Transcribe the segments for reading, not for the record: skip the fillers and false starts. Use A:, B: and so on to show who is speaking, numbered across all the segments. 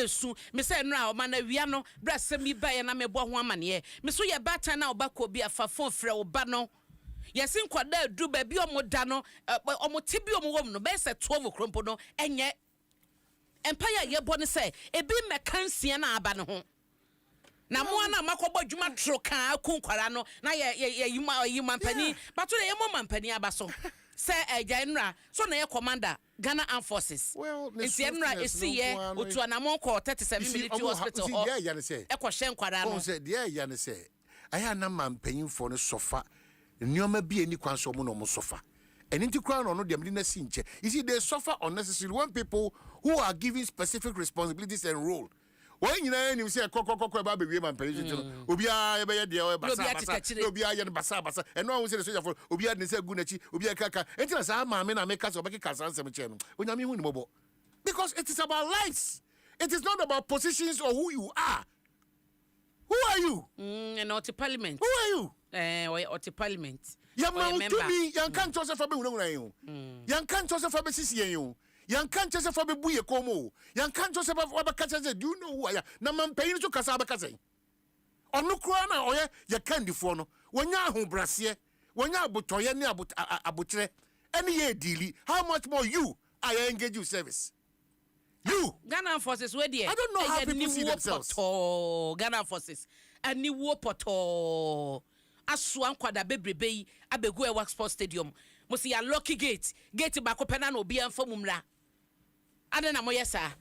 A: esu me say no a na wia no brase mi ba ye na me bo ho amane me so ye bata na obako bi afa phone frɛ oba no yesin kwada adu ba bi omoda no omote bi omwom no be se 12 krompo no enye empire ye bo ne say ebi mekansia na aba ne ho na mo na makobo dwuma tro kan akunkwara no na ye yima mpani but to ye mo mampani aba so say Jainra so na ye commander Ghana Armed Forces.
B: Well,
A: Jainra esi ye otu anamon ko 37 military hospital ho. E ko hye nkwara no.
B: Say there ya ne say aya na mampanyim for no sofa nneoma bi ani kwan so mo no mo sofa. And into crown or no dem na sinche. You see they suffer unnecessarily when people who are given specific responsibilities and role. When you know say kokokoko ba be man pay you obia be de basa obia ye basa and no one say the soldier for obia dey say gunachi obia kaka enti say ma me na make so make kasa ansem che no onyame hu ni mobo because it is about lives. It is not about positions or who you are. Who are you?
A: And not parliament.
B: Who are you?
A: Or parliament.
B: Ya man to me yan kan chose for be wuna you. Yan kan chose for be sisi you. Yan kan chose for be buye komo. Yan kan chose for be kasa say do you know who I am? Na man pay so kasa be kasa. Onu kura na oye ya kan difo no. Wonya ahobrase. Wonya abotoye ne abotre. Any ye deali. How much more you are engage you service? You
A: Ghana Forces where there?
B: I don't know how people see themselves.
A: Ghana Forces. Ani wo poto. Aswan kwada bebrebe yi abegu e work sports stadium. Mo si ya lucky gate ba ko pena na obi anfa mumra. Ade na mo yesa.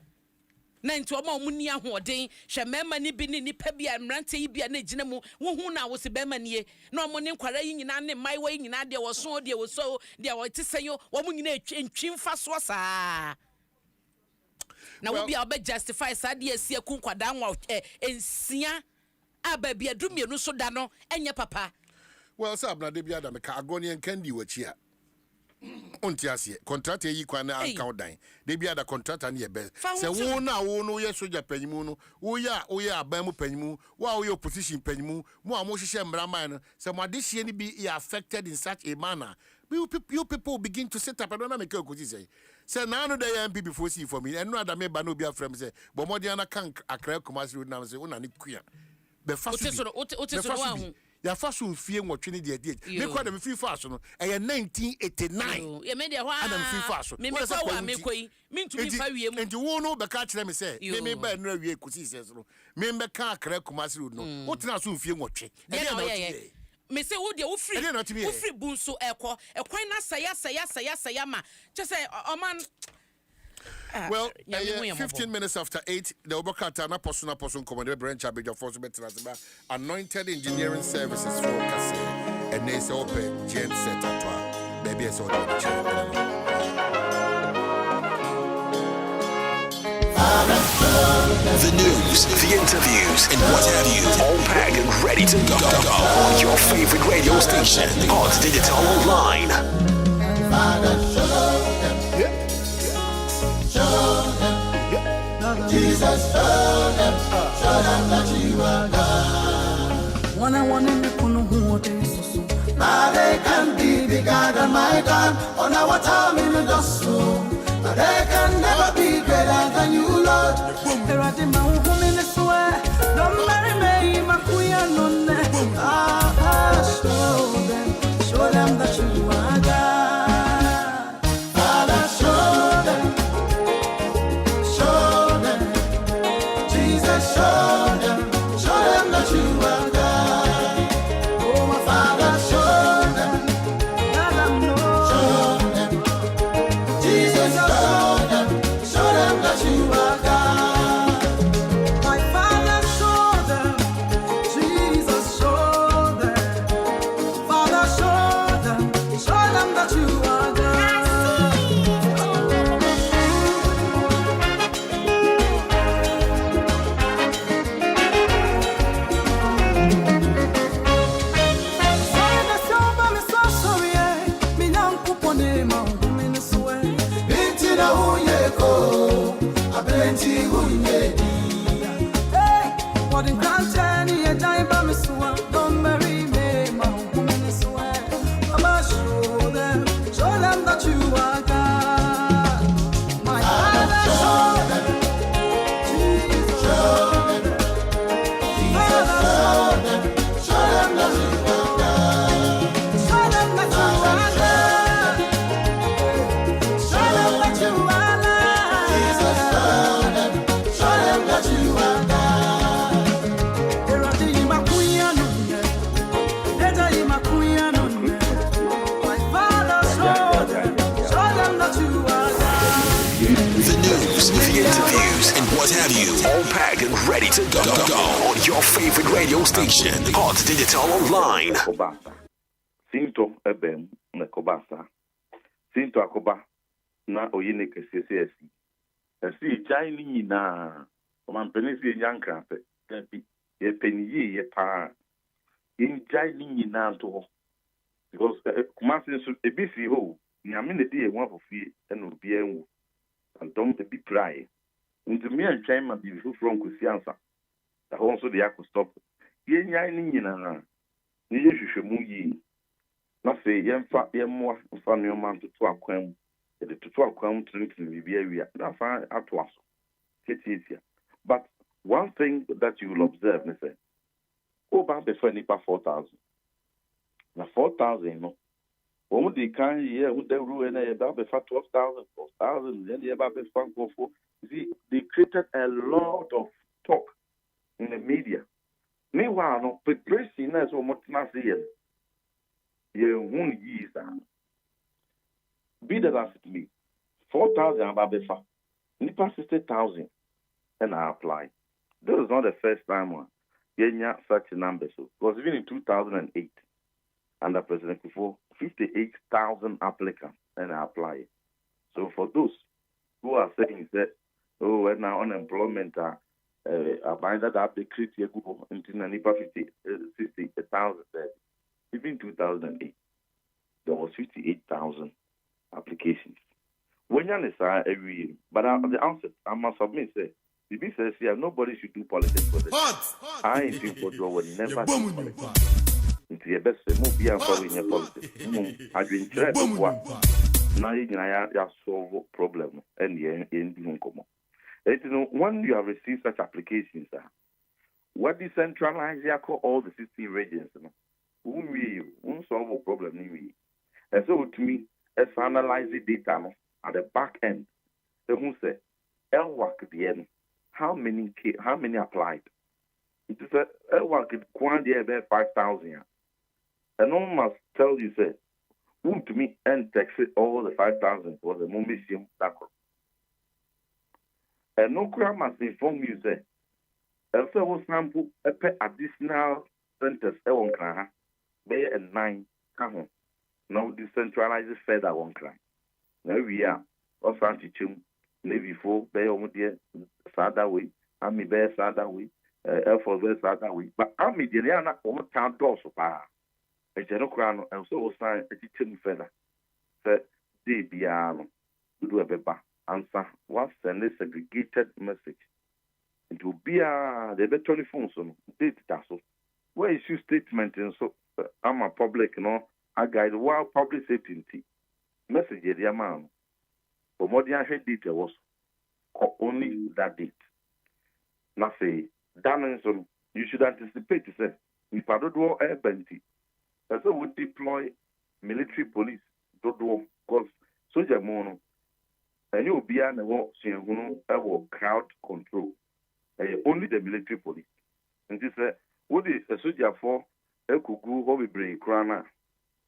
A: Na nti o ma omuni ahoden hwe mema ni bi ni nipa bi amrante yi bi na gina mu wo hu na wo se bema nie na omo ne nkwara yi nyina ne mai yi nyina de wo so de wo so de wo tiseyo wo mu nyina ntwimfa so saa. Na wo bi a be justify sa de asia kunkwada nwa ensia ababi adumienu so da no enye papa.
B: Well, sir, na de bia da me ka agoni en kandi wachi a. Onti ase contract yi kwan na account dan. De bia da contract na ye be. Se wo na wo no ye soja panyimu no, wo ya aban mu panyimu, wo ye opposition panyimu, mo a mo hihye mbraman no, se mo adehie ni be affected in such a manner. You people begin to set up. I don't know make you say. Say now no dey MP before see for me. And no other member no be a friend say. But more than can Accra Kumasi road now say una ni kuya. Be fast. Ya fast un fie nwotwe ne de. Me kwa dem free fast no. E 1989.
A: Ye me de hwa.
B: Adam free fast.
A: Me kwa me koi. Me ntumi fa wie mu.
B: Enti wo no be ka kire me say. Me ba no wie kusi say so. Me be ka Accra Kumasi road no. Wo tena so fie nwotwe.
A: Me say wo de wo free bunso ekwan na saya ma just say oman.
B: Well, 15 minutes after 8, the Obokata na person command branch abeg of force better anointed engineering services for Kase and they say open gen set at baby is all
C: the news, the interviews, and what have you, all packed and ready to go on your favorite radio station, Odds Digital Online.
D: Jesus, show them that you are God. One and one in the Kunu, now they can be bigger than my God. On our time in the dust room. But they can never be greater than you, Lord. Here at the Mount Minnesota, don't marry me, Makuya, no, show them that you are God. Father, show them, Jesus, show them that you are God. Oh, my Father, show them, let them know. Show them, Jesus, show them that you are God. My Father, show them. Jesus, show them. Father, show them that you are God. What in Cantani, a time by Miss One, don't marry me, my woman is away. Mama, show them that you are God. My Father, show them,
C: what have you, all packed and ready to go on your favorite radio station, Hot Digital Online.
E: Sinto ebem na kobasa. Sinto akoba na oyine kesese esi jaini na omanpenisi yanka pe tempi ye peniyi ye pa in jaini na to because kumasi so ebisi ho nyame ne die won afofie na obi enwu andom te bi prai ntumi antwan ma bi from kusiansa da ho so de yakọ stop ye nyaini na ye hwehwemu yi na say yemfa yemmoa mfa nneoma ntoto akwam de toto akwam trinity bibia wia na fa ato aso ketietia. But one thing that you will observe is say over before nipa 4,000 na 4,000 no when they can here with the rule na about before 12,000 4,000 then they about before for see they created a lot of talk in the media. Meanwhile no preparation na so much na say ye won years be that as it may 4,000 about before nipa 60,000 and I apply. This is not the first time one yenya such a number. So because even in 2008 under President Kufuor 58,000 applicants and I apply. So for those who are saying that oh and now unemployment I bind that up the criteria go into nipa 60,000 even 2008 there was 58,000 applications. When you understand every year, but the answer I must submit say the B says here nobody should do politics for this. I ain't think for draw never do politics. Into your best move be and following your politics. I drink trade what now you ya solve problem and the end come. You know when you have received such applications, what decentralize all the 16 regions, we solve a problem. And so to me, as analyze the data at the back end, the who say, work at the end, how many applied? It is a work at quantity about 5,000. And one must tell you, say, who to me and tax it all the 5,000 for the museum that. And no crowd must inform you, say, also will sample additional centers, Bay and 9 come now decentralized further one crime. Now we are or Santi Chum, Navy 4, Bay on the Sada way, Army Bear Sada way, Air Force Bear Sada way, but Army Diana on town doors of power. A general crown and so sign a teaching feather. Said, they be do a paper answer was send a segregated message. It will be the better phones on date tassel. Where is your statement and so I'm a public, I guide while public safety message the man. For more than head detail was only that date. Now say, Danson, you should anticipate to say, if I don't do air benty, that's why we deploy military police, don't do because soldier mono, and you'll be an crowd control. Only the military police. And this what is a soldier for?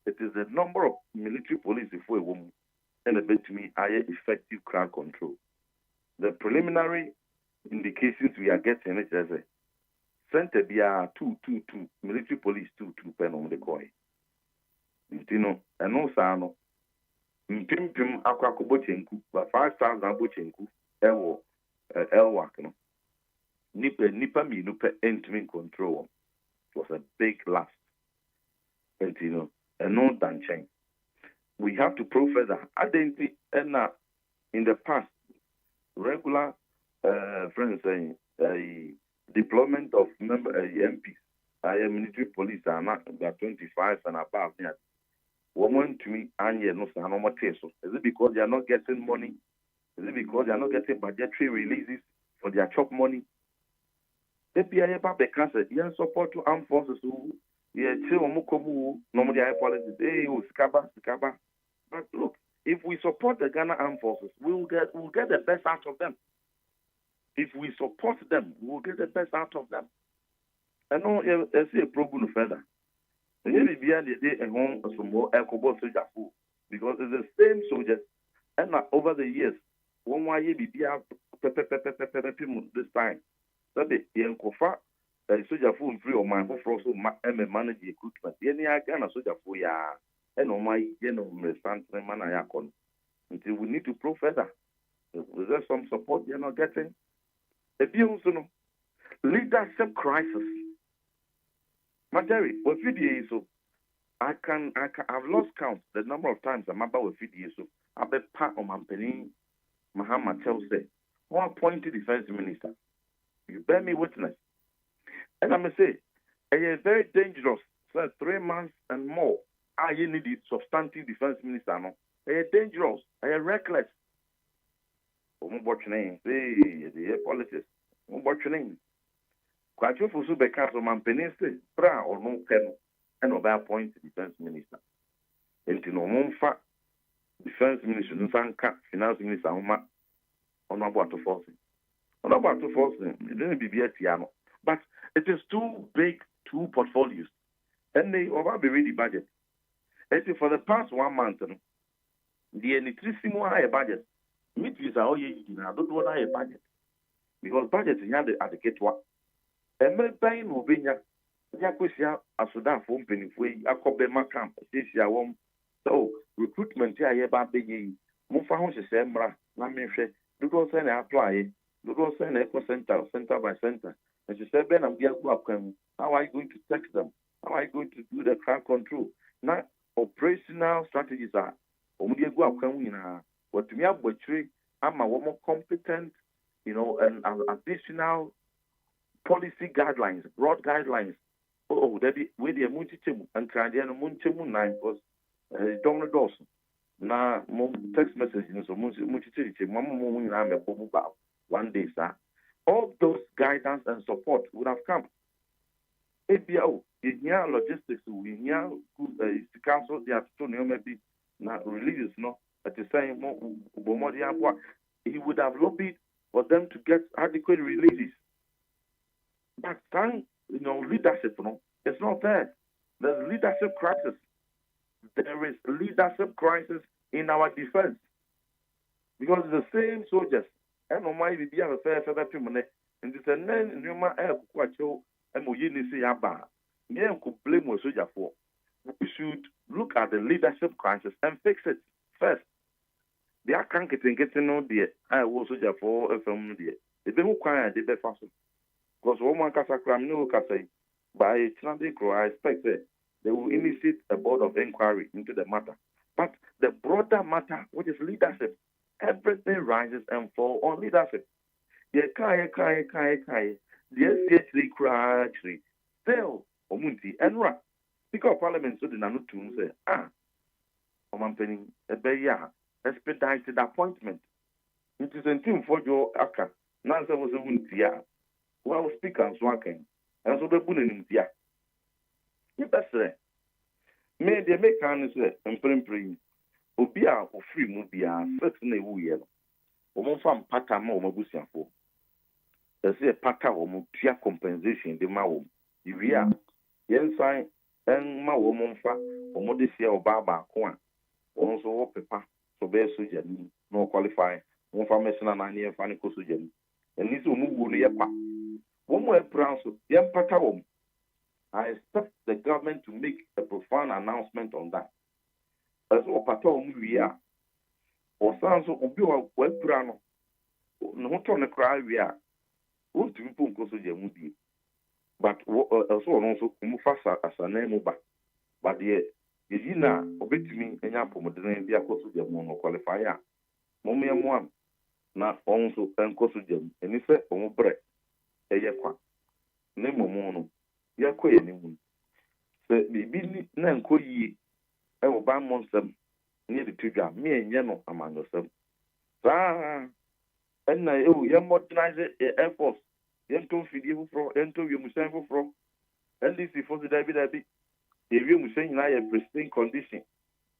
E: It is the number of military police for a woman and a bit to me higher effective crowd control. The preliminary indications we are getting it as a center be 222 military police 22 pen on the coin. You know, and also Pim Aquaco Bochenku, but 5,000 Bochenku, Elwak, Nipa me no entering control. It was a big last. And no done change. We have to prove further. Identity and in the past, regular friends saying deployment of MPs, military police are not they are 25 and above. Woman to me and no is it because they are not getting money? Is it because they are not getting budgetary releases for their chop money? The PIA cancer, you support to armed forces who normally high politics. Hey, Skaba. But look, if we support the Ghana armed forces, we'll get the best out of them. If we support them, we'll get the best out of them. I know I see a problem further. Maybe behind the day and home some more alcohol soldier because it's the same soldiers and over the years, one why you be this time. So the Yankofa, soldier phone free or my for also manage the equipment. Any again a soldier for ya, and on my restant man I until we need to prove further. Is there some support you're not getting? Leadership crisis. Majority, with video so I've lost count the number of times I'm about with video so I bet part of my penny Muhammad Chelsea, one appointed defense minister. You bear me witness. And I'm say, it is very dangerous. So 3 months and more. I need the substantive defense minister. No, it is dangerous. It is reckless. What's your name? The politics. What's your name? Quite you for super council man peniste, bra or no pen, and of appointed defense minister. And no monfa defense minister, finance minister, on about to force it. On about to force it didn't be Tiano. But it is too big, two portfolios. And they over be ready budget. And for the past 1 month, the electricity higher budget. Meet is all you I don't want higher budget. Because budget is at the gateway. And my pain will be Yakusia, a Sudan phone penny for Akobema camp, this year. So, recruitment here about being Mufahouse Sembra, Namishe, do go send apply, do go send eco center by center. And she said, Ben, I'm going to how are you going to text them? How are you going to do the crowd control? Now, operational strategies are what to me, I'm a more competent, and additional policy guidelines, broad guidelines. Oh, that with the Munchichemu and Canadian Munchemu 9 was Donald Dawson. Now, text messages, so Munchichi, Mamma 1 day, sir. All those guidance and support would have come. ABO, in your logistics, we know the council, they have to know maybe not religious, no, at the same moment, he would have lobbied for them to get adequate releases. But leadership, it's not there. There's leadership crisis. There is leadership crisis in our defense. Because the same soldiers, and on my be a fair and it's a name in your quite and we say about. Yeah, could blame what soldier for. We should look at the leadership crisis and fix it first. They are can't get to know the I was soldier for a film. They don't require the best fashion. Because one Casacram no say by Sunday I expect that they will initiate a board of inquiry into the matter. But the broader matter, which is leadership, everything rises and falls on leadership. The SCH cry still Omunti and Ra. Because Parliament so the Nanu say, Omampeni, a beya, expedited appointment. It is a team for your Aka. Nansa was a Muntia. Well, speaker and swanking, and so the bullying Tia. You best say, may the mechanics and print Obia or free Mubia, certainly we yellow. Omofam pata mo mabusian for. There's a pata or mutia compensation, the mao. You are, yen sign, and ma womonfa, or modisia or baba, coin, also pepper, so bear sujan, no qualify, one formation and 9 year funny cosujan. And this will move near pa. One more brown so young patawom. I expect the government to make a profound announcement on that. As well, patawom we are. Or sounds of Obiwa web brano. No turn a cry we are. Won't you put Kosuja? But also Mufasa as a name over. But the Yina obey me and Yapo Modern Dia Kosuja mono qualifier. Mommy one. Na also Kosuja, and if it on bread. Yakwa. Nemo mono. Yakwa anyone. Say, be Nanko ye. I will buy monster near the trigger. Me and Yano among yourself. And I modernize Air Force. Yanto Fidio for Ento, you must send for. And this is for the David Abbey. If you must say in a pristine condition.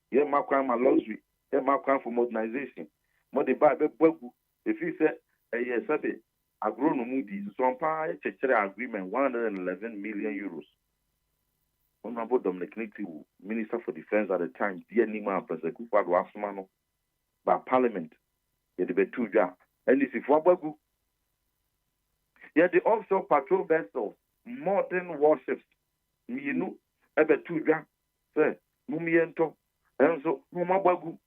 E: Here, my crime, my luxury. Here, my crime for modernization. What the Bible, if you say, a year, Saturday. Agronomudi, Swampa, agreement, 111 million euros. Honorable Dominic Nitu, Minister for Defense at the time, dear Nima, President Kufa Wasmano, by Parliament, the Betuja, and this is Wabagu. Yeah, the offshore patrol vessels, modern warships, you know, about 2 gram, say, Mumiento, and so Mumabagu.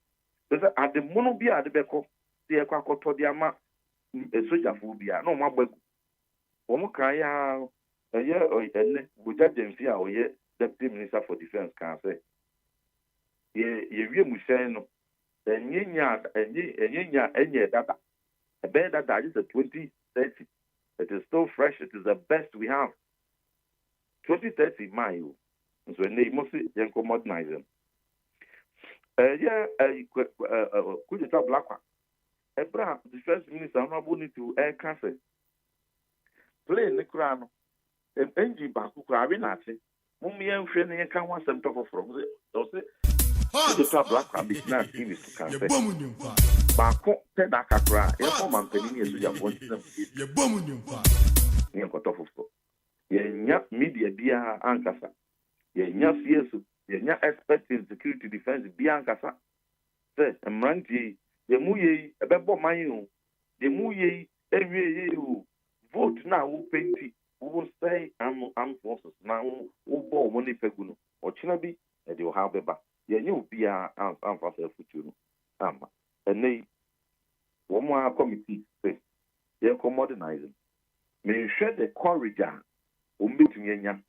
E: At the monobia, the Beko, the Aquacoto, the Ama, a soldier phobia, no Mabagu. Omukaya, a year or a Bujajan Fia, or yet, Deputy Minister for Defense can say, ye Museno, and Yenya, data. A bed that is a 2030. It is still fresh. It is the best we have. 2030, my. So they mostly yanko modernizing. Could you tell Black one? Ebra, Defense Minister, I'm not going to air cancer. Play in the crown. Engine back to Crabinati. Mummy and Fanny and can want some top of from it. Could you tell Black one? It's not easy to cancer. Bako tena kakra ya forma mpenini yesu ya bonti ye bomu nyumpa ye kotofofo ye nya media bia ankasa ye nya CS ye nya expert in security defense bia ankasa se mranti ye mu ye ebebo man o ye mu ye ewie ye o vote na wo penti wo say am forces na wo bo mo ni pegu no o china bi e de o ha beba ye nya obia amfa se futu no ama. And they, one more committee say, they're modernizing. May share the courage on meeting Yenya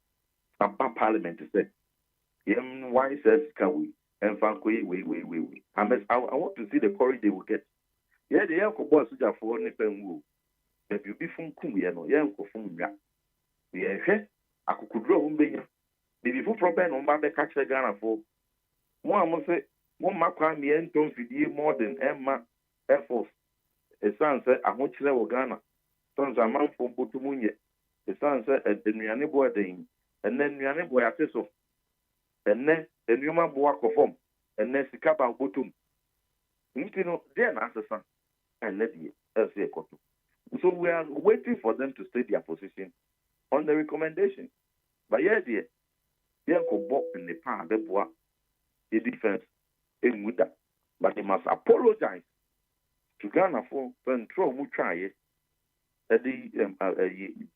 E: about Parliament to say, why says can we? And frankly, we. I want to see the courage they will get. Yeah, the Yanko boss for only pen woo. If you be from Kumiano, Yanko from Ya. Yeah, I could draw home being. If you from Ben on Babe catch the Ghana for one must say. One macam yen don't feed more than Emma Air Force. A son said, I want to Ghana. Sons are man from Botumunye. The son said, the Nianibo Dane, and then Nianibo Ateso, and then the Numa Boako form, and then Sikaba Botum. You know, they're an son, and let you say Kotu. So we are waiting for them to state their position on the recommendation. But yeah, dear, Yanko Bob in the pan, the bois, the defense. But they must apologize to Ghana for control Muchaye at the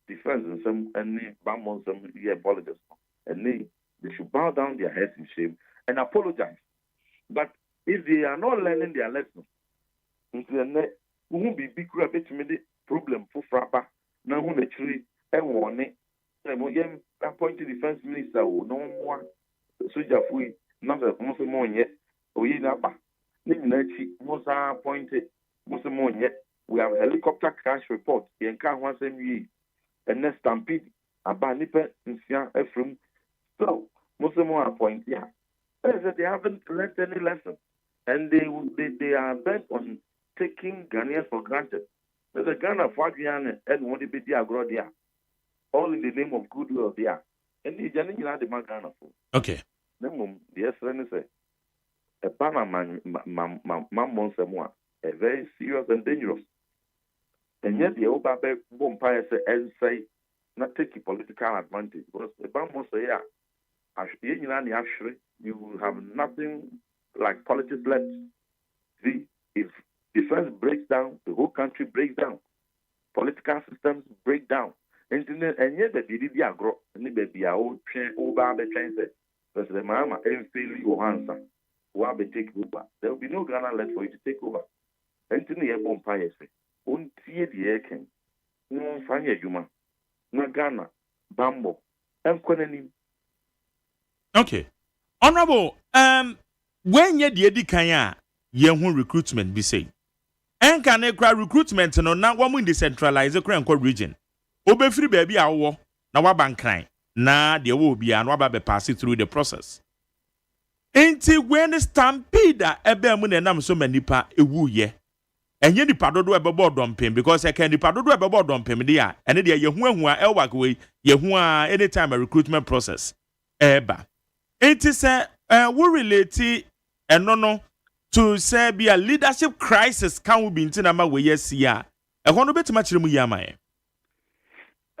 E: defense and some and Bamon some apologies. And they should bow down their heads in shame and apologize. But if they are not learning their lessons, who won't be big problem for Frappa, now who actually warning appointed defense minister or no more soldier free, not a more yet. We appointed we have a helicopter crash report in Kawan Semi and next stampede about Nipper in Sian Ephraim. So Muslim appointed they haven't learned any lesson and they are bent on taking Ghanaians for granted. There's a Ghana for Guyana and want to be the Agrodia, all in the name of goodwill there. And the Ghana for.
F: Okay.
E: Yes, say. A Panama man a very serious and dangerous. And yet the old Babe Bompire say not take a political advantage. Because the Bamboo say, you will have nothing like politics left. See, if defense breaks down, the whole country breaks down. Political systems break down. And yet the did the agro, and the baby old Babe train said, because the Mama and fail your answer. Who be take over? There will be no Ghana left for you to take over. Anthony Bompire say, "Won't see the airken. No find a human. No Ghana, Bambo, and Quenenim."
F: Okay, honorable. When ye di kanya, ye who recruitment be say, and can they cry recruitment no now one in decentralize the Cranco region. Obe free baby awo na waban cry. Na there will be an wababe passing through the process. Enti when stampede ebe mu na nam so manipa ewu ye enye nipa dodo ebebo dompem because e kan nipa dodo ebebo dompem de a ene de ye hu ahu a elwak we ye hu a anytime a recruitment process eba enti se we relate eno no to say be a leadership crisis can we be ntina ma we yes ya e ho no betima kire mu ya ma ye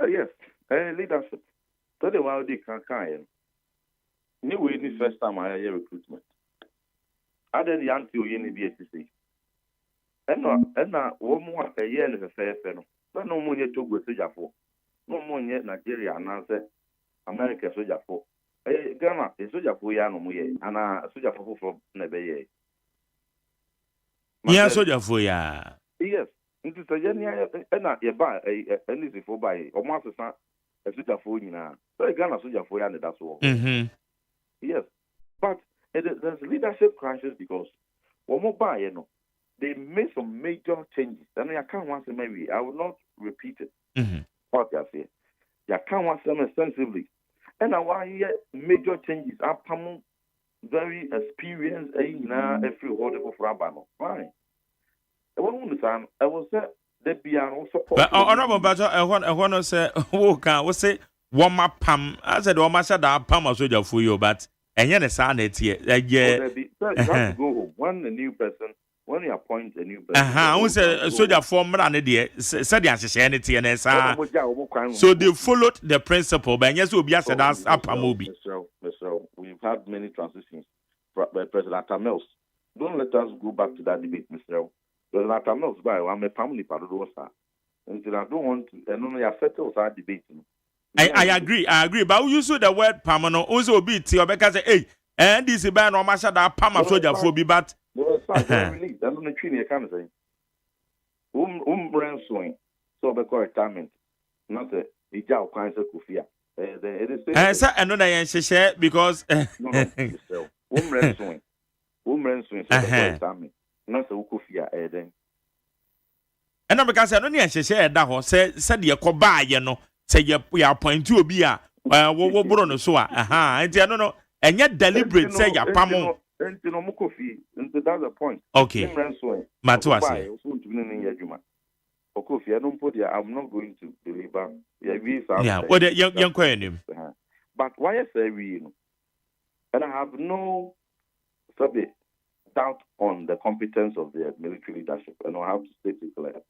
E: yes leadership to the wild kan New way this first time I hear recruitment. I did the anti-OYN BSC. ɛna wɔn mu a ɛyɛ no fɛfɛɛfɛ no na wɔn nyɛ Togo sogyafo na wɔn nyɛ Nigeria anaasɛ America sogyafo Ghana sogyafo yɛ ano mu yɛ ana sogyafo foforɔ na ɛbɛyɛ
F: Yeah, sogyafo ya.
E: Yes, nti sɛ yɛn ɛna yɛba ɛnisifo ba yi ɔmo asesa sogyafo nyinaa sɛ Ghana sogyafo yɛ anida so wɔ. Yes, but there's leadership crisis because wɔn ba yɛ no. They made some major changes. And I can't want to maybe I will not repeat it. What I say. I can't want them extensively. And why major changes are very experienced every horrible for Abano. Fine. I will say they be also
F: but honorable Bajo, I want to say we say one map pam. I said one must have pam as well for you, but and yet a son it here.
E: You have to go home. One a new person. When you appoint a new person,
F: I say soldier form ran there. Said the answer so they followed the principle. But yes, will be as that's up a movie.
E: We've had many transitions. President Tamels, don't let us go back to that debate, Mr. President Tamels, I'm a family part of the until I don't want to, and only I settle that debate.
F: I agree. But you use the word permanent also be to because hey, and this is bad no matter that permanent soldier for be but.
E: That's on the tree. I can't say. Ransom, so because retirement, not a job kind of kufia. It is.
F: Sir, I know that share because.
E: No, ransom, so retirement, not a kufia. Then.
F: And no because I don't need to share that horse said you could buy, you know, say you are point to be a what Bruno so. And I don't know, and yet deliberate say you pamo.
E: That's the point.
F: Okay.
E: Matuasi. I don't put there. I'm not going to deliver.
F: Yeah, what the young queen.
E: But why I say we, and I have no doubt on the competence of the military leadership, and I have to state it clear.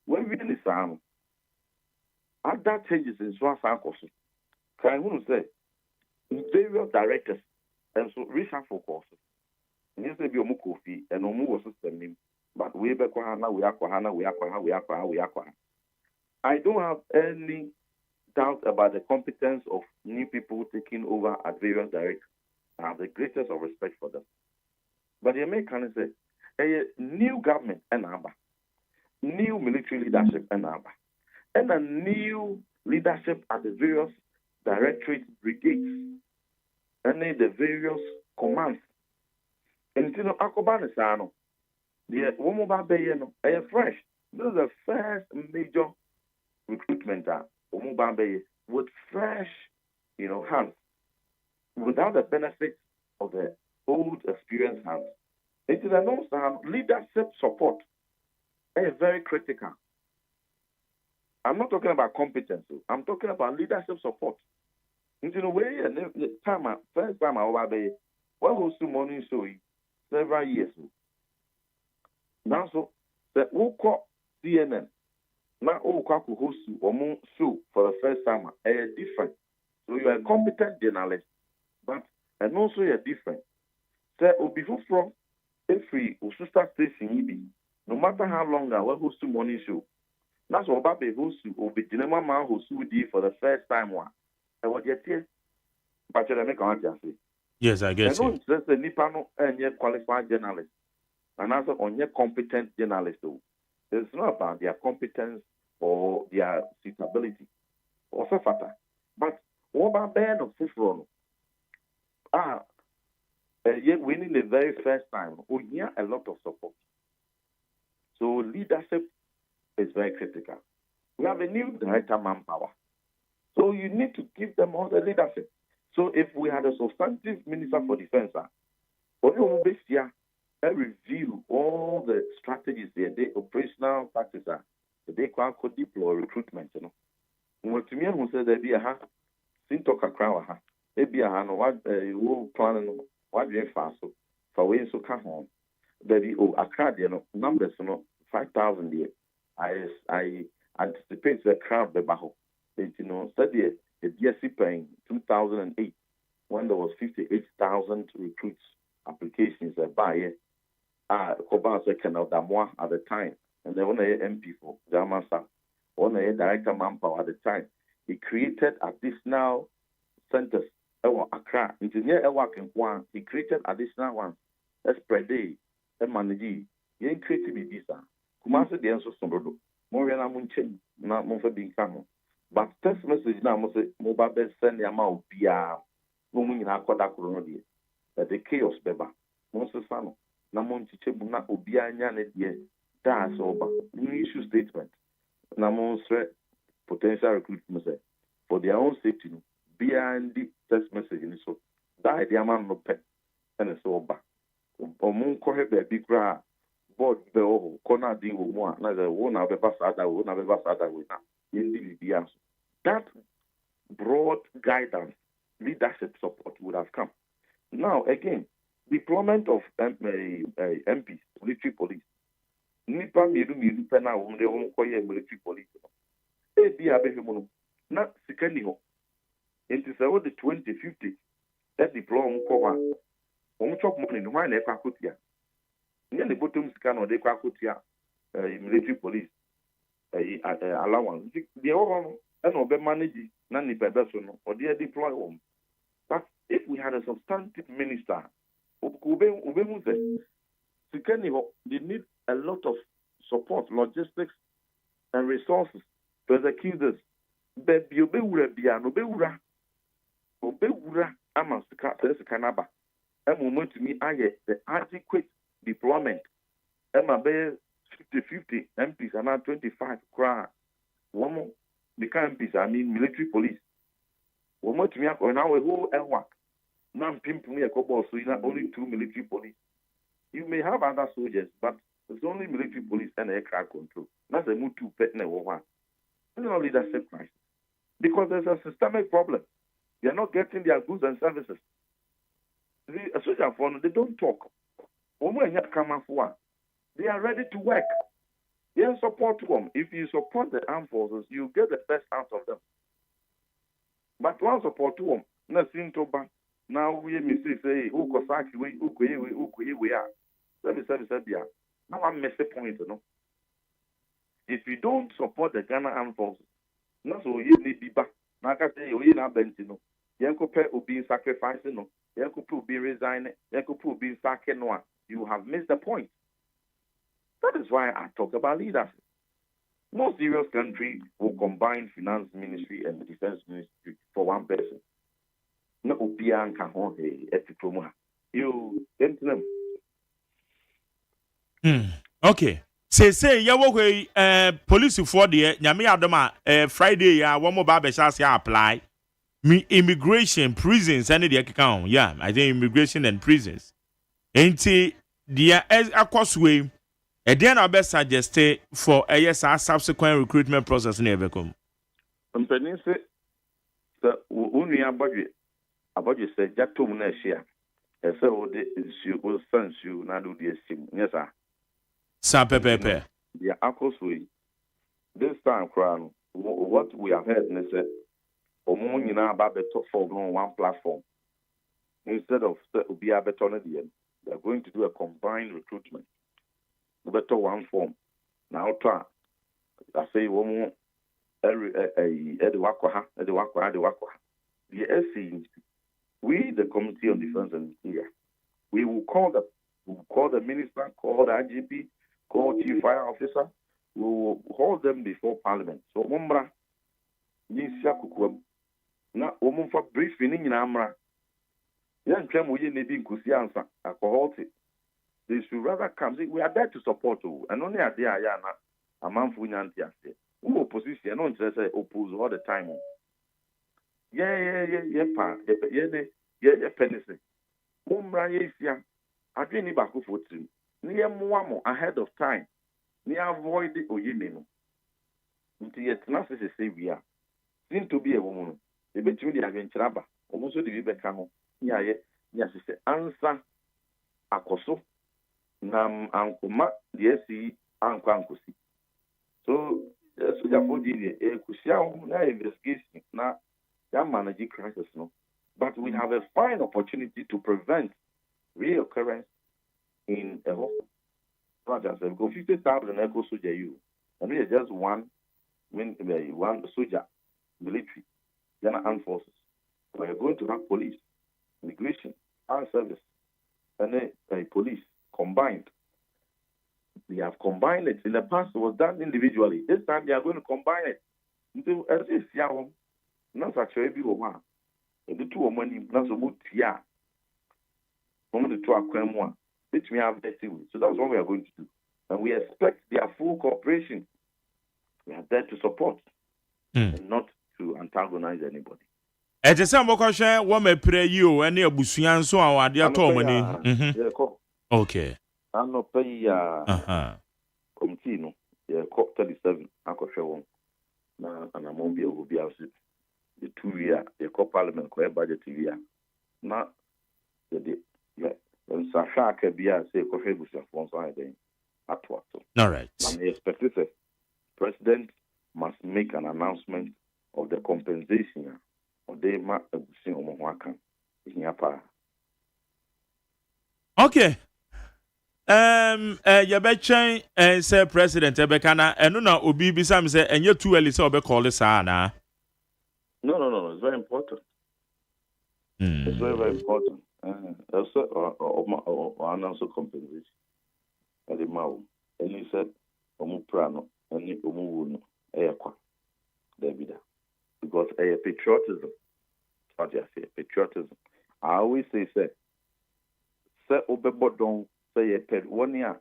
E: When we listen, at that changes in Swasakosu, can I say various directors. And so reshuffle courses. Yes, they be Omukofi and Omu system. But we be Kohana, we are. I don't have any doubt about the competence of new people taking over at various directions. I have the greatest of respect for them. But the Americans say a new government and new military leadership and a new leadership at the various directorate brigades. And the various commands. And you know, Akobana Sano, the Womoba Bayeno, are fresh. This is the first major recruitment Womoba Bay with fresh, hands, without the benefit of the old experienced hands. It is also leadership support. Is very critical. I'm not talking about competence. I'm talking about leadership support. You know, first time I was there, what was the morning show several years ago. Now, so the Oko CNN, now Oko host or show for the first time, different. So you are a competent journalist, but and also you're different. So before from every sister station, no matter how long I will host the morning show. That's what Baby host will be the man who sued for the first time one. And what you say? But you make on say.
F: Yes, I guess.
E: And no, just the Nipano and yet qualified journalist, and also on your competent journalist. It's not about their competence or their suitability or so fata. But what about band of Fufron? Yet winning the very first time, we need a lot of support. So leadership is very critical. We have a new director manpower. So you need to give them all the leadership. So if we had a substantive minister for defense, I review all the strategies there, the operational practices they could deploy recruitment. What to me, who said there be a ha, Sintoka crown, maybe a hand, what you plan, what you fast for way so come home. Baby, numbers, 5,000 here. I anticipate the crowd the baho. Study the DSC in 2008 when there was 58,000 recruits applications by Koban Canal Damois at the time, and they were MP for Jamasa, on a director manpower at the time. He created additional centers. Accra, engineer working one, he created additional ones. Let's spread day, and manage. He created visa. Kumasi the answer somebody. More than Munchen, not more for being come. But text message now must say mobile best send the amount via moving in our Kodakurodi. That the chaos beba. Monster Sano. Namon Chichebuna Obia Nyanet ye. That's over. New issue statement. Namon potential recruitment for their own safety. Beyond the text message in so that the amount no pet and it's over. Omun kohe baby gra board be o corner di wo mo na the one have sada we na in the that broad guidance leadership support would have come. Now again, deployment of MPs, military police. Nipa miru pena wo de won koye military police. E bi abehemono na sikani ho. It is about the 2050 that deploy on chop money no one ekwa kotia. Near the bottom scan or the kwakotia military police allowance. The overall and obe manage nani pebesono or they deploy home. But if we had a substantive minister, they need a lot of support, logistics and resources to execute this. Baby obeura biano Obewura Amasika Kanaba. A moment to me, I get the adequate deployment. Emma Bay 50 MPs and now 25 cry. One more, the MPs, I mean military police. One more to me, now a whole work. Now, pimp me a couple, so you have only 2 military police. You may have other soldiers, but it's only military police and aircraft control. That's a move to pet network. It's not leadership crisis. Because there's a systemic problem. They are not getting their goods and services. The social fund, they don't talk. They are ready to work. They support them. If you support the armed forces, you get the best out of them. But one support them, nothing to ban. Now we say, who Kosaki, we are. Now I'm missing point, you know. If you don't support the Ghana armed forces, not so you need be back. Naka say you na bentino. Yanko pe obi sacrificing no. Yanko pe obi resign. Yanko pe obi sacking no. You have missed the point. That is why I talk about leadership. Most serious country will combine finance ministry and the defense ministry for one person. No obi anka ho he etipromo. You entinem.
F: Okay. Say yawo hwe police for the nyame adoma Friday ya wo mo ba be chance apply me immigration prisons and the account. Yeah, I think immigration and prisons. Enti dia akoswe e den na be suggest for a yes subsequent recruitment process na ebekom.
E: Mpeni se unu ya abodwe se jatom na hia. Ese wo de nsu wo sansu na do de sim. Yes sir.
F: Pepe.
E: The Akoswe, this time, crown, what we have heard, and said, Omunina Babeto for one platform. Instead of Ubia Betonadian, they are going to do a combined recruitment. Better one form. Now, try. I say, one more, the SC, we, the Committee on Defense and Interior, we will call the minister, call the IGP, call chief fire officer, we will hold them before parliament. So, Mumbra, Nisia Kukum, not woman for briefing in Amra. Young Clem, we need to be answer, alcohol. They should rather come. We are there to support you, and only at the Ayana, a man for Yantia. Who opposition, don't just say oppose all the time. Yeah, penny. Mumbra, yes, I didn't back for two. Near Muamo ahead of time. Near avoid the Oyemino. Until yet, nothing to say we are. Seem to be a woman. The between the Aventuraba, almost the Vibecano. Yes, answer Akoso. Nam Ankuma, the SC, Ankankosi. So, so therefore, the Kusia investigation now, that managing crisis, no. But we have a fine opportunity to prevent reoccurrence in a What I said, go 50,000 echo soldier you. And we are just one soldier, military, then armed forces. We are going to have police, immigration, armed service, and then police combined. They have combined it. In the past, it was done individually. This time, they are going to combine it. As this young, not actually be one. And the two money, not so much, yeah. One of the two are one, which we have vested with. So that's what we are going to do. And we expect their full cooperation. We are there to support and not to antagonize anybody.
F: It is some question what may pray you any abusian so our dear Tomani. Okay.
E: I'm not pay committee no. Yeah, COP 37. I could show one. Now, and I won't be able to be out the 2 year, the COP Parliament, budget year. Now, when Sasha can be a say, coffee with your phones, I think. All
F: right.
E: And the expected president must make an announcement of the compensation of the
F: okay. You betcha and say President Ebekana and no obi bisam say and you too early so be call this na.
E: No. It's very important. It's very, very important. Also, announce compensation. And he said, Omuprano, and Omuno, Ayakwa, David. Because a patriotism, what I say, patriotism. I always say, Obebodon, say a pet 1 year.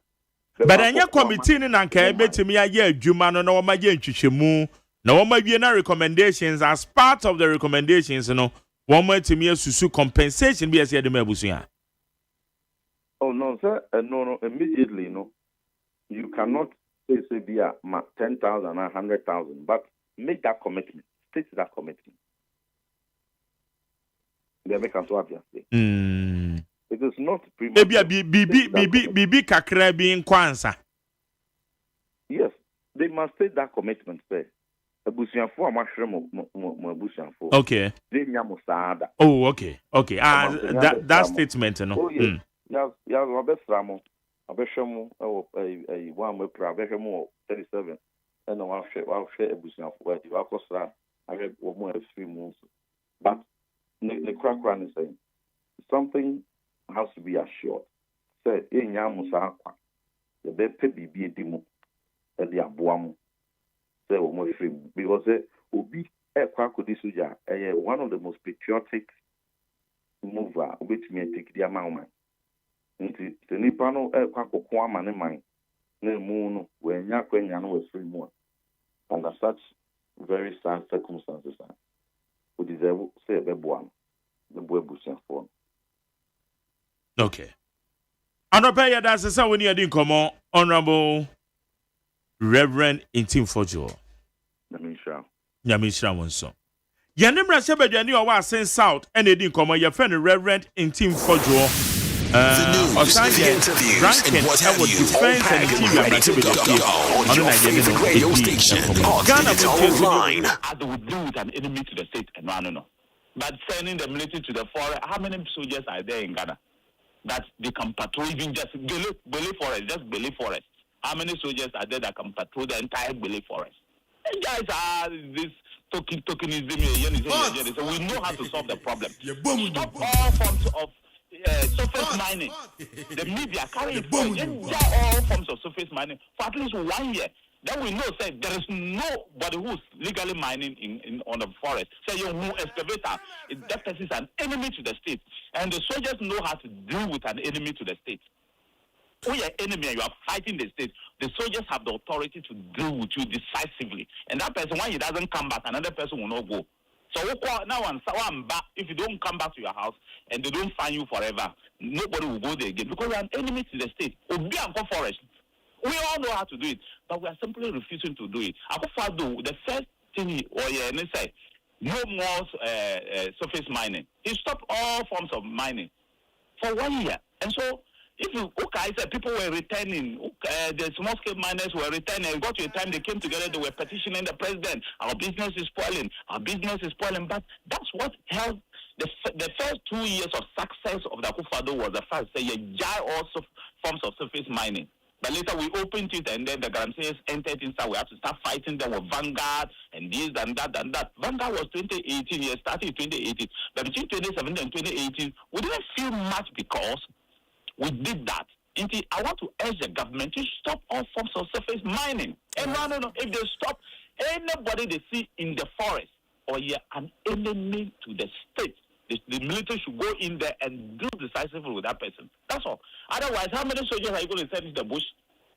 F: But any committee in Anka, bet me a year, Jumano, no, my Yenchimu, no, my Vienna recommendations as part of the recommendations, one more to me a susu compensation be as the Mebusia.
E: Oh, no, sir. No, immediately, no. You cannot say be a 10,000 or 100,000, but make that commitment. State that commitment. They make us what you say. It is not
F: Bibi kakra being kwansa.
E: Yes, they must state that commitment first.
F: Okay. Oh, okay. Okay. That statement, no.
E: Oh, yes. Ramo. Abeshamo, one way, Abeshamo 37, and I'll share a business for you. I have 3 months. But the crack run is saying something has to be assured. Say, in Yamusa, the baby be a demo, and the Abuam. Say, because it will be a crack with this one of the most patriotic mover, which may take the amount. Nti tenipano kwakoko amane man na mu no wenya kwenya no was free more under such very sad circumstances we deserve say beboam the boy busia for.
F: Okay, anope that's say when you dey come honorable Reverend Intim Fojo Nyamisha wonso Yanemra Shebeduani o wa Sen South and dey come your friend Reverend Intim Fojo.
C: The news, the interviews, and what have you. All packed and ready to go on your favorite radio station. Digital Online.
G: As they would do with an enemy to the state, and no. But sending the military to the forest, how many soldiers are there in Ghana that they can patrol even just Bele Forest, just Bele Forest? How many soldiers are there that can patrol the entire Bele Forest? And guys are this tokenism. So we know how to solve the problem. Stop all forms of surface mining. The media carry all forms of surface mining for at least 1 year. Then we know say there is nobody who's legally mining on the forest. Say you who excavator, that person is an enemy to the state, and the soldiers know how to deal with an enemy to the state. When you're enemy and you are fighting the state, the soldiers have the authority to deal with you decisively. And that person, when he doesn't come back, another person will not go. So now if you don't come back to your house and they don't find you forever, nobody will go there again because we are an enemy to the state. Obi and forest. We all know how to do it, but we are simply refusing to do it. The first thing say no more surface mining. He stopped all forms of mining for 1 year. And so if you said people were returning, the small scale miners were returning, it got to a time they came together, they were petitioning the president, our business is spoiling, but that's what held the first 2 years of success of the Akufo-Addo was the fact that you jar all forms of surface mining. But later we opened it, and then the Galamseyers entered inside. We have to start fighting them with Vanguard and this and that and that. Vanguard was 2018, yes, started in 2018. But between 2017 and 2018, we didn't feel much because we did that. I want to urge the government to stop all forms of surface mining. And no. If they stop, anybody they see in the forest or an enemy to the state, the military should go in there and do decisively with that person. That's all. Otherwise, how many soldiers are you going to send into the bush?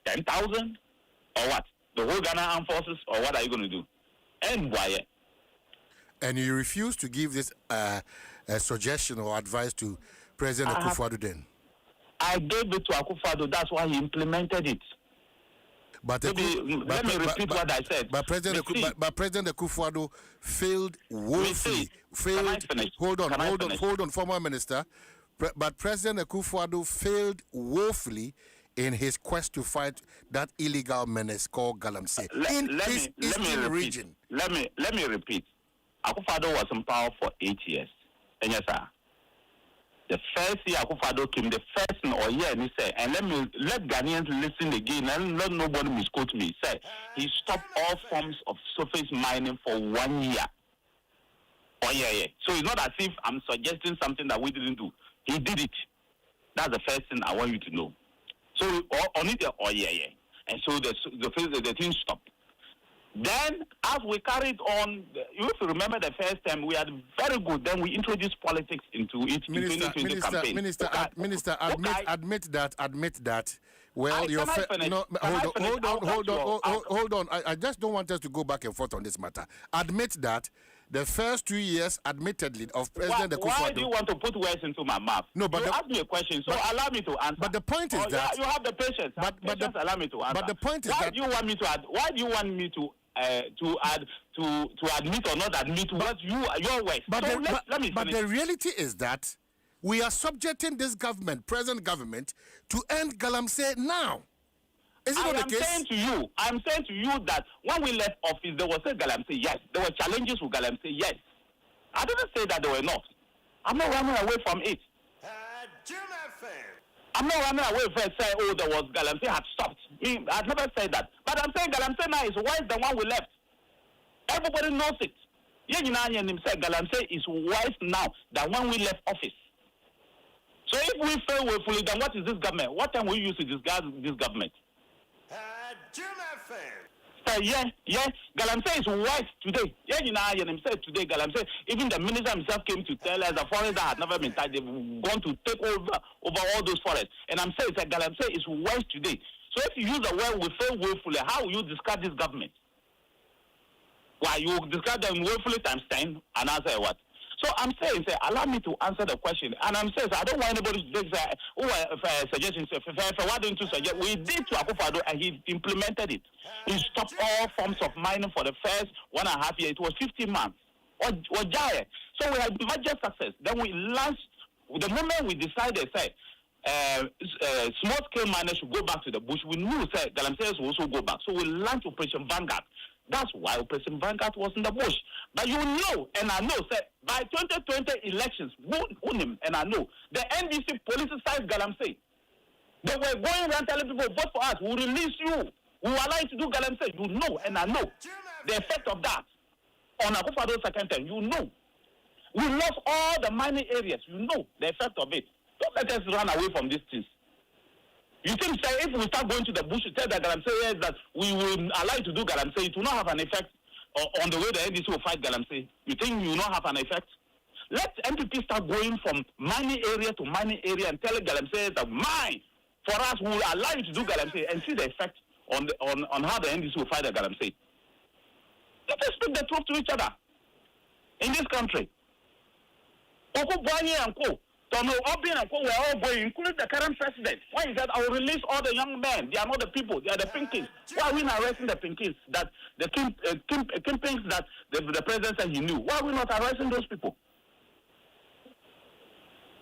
G: 10,000? Or what? The whole Ghana Armed Forces? Or what are you going to do? And why?
B: And you refuse to give this a suggestion or advice to President Akufo-Addo then?
G: I gave it to Akufo-Addo. That's why he implemented it.
B: But
G: let me repeat what I said.
B: But President Akufo-Addo failed woefully. Hold on, former minister. But President Akufo-Addo failed woefully in his quest to fight that illegal menace called Galamsey in his eastern region.
G: Let me repeat. Akufo-Addo was in power for 8 years. And yes, sir. The first year Akufo-Addo came, the first year, and he said, and let Ghanaians listen again, and let nobody misquote me. He said he stopped all forms of surface mining for 1 year. Oh yeah. So it's not as if I'm suggesting something that we didn't do. He did it. That's the first thing I want you to know. So on it, and so the thing stopped. Then, as we carried on, you have to remember the first time we had very good. Then we introduced politics into it.
B: Minister, admit that. Well, your hold on. I just don't want us to go back and forth on this matter. Admit that the first 2 years, admittedly, of President Akufo-Addo.
G: Why do you want to put words into my mouth?
B: No, but
G: you asked me a question, so allow me to answer.
B: But the point is that
G: you have the patience. Allow me to answer.
B: But the point is
G: why do you want me to add? Why do you want me to admit or not admit what your words?
B: But
G: let me finish.
B: But the reality is that we are subjecting this present government, to end Galamsey now. Is it not the case?
G: I'm saying to you that when we left office, there was a Galamsey, yes. There were challenges with Galamsey, yes. I didn't say that there were not. I'm not running away from it. I'm not running away from saying, there was Galamsey had stopped. I've never said that. But I'm saying Galamsey now is worse than when we left. Everybody knows it. Galamsey is worse now than when we left office. So if we fail woefully, then what is this government? What time will you use to disguise this government? Galamsey is worse today. Today, Galamsey, even the minister himself came to tell us the forests had never been touched. They've gone to take over all those forests. And I'm saying that Galamsey is worse today. So if you use the word we fail woefully, how will you discard this government? Why you discard them woefully times 10 and answer what? So I'm saying, allow me to answer the question. And I'm saying, I don't want anybody to take suggestions. Why don't you suggest? We did to Akufo-Addo and he implemented it. He stopped all forms of mining for the first 1.5 years. It was 15 months. Or giant. So we had major success. Then we launched, the moment we decided, small-scale miners should go back to the bush, we knew, Galamseyers will also go back. So we launched Operation Vanguard. That's why Operation Vanguard was in the bush. But you know, and I know, by 2020 elections, and I know, the NDC politicized Galamsey. They were going around telling people, vote for us, we'll release you, we'll allow you to do Galamsey. You know, and I know, the effect of that on Akufo-Addo's second term, you know. We lost all the mining areas, you know, the effect of it. Don't let us run away from these things. You think, if we start going to the bush to tell the Galamseyers that we will allow you to do Galamsey, it will not have an effect on the way the NDC will fight Galamsey. You think you will not have an effect? Let NPP start going from mining area to mining area and tell Galamseyers that for us, we will allow you to do Galamsey and see the effect on how the NDC will fight the Galamsey. Let us speak the truth to each other in this country. Tono Obi and Co were all going, including the current president. When he said, I will release all the young men. They are not the people. They are the pinkies. Why are we not arresting the pinkies? That the kingpins that the president said he knew. Why are we not arresting those people?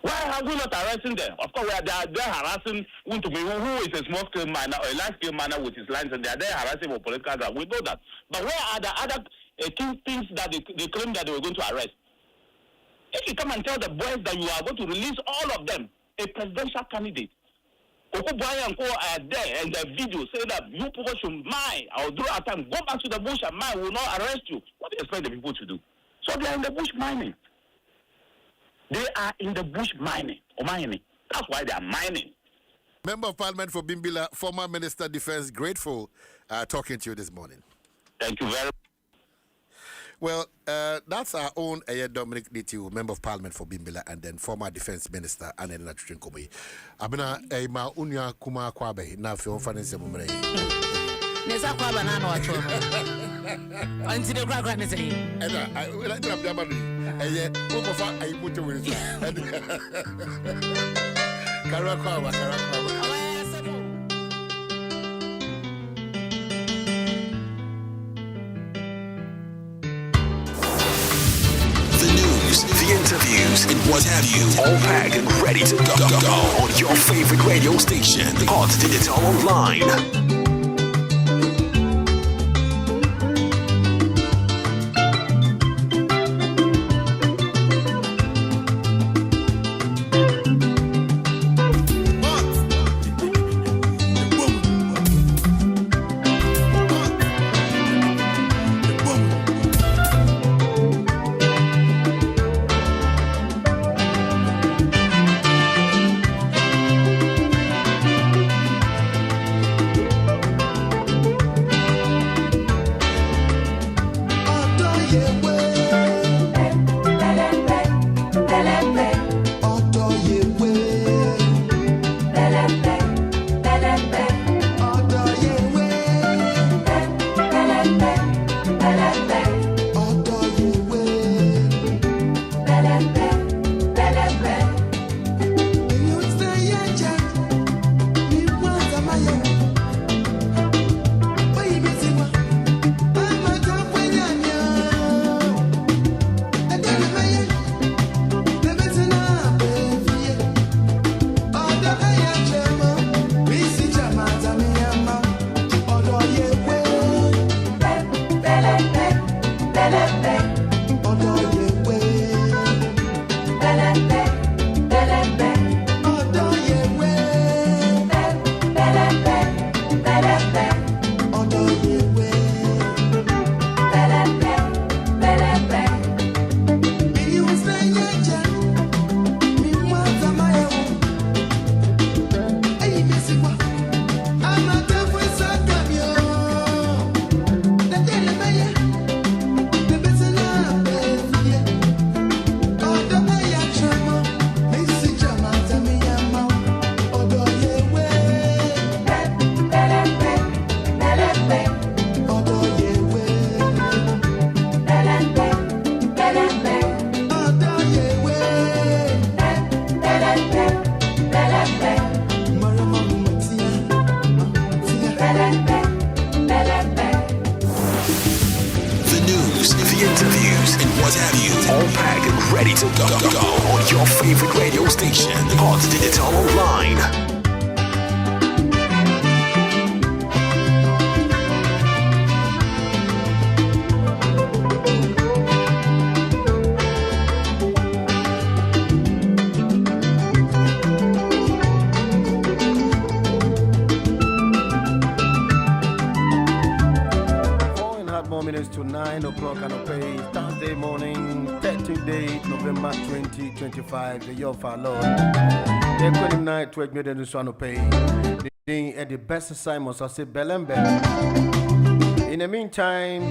G: Why are we not arresting them? Of course, they are harassing who is a small-scale miner or a large-scale miner with his lines, and they are there harassing for political grounds. We know that. But where are the other kingpins that they claim that they were going to arrest? If you come and tell the boys that you are going to release all of them, a presidential candidate, There and the video say that you people should mine. I'll do a time. Go back to the bush and mine will not arrest you. What do you expect the people to do? So they are in the bush mining. They are in the bush mining or mining. That's why they are mining.
B: Member of Parliament for Bimbilla, former Minister Defense, grateful talking to you this morning.
G: Thank you very much.
B: Well, that's our own Dominic Ditiu, Member of Parliament for Bimbilla, and then former Defense Minister Anena Chuchinkomi. Abena Ema Unya Kuma Kwabe, now for your financial moment.
A: Nesa kwa banana wacho. Anti de kwa kwa nese.
B: Eda, I will let you have the money. Over I put away. Karakwa.
C: The interviews, and what have you, all packed and ready to go on your favorite radio station, Hot Digital Online. Ready to go on your favorite radio station, Hot Digital Online.
H: Minutes to 9 o'clock and pay Thursday morning, 13th day, November 2025, the year of our Lord. The 29th, 12 million to pay. The best assignments, I say Belembe. In the meantime,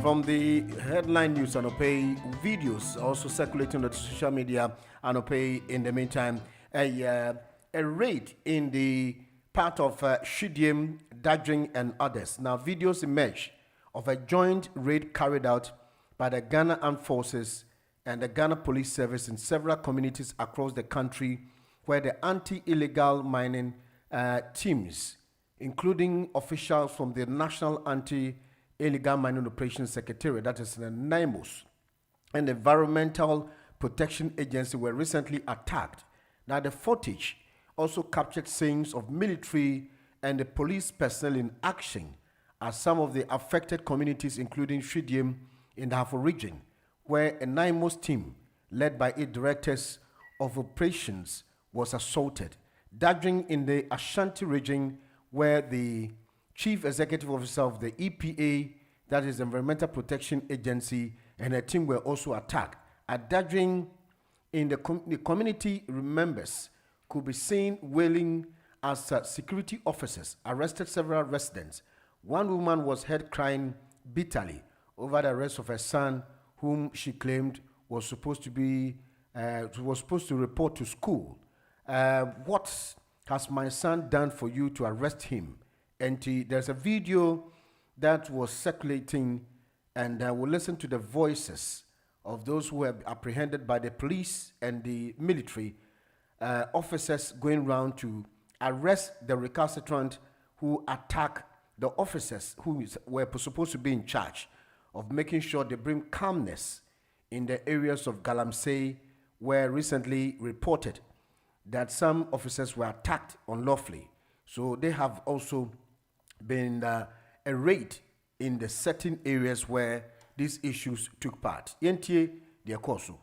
H: from the headline news and pay videos also circulating on the social media and pay in the meantime, a raid in the part of Shidim, Dajing, and others. Now, videos emerge of a joint raid carried out by the Ghana Armed Forces and the Ghana Police Service in several communities across the country where the anti-illegal mining teams, including officials from the National Anti-Illegal Mining Operations Secretariat, that is the NIMOS, and the Environmental Protection Agency were recently attacked. Now the footage also captured scenes of military and the police personnel in action as some of the affected communities, including Shidim in the Hafo region, where a NIMOS team led by its directors of operations was assaulted. Dodging in the Ashanti region, where the Chief Executive Officer of the EPA, that is the Environmental Protection Agency, and her team were also attacked. At Dodging in the community members could be seen wailing as security officers arrested several residents. One woman was heard crying bitterly over the arrest of her son, whom she claimed was supposed to report to school. What has my son done for you to arrest him? And there's a video that was circulating, and we'll listen to the voices of those who were apprehended by the police and the military officers going around to arrest the recalcitrant who attacked the officers who were supposed to be in charge of making sure they bring calmness in the areas of Galamsey, where recently reported that some officers were attacked unlawfully. So they have also been a raid in the certain areas where these issues took part. Yentie the Akoso.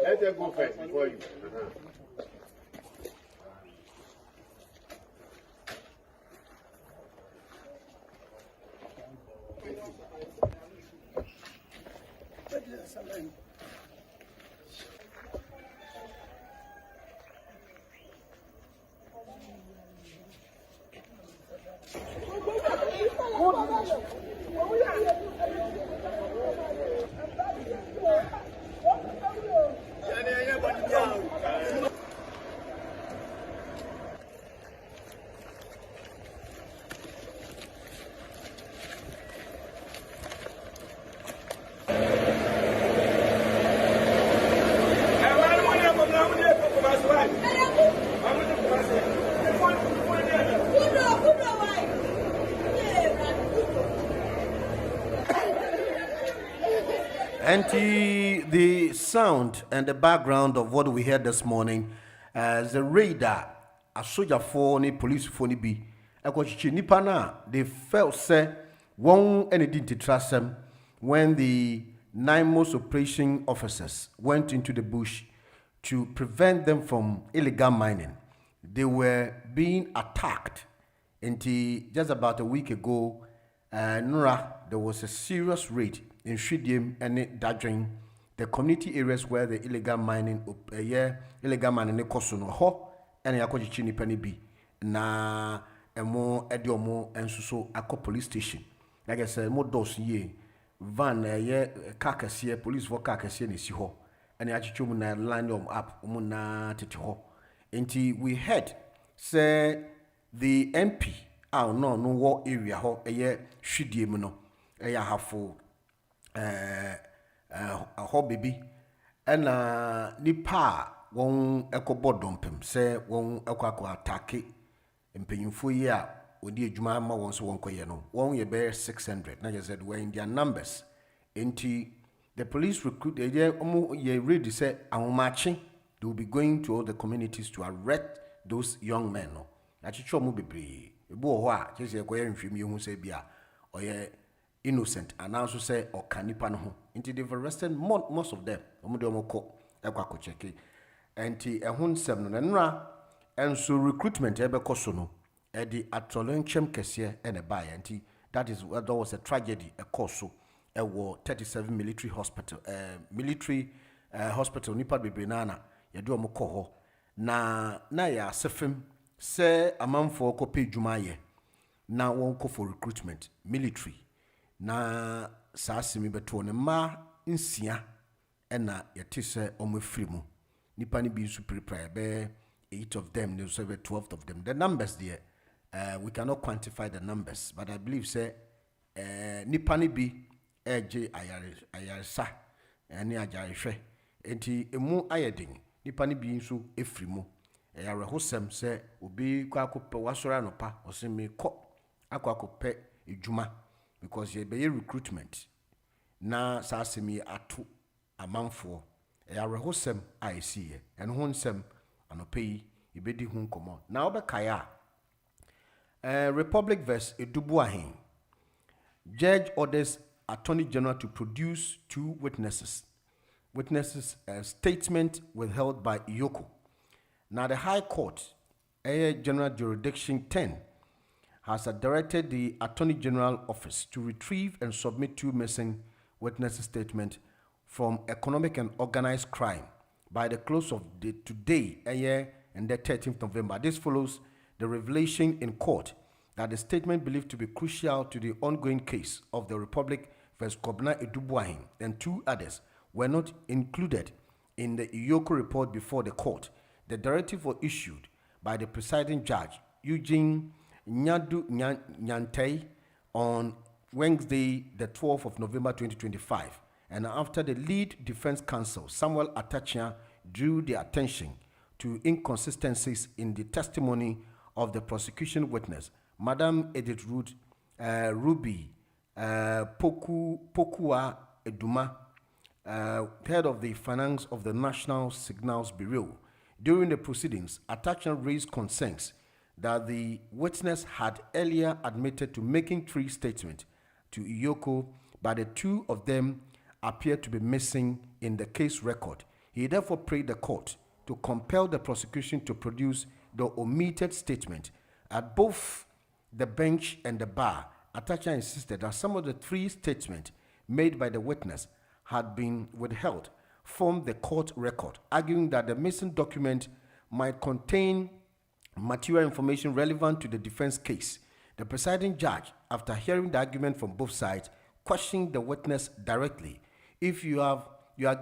I: Let her go first before you.
H: And the sound and the background of what we heard this morning as a radar, a soldier for any police for any be. They felt say one and didn't trust them when the 9 most operation officers went into the bush to prevent them from illegal mining. They were being attacked until just about a week ago. Nura, there was a serious raid in Shidim and Dadring, the community areas where the illegal mining kosono ho and yakoji chini penny be na emo ediomo and so ako police station. Like I said, more dos ye van carcassier police for carcassier ni si ho and yachichum na line them up umuna titi ho. Until we heard say the MP no war area ho Shidim no hafo a hobby and nipa won echo bodompem say won echo attack mpanyimfo yi a odi adwuma ma won so won koye no won ye be 600 na just said were in their numbers enti the police recruit ye ready say ahomache they will be going to all the communities to arrest those young men no achicho mu bebre ebu ho a chese koye nhwem ye hu say bia oye innocent and also say or kanipa no ho into they've arrested most of them omude omoko ekwa check enti ehun nsem no nra enso recruitment ebe koso no e di atolenchem kese ene buy enti that is there was a tragedy a koso ɛwɔ 37 military hospital hospital nipa bebree na yɛde ɔmo kɔ hɔ na yɛ asefem sɛ amanfoɔ kɔpɛ adwuma yɛ na wɔn kɔ for recruitment military na saa asemi bɛto ne mma nsia ɛna yɛte sɛ ɔmo afiri mu nipa ne bi nso prepare bɛ 8 of them no so 12 of them. The numbers there we cannot quantify the numbers, but I believe say nipa ne bi ɛgye ayaresa ɛne agyarehwɛ enti emu ayɛden nipa ne bi nso efiri mu ɛyare hosem sɛ obi kɔ akɔpɛ wasɔre anopa ɔsɛ me kɔ akɔpɛ edwuma because ye be recruitment na saa asemi ato amanfoɔ ɛyare hosem a ɛsiye ɛno ho nsɛm anopa yi ibedi ho nkɔmɔ na ɔbɛkae a Republic vs Edubuahin. Judge orders Attorney General to produce 2 witnesses. Witnesses statement withheld by Iyoko. Now the High Court, General Jurisdiction 10, has directed the Attorney General Office to retrieve and submit 2 missing witnesses statements from economic and organized crime by the close of the today, and the 13th November. This follows the revelation in court that the statement believed to be crucial to the ongoing case of the Republic vs. Kobna Edubuahin and 2 others were not included in the Iyoko report before the court. The directive was issued by the presiding judge, Eugene Nyadu Nyantei, on Wednesday, the 12th of November 2025, and after the lead defense counsel, Samuel Atachia, drew the attention to inconsistencies in the testimony of the prosecution witness, Madam Edith Ruby Pokua Eduma, head of the finance of the National Signals Bureau. During the proceedings, Atachia raised concerns that the witness had earlier admitted to making 3 statements to Iyoko, but the 2 of them appeared to be missing in the case record. He therefore prayed the court to compel the prosecution to produce the omitted statement. At both the bench and the bar, Atachia insisted that some of the 3 statements made by the witness had been withheld from the court record, arguing that the missing document might contain material information relevant to the defense case. The presiding judge, after hearing the argument from both sides, questioned the witness directly. If you are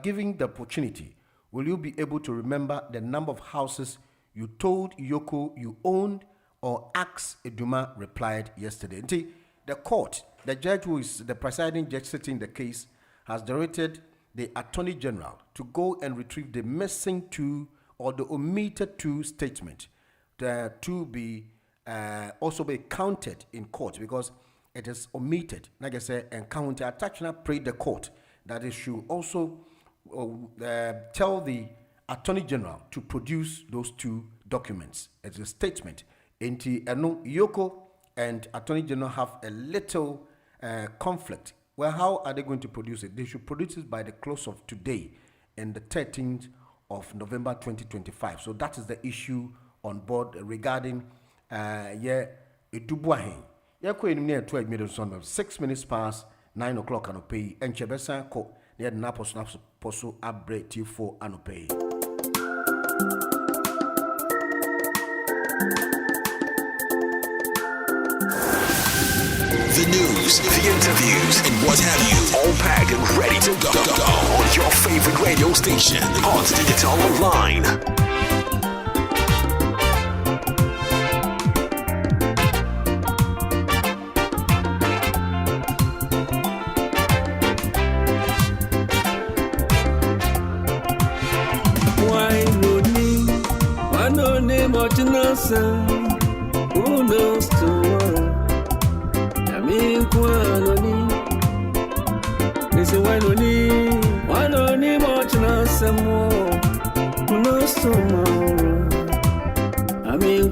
H: given the opportunity, will you be able to remember the number of houses you told Iyoko you owned or asked? Eduma replied yesterday. Until the court, the judge who is the presiding judge sitting the case, has directed the Attorney General to go and retrieve the missing 2 or the omitted 2 statements to be also be counted in court because it is omitted. Like I said, and counted. Atachia prayed the court that it should also tell the Attorney General to produce those 2 documents as a statement. Iyoko and Attorney General have a little conflict. Well, how are they going to produce it? They should produce it by the close of today, in the 13th of November 2025. So that is the issue on board regarding Edubuahin. Yako 12 minutes on 6 minutes past 9 o'clock anope and Chebesa ko near Napos Poso Abre T4 anope.
C: The news, the interviews, and what have you, all packed and ready to go on your favorite radio station, Hot Digital Online.
I: Who knows tomorrow? I mean, they say, why no need much now some more? Who knows tomorrow? I mean,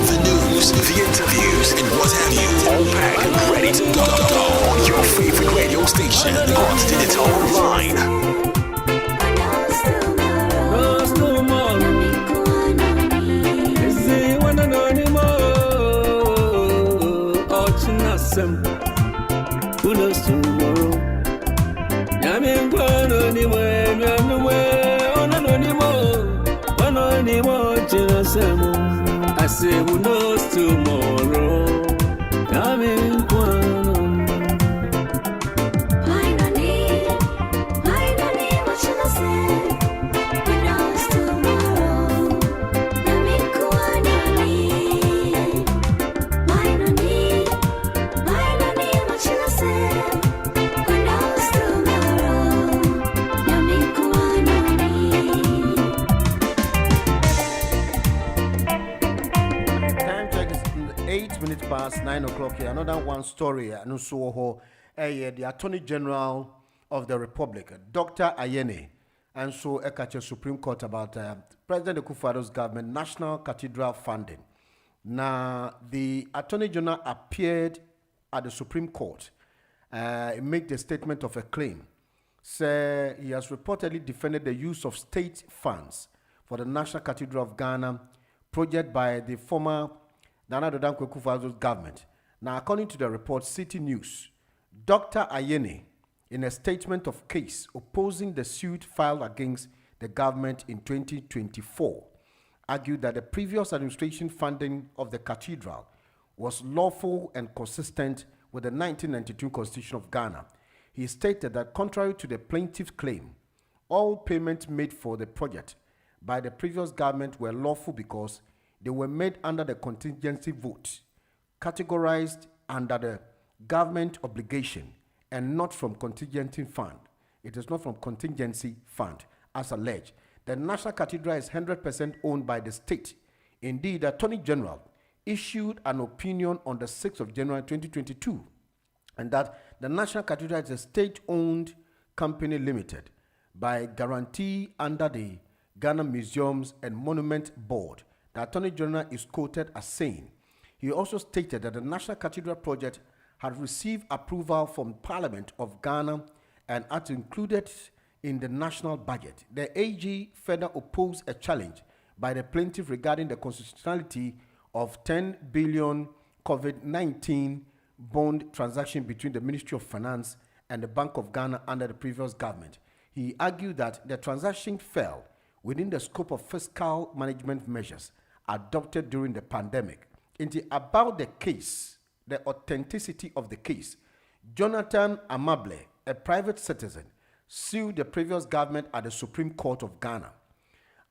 C: The news, the interviews, and what have you, all packed and ready to go on your favorite radio station, Hot Digital Online.
I: some. Who knows tomorrow? Yamin Guano, ni way, anymore, I say, who knows tomorrow? Yamin Guano.
H: Past 9 o'clock here. Another one story. I know so the Attorney General of the Republic, Dr. Ayene, and so Ekache Supreme Court about President Akufo-Addo's government national cathedral funding. Now, the Attorney General appeared at the Supreme Court. He made the statement of a claim. Say he has reportedly defended the use of state funds for the National Cathedral of Ghana project by the former Nana Dankwa Akufo-Addo's government. Now, according to the report, City News, Dr. Ayene, in a statement of case opposing the suit filed against the government in 2024, argued that the previous administration funding of the cathedral was lawful and consistent with the 1992 Constitution of Ghana. He stated that contrary to the plaintiff's claim, all payments made for the project by the previous government were lawful because they were made under the contingency vote, categorized under the government obligation, and not from contingency fund. It is not from contingency fund, as alleged. The National Cathedral is 100% owned by the state. Indeed, the Attorney General issued an opinion on the 6th of January 2022, and that the National Cathedral is a state-owned company limited by guarantee under the Ghana Museums and Monument Board. The Attorney General is quoted as saying, he also stated that the National Cathedral project had received approval from Parliament of Ghana and had included in the national budget. The AG further opposed a challenge by the plaintiff regarding the constitutionality of 10 billion COVID-19 bond transaction between the Ministry of Finance and the Bank of Ghana under the previous government. He argued that the transaction fell within the scope of fiscal management measures adopted during the pandemic. About the case, the authenticity of the case, Jonathan Amable, a private citizen, sued the previous government at the Supreme Court of Ghana,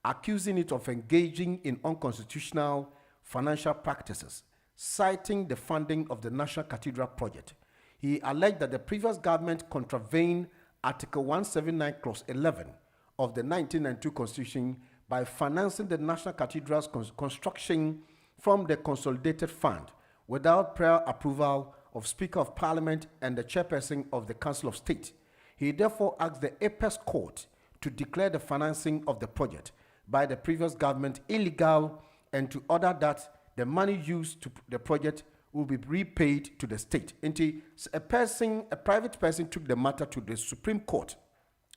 H: accusing it of engaging in unconstitutional financial practices, citing the funding of the National Cathedral project. He alleged that the previous government contravened Article 179, Clause 11 of the 1992 Constitution by financing the National Cathedral's construction from the Consolidated Fund without prior approval of Speaker of Parliament and the Chairperson of the Council of State. He therefore asked the Apex Court to declare the financing of the project by the previous government illegal and to order that the money used to the project will be repaid to the state. A private person took the matter to the Supreme Court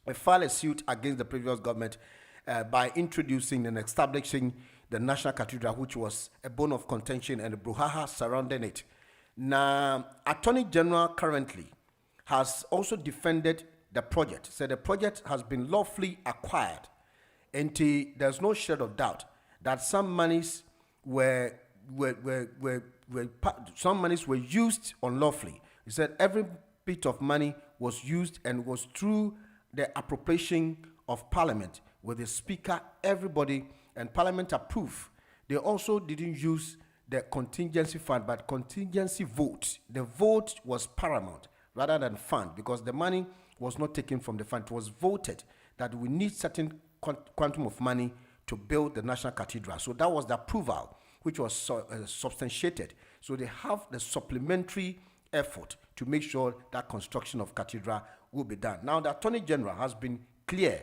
H: and filed a suit against the previous government by introducing and establishing the National Cathedral, which was a bone of contention and a brouhaha surrounding it. Now, Attorney General currently has also defended the project, said the project has been lawfully acquired, and there's no shade of doubt that some monies were used unlawfully. He said every bit of money was used and was through the appropriation of Parliament with the Speaker, everybody, and Parliament approved. They also didn't use the contingency fund, but contingency vote. The vote was paramount rather than fund, because the money was not taken from the fund. It was voted that we need certain quantum of money to build the National Cathedral. So that was the approval, which was substantiated. So they have the supplementary effort to make sure that construction of cathedral will be done. Now, the Attorney General has been clear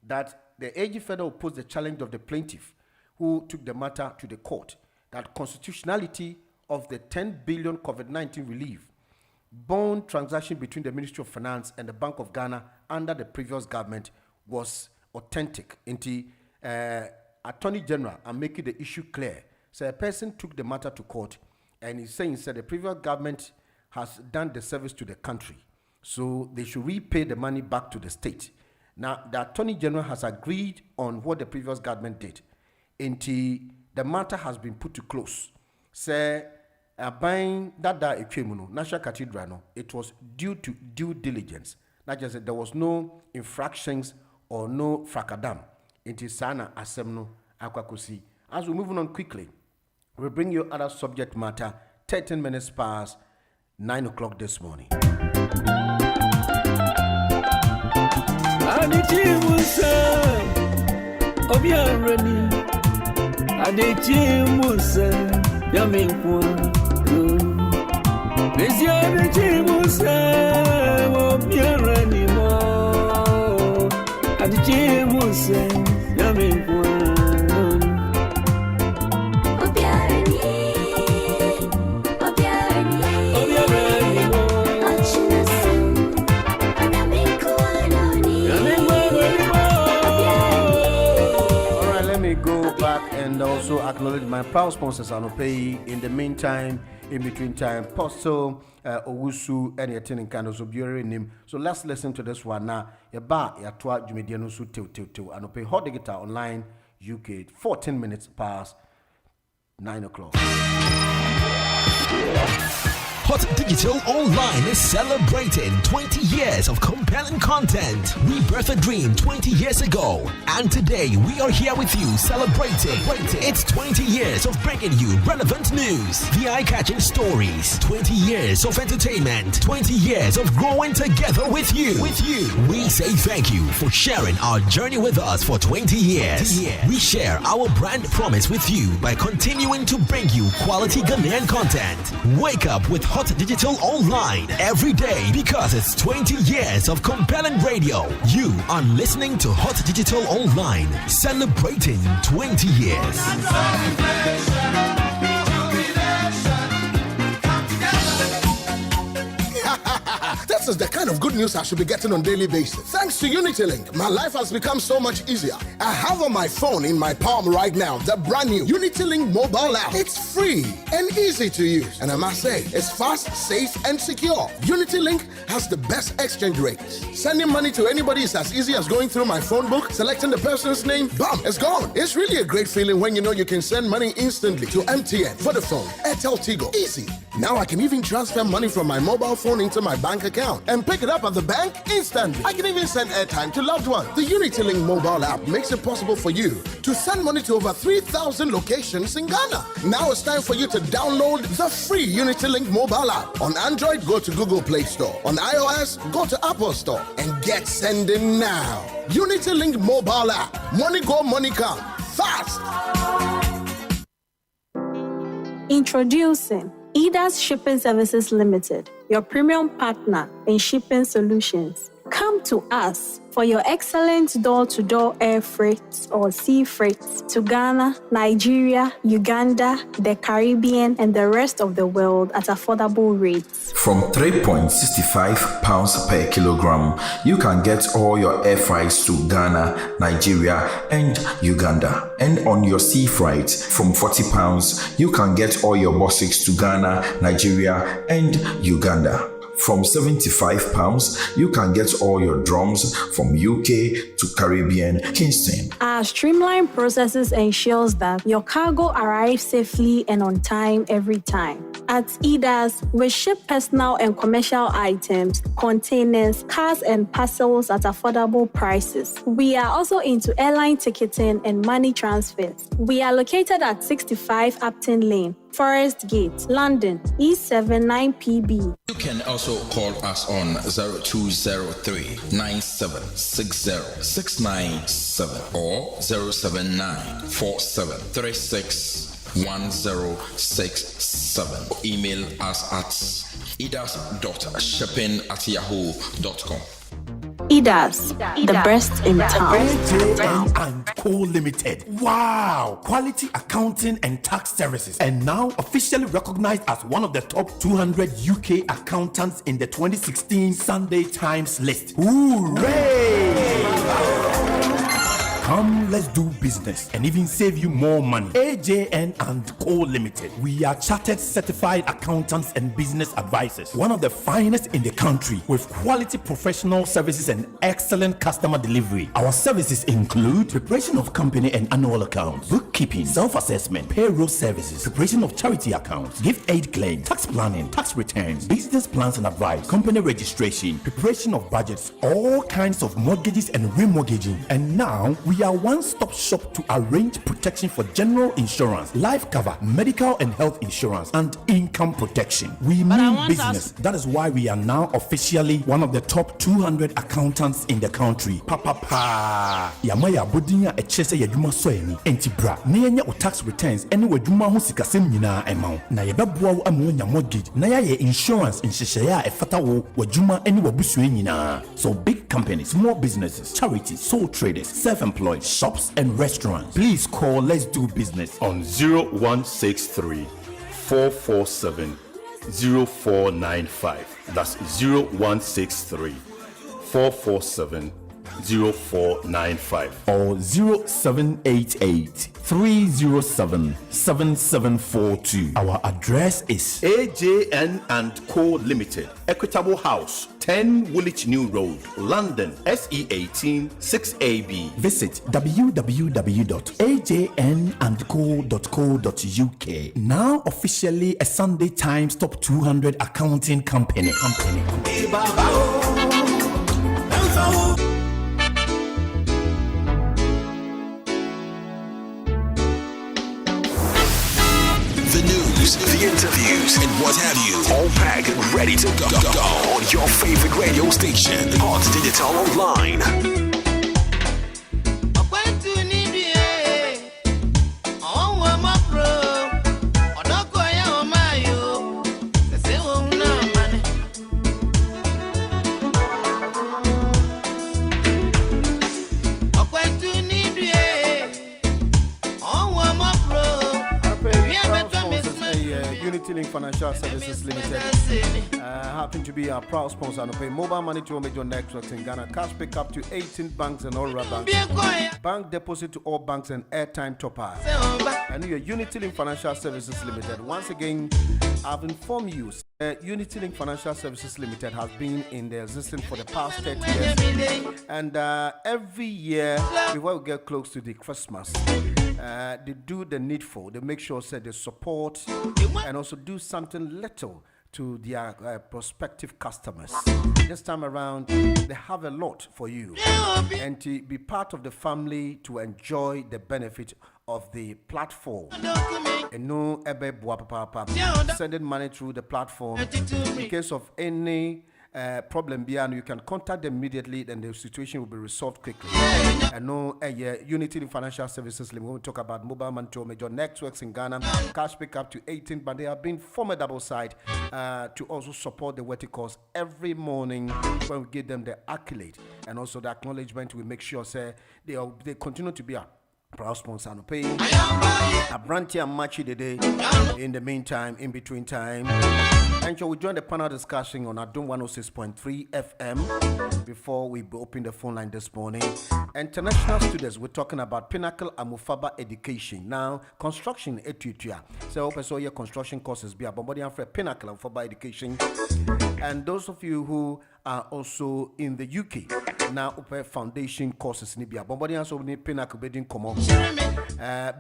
H: that the AG further opposed the challenge of the plaintiff, who took the matter to the court, that constitutionality of the 10 billion COVID-19 relief bond transaction between the Ministry of Finance and the Bank of Ghana under the previous government was authentic. Attorney General, I'm making the issue clear. So a person took the matter to court, and he's saying that the previous government has done the service to the country. So they should repay the money back to the state. Now, the Attorney General has agreed on what the previous government did. Until the matter has been put to close. Say, buying that National Cathedral, it was due to due diligence. Not just that there was no infractions or no fracadam. It is sana asemno akwakusi. As we move on quickly, we bring you other subject matter. 13 minutes past 9 o'clock this morning. And also acknowledge my proud sponsors on pay. In the meantime, in between time, Postal, Owusu, and attending candles of your name. So let's listen to this one now. Yaba Yatwa Jumediano Su Til and pay hot guitar online UK 14 minutes past 9 o'clock.
C: Hot Digital Online is celebrating 20 years of compelling content. We birthed a dream 20 years ago, and today we are here with you celebrating. It's 20 years of bringing you relevant news, the eye-catching stories, 20 years of entertainment, 20 years of growing together with you. We say thank you for sharing our journey with us for 20 years. We share our brand promise with you by continuing to bring you quality Ghanaian content. Wake up with Hot Digital Online every day because it's 20 years of compelling radio. You are listening to Hot Digital Online, celebrating 20 years.
J: This is the kind of good news I should be getting on a daily basis. Thanks to UnityLink, my life has become so much easier. I have on my phone in my palm right now the brand new UnityLink mobile app. It's free and easy to use. And I must say, it's fast, safe, and secure. UnityLink has the best exchange rates. Sending money to anybody is as easy as going through my phone book, selecting the person's name, bam, it's gone. It's really a great feeling when you know you can send money instantly to MTN, Vodafone, Airtel Tigo. Easy. Now I can even transfer money from my mobile phone into my bank account and pick it up at the bank instantly. I can even send airtime to loved ones. The UnityLink mobile app makes it possible for you to send money to over 3,000 locations in Ghana. Now it's time for you to download the free UnityLink mobile app. On Android, go to Google Play Store. On iOS, go to Apple Store and get sending now. UnityLink mobile app. Money go, money come. Fast.
K: Introducing Ida's Shipping Services Limited, your premium partner in shipping solutions. Come to us for your excellent door-to-door air freight or sea freight to Ghana, Nigeria, Uganda, the Caribbean, and the rest of the world at affordable rates.
L: From £3.65 per kilogram, you can get all your air freights to Ghana, Nigeria, and Uganda. And on your sea freight, from £40, you can get all your boxes to Ghana, Nigeria, and Uganda. From £75, you can get all your drums from UK to Caribbean, Kingston.
K: Our streamlined processes ensures that your cargo arrives safely and on time every time. At Idas, we ship personal and commercial items, containers, cars, and parcels at affordable prices. We are also into airline ticketing and money transfers. We are located at 65 Upton Lane, Forest Gate, London, E7 9PB.
M: You can also call us on 0203 9760 697 or 079 4736 1067. Email us at idas.shipping@yahoo.com.
K: Idas, the best in town.
N: AJN and Co Limited. Wow! Quality accounting and tax services, and now officially recognized as one of the top 200 UK accountants in the 2016 Sunday Times list. Hooray! Come, let's do business and even save you more money. AJN and Co Limited. We are chartered certified accountants and business advisors. One of the finest in the country with quality professional services and excellent customer delivery. Our services include preparation of company and annual accounts, bookkeeping, self-assessment, payroll services, preparation of charity accounts, gift aid claim, tax planning, tax returns, business plans and advice, company registration, preparation of budgets, all kinds of mortgages and remortgaging. And now we are one-stop shop to arrange protection for general insurance, life cover, medical and health insurance, and income protection. We mean business. That is why we are now officially one of the top 200 accountants in the country. Papa Yamaya Budinya Echese Yaduma Soyeni, Entibra, Nanya o tax returns, and Waduma Husikasem Nina amount. Na Yababua Amonia mortgage, Naya insurance in Shishaya Efatawo, Wajuma, and Wabusuenina. So big companies, small businesses, charities, sole traders, self-employed, shops, and restaurants. Please call Let's Do Business on 0163 447 0495. That's 0163 447 0495 or 0788 307 7742. Our address is AJN and Co Limited, Equitable House, 10 Woolwich New Road, London, SE18 6AB. Visit www.ajnandco.co.uk. Now officially a Sunday Times Top 200 accounting company.
C: The news, the interviews, and what have you, all packed and ready to go on your favorite radio station, Hot Digital Online.
H: Unity Financial Services Limited happen to be our proud sponsor and pay mobile money to all major networks in Ghana. Cash pick up to 18 banks and all banks. Bank deposit to all banks and airtime top-up. And your Unity Link Financial Services Limited. Once again, I've informed you, Unity Link Financial Services Limited has been in the existence for the past 30 years. And every year, before we get close to the Christmas, they do the needful. They make sure that they support and also do something little to their prospective customers. This time around, they have a lot for you. And to be part of the family to enjoy the benefit of the platform. And no sending money through the platform. In case of any problem beyond, you can contact them immediately, then the situation will be resolved quickly. And no Unity Financial Services Limited. When we talk about mobile money to major networks in Ghana, cash pick up to 18, but they have been formidable side to also support the verticals every morning when we give them the accolade and also the acknowledgement. We make sure they continue to be a proud sponsor and pay a brandy and matchy the day. In the meantime, in between time, and so we join the panel discussion on Adum 106.3 FM before we open the phone line this morning. International students, we're talking about Pinnacle Amufaba Education. Now, construction etudia. So, your construction courses be a bombarding for Pinnacle Amufaba Education. And those of you who are also in the UK, now open foundation courses in Libya. Bombarding so need Pinnacle Bedin Common.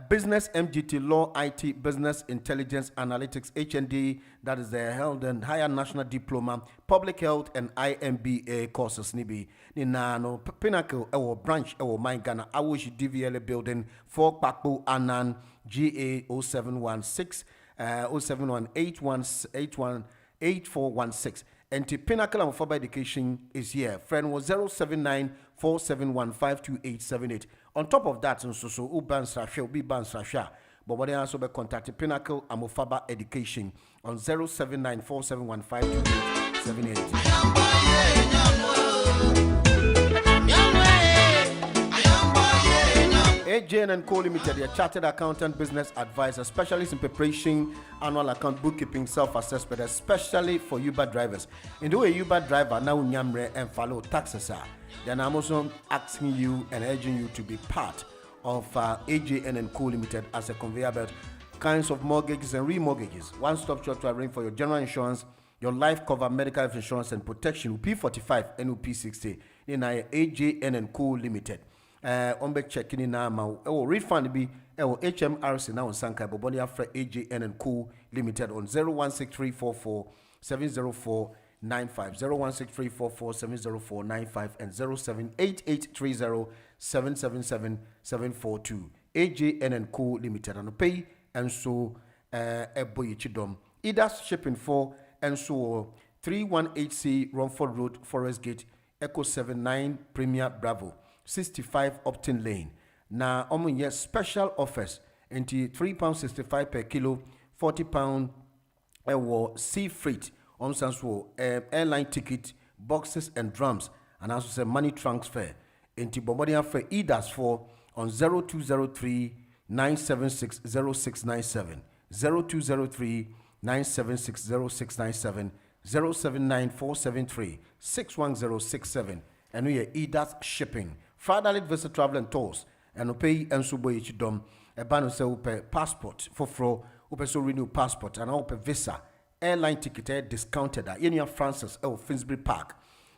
H: Business MGT Law IT Business Intelligence Analytics HND, that is the held and higher national diploma, public health and IMBA courses nibi. Nino Pinnacle our branch our mine Ghana Awoshi DVL building 4 Pakpo Anan GA 0716 0718188416. And the Pinnacle Amufaba Education is here. Friend was 07947152878. On top of that, so Uban Sasha, Uban Sasha. But what they also be contacted Pinnacle Amufaba Education on 07947152878. AJN and Co Limited, a chartered accountant, business advisor, specialist in preparation, annual account, bookkeeping, self-assessment, especially for Uber drivers. In the way Uber driver now nyamre and follow taxes are. then I'm also asking you and urging you to be part of AJN and Co Limited as a conveyor belt, kinds of mortgages and remortgages. One-stop shop to arrange for your general insurance, your life cover, medical health insurance and protection. P45 and P60 in AJN and Co Limited. On be checking in now. Refund be HMRC now on Sankai Boboni after AJN and Co Limited on 016344 704 95 01634470495 and 078830777742 AJN and Co Limited and pay and so Eboyichidom Idas shipping for and so 318C Romford Road Forest Gate Echo 79 Premier Bravo 65 Upton Lane. Now yes special offers into £3.65 per kilo, £40 sea freight. Airline ticket, boxes and drums, and also say money transfer into Bombardier for EDAS for on 0203 976 0697, 0203 976 0697, 079 473 61067, and we are EDAS shipping. Fatherly Visa Travel and Tours, and pay and subo each dom, a banner say upe passport for fro, upe so renew passport, and upe visa. Airline ticket discounted at Yenia Francis Finsbury Park.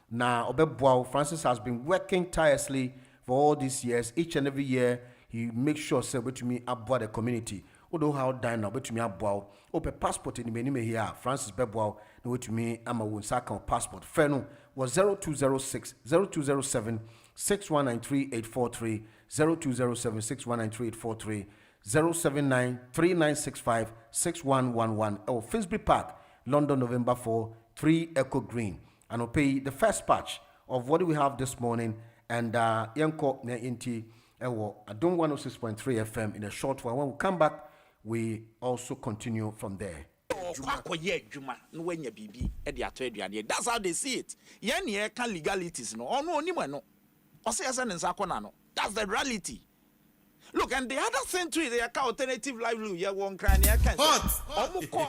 H: Now, Obebwao Francis has been working tirelessly for all these years. Each and every year, he makes sure say to me about the community. Although how dine now, but to me abwao. Open passport in the menu here. Francis Bebwao, no to me I'm a Winsaka passport. Fenu was 0206 0207 6193843 0207 6193843. 07939656111 Finsbury Park, London, November 4, 3 Echo Green. And I'll pay the first batch of what do we have this morning. And Yanko Inti Adon 106.3 FM in a short while. When we come back, we also continue from there.
O: That's how they see it. Legalities no. That's the reality. Look, and the other thing too, they are alternative livelihood. Yeah, one crying.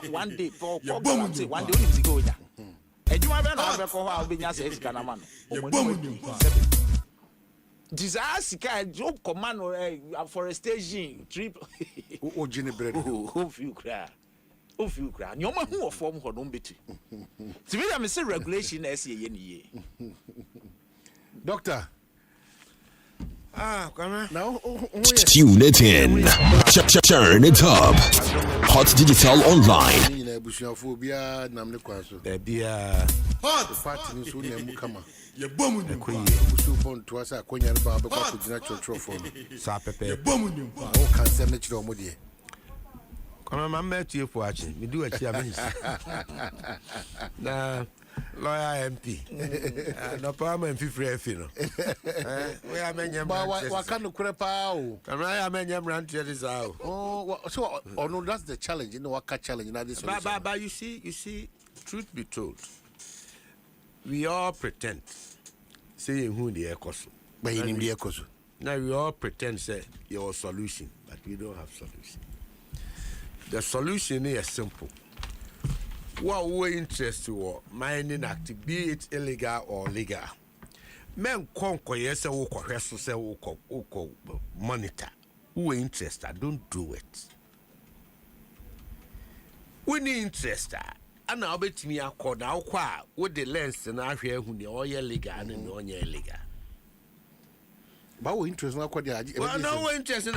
O: One day for one day only to go there. And you have I'll be just as Ghanaian. Disaster job command afforestation trip.
B: Oh, Jenny bread.
O: Oh, you cry. Oh, you cry. Your man who form her own bit. To me, I'm a regulation as ye.
B: Doctor.
C: Now, tune it in. Turn it up. Hot Digital Online.
P: I'm met you for watching. We do a challenge. Nah. Lawyer MP. No problem and free fino. We are many what
B: kind of crepa?
P: I mean this out.
B: Oh, so no, that's the challenge. You know what challenge in this.
P: But you see, truth be told, we all pretend saying who the echoes.
B: But in the echoes.
P: Now we all pretend say your solution, but we don't have solution. The solution is simple. What we interest in mining activity, be it illegal or legal. Men conquer yes, monitor. Who interested? Don't do it. We need interest. And I'll bet me a call now with the lens and I hear who the oil legal and the illegal.
B: But we interest not quite.
P: Well, no interest in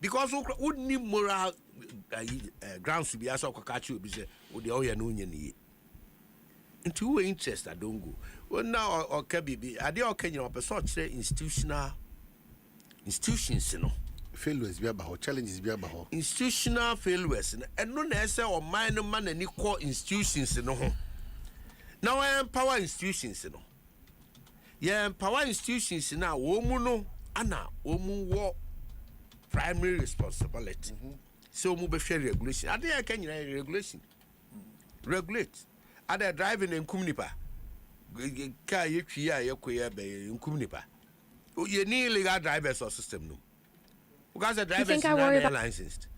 P: because we need moral grounds to be as of catch you with the oil union. Into interest, I don't go. Well, now, or Kabi, I do okay, you know, such institutional institutions, you know.
B: Failures be about challenges be about
P: institutional failures and no necessary or minor man and equal institutions, you know. Now I empower institutions, you know. Yeah, empower institutions now. Woman, Anna, woman, war primary responsibility. So, move share regulation. I think I can regulation. Regulate. Are they driving in Kumnipa? Car you in Kumnipa. You need legal drivers or system. No. Because the drivers are licensed.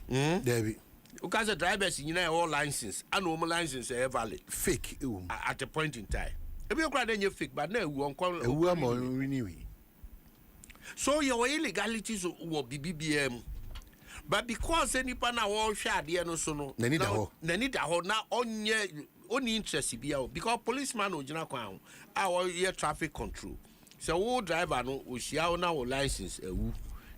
B: David.
P: Because the drivers in all license and normal license are valid.
B: Fake
P: at a point in time. Ebi okra dey fake, but na ewu onko.
B: Ewu am renew.
P: So your illegalities will be BBM. But because any pana all share the no so no.
B: Nani da
P: ho na only interest be because policeman o jina kwan our year traffic control. So wo driver no o share na o license ewu.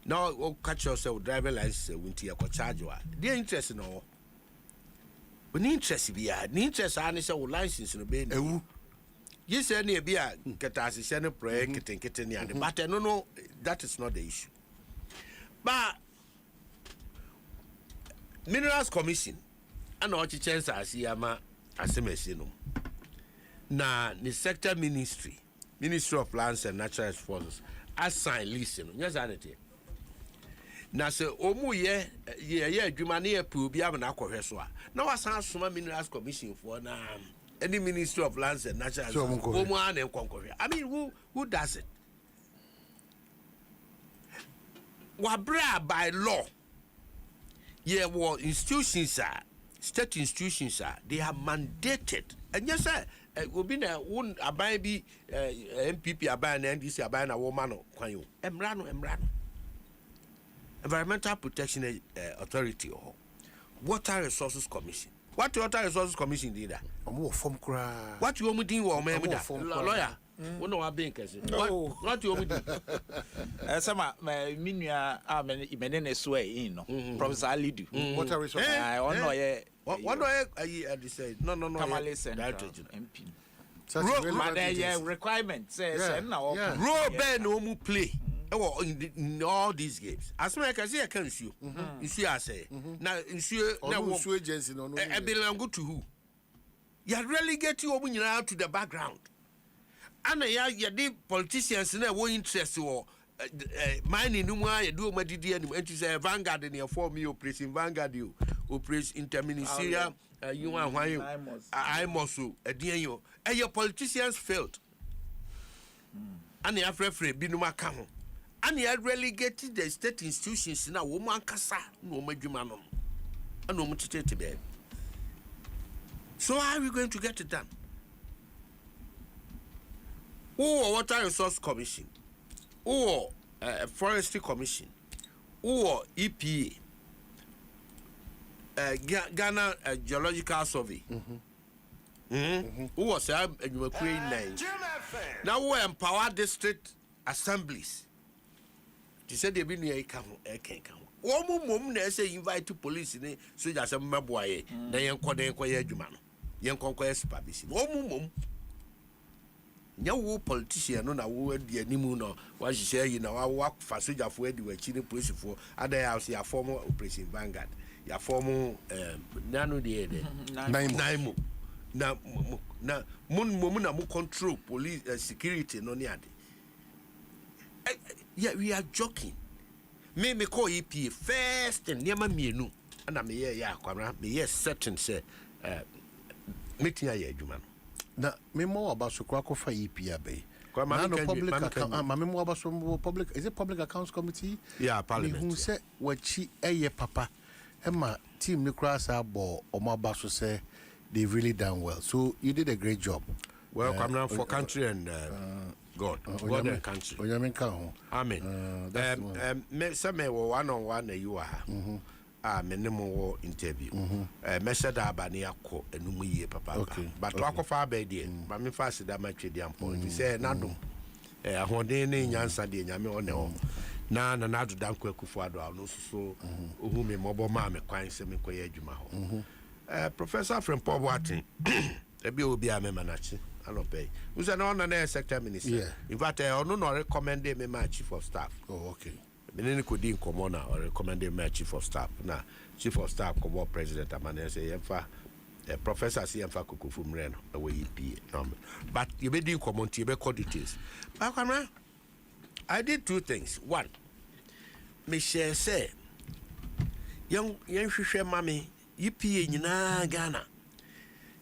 P: Now o catch yourself driver license nti e ko charge wa. The interest no. When interest be the interest ani say o license no be
B: ewu.
P: Yes, any be a catastrophe, send a prayer, getting any, but no, that is not the issue. But Minerals Commission, and all chance I see ama as a messino. Now, the sector Ministry of Lands and Natural Resources, assign listen, yes, anity. Now, say, Omu ye, Jumania Pubia and Aqua. Now, I saw some Minerals Commission for now. Any Ministry of Lands and Natural Resources. I mean, who does it? Wabra by law. Yeah, well, institutions are, state institutions are, they are mandated. And yes, sir, will be a one ababi MPP aban and NDC aban a woman or Quayo. Emrano. Environmental Protection Authority or Water Resources Commission. What Water Resources Commission did that? What you want me to do, lawyer? What no, I'm being what you want me to do?
O: Some Minia are many sway in Professor Alidu.
B: Water Resources.
O: I don't know.
P: What do I say? No.
O: MP. Requirement says now.
P: Row bear no more play. In all these games, as much as I can see, you see, I say, now, no agency, no, I belong to who? You relegate you when you're out to the background. And you did politicians in a way interest or mining, no more, you do my DD and you say Vanguard in your form, you operation Vanguard, you operation interministerial, you want why I'm also a dear and your politicians failed. And the Afro be no more come. And he had relegated the state institutions in a woman casa, no majumano, and no much bed. So how are we going to get it done? Or Water Resource Commission, or Forestry Commission, or EPA, Ghana Geological Survey. Who was a name? Now we empower district assemblies. She said they've been near a camel. One mum, they say invite to police in so just a maboy, they young Kodayan Juman, young conquest Pabisi. One mum. No politician, no, word the Nimuno, what she say, you know, I work for Soja for the way Chile police for other house, your former Operation Vanguard, your former Nano de Naimo. Now, Mumuna mu control police security, no near. Yeah, we are joking. Me call EPA first and near me no. And I'm here, me certain say, meeting a year, man.
B: Now, me more about Sukrako for EPA Bay. Mamma about some public, is it Public Accounts Committee?
P: Yeah, Parliament.
B: Who said what she a papa, Emma, Team Nukrasa Bo, or my boss say they've really done well. So you did a great job.
P: Welcome now for country and God and country. Amen. Some may one you are. Minimum interview. Measure that Baniako and Numuye Papa. But talk of our bed, but me fast that much the point. He said, Nado. A Hondene Yansa de Yame on the na na do dan kwaku fuado no so ohu me mobile ma me kwan se me koye adwuma ho Professor from Paul Watin e bi obi a me manachi alope we say no na sector minister in fact no recommend me my chief of staff.
B: Oh, okay.
P: Me ne ko di nkomo na or recommend me chief of staff na chief of staff ko president amane say yemfa professor si yemfa kokofu mre no we EPA no but you be di nkomo nti be call details akwana. I did two things. One, me share say, young share mommy, EPA nyina Ghana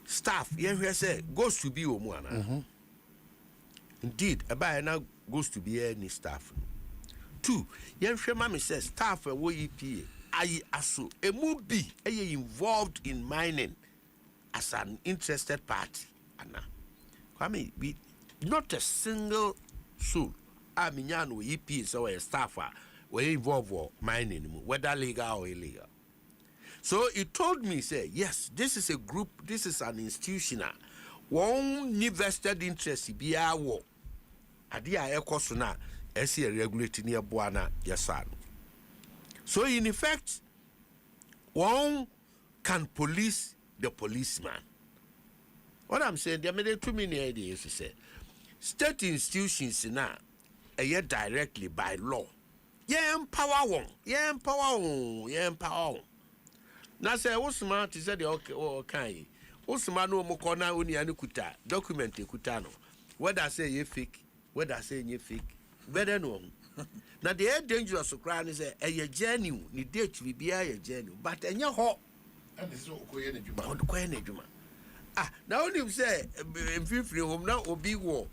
P: staff. Young say goes to be omuana. Indeed, a buyer now goes to be any staff. Two, young share mommy says staff a wo EPA. I aso a movie involved in mining as an interested party. Anna, I mean, we not a single soul. I mean, EP so a staffer we involved with mining, whether legal or illegal. So he told me, say, yes, this is a group, this is an institution. One vested interest be our war. Adia ekosuna esi regulating near Buana Yasan. So in effect, one can police the policeman. What I'm saying, there are too many ideas to say. State institutions now are directly by law. Yeah, empower one. Yeah, empower one. Yeah, empower one. Now say, what's smart is the okay. What's smart no more corner only any kuta document kutano. Whether I say you fake, whether I say you fake, better no. Now the air dangerous to cry is a genuine, the date will be a genuine, but and your hot and it's so quiet. Ah, now only say, in 50 home now will be war,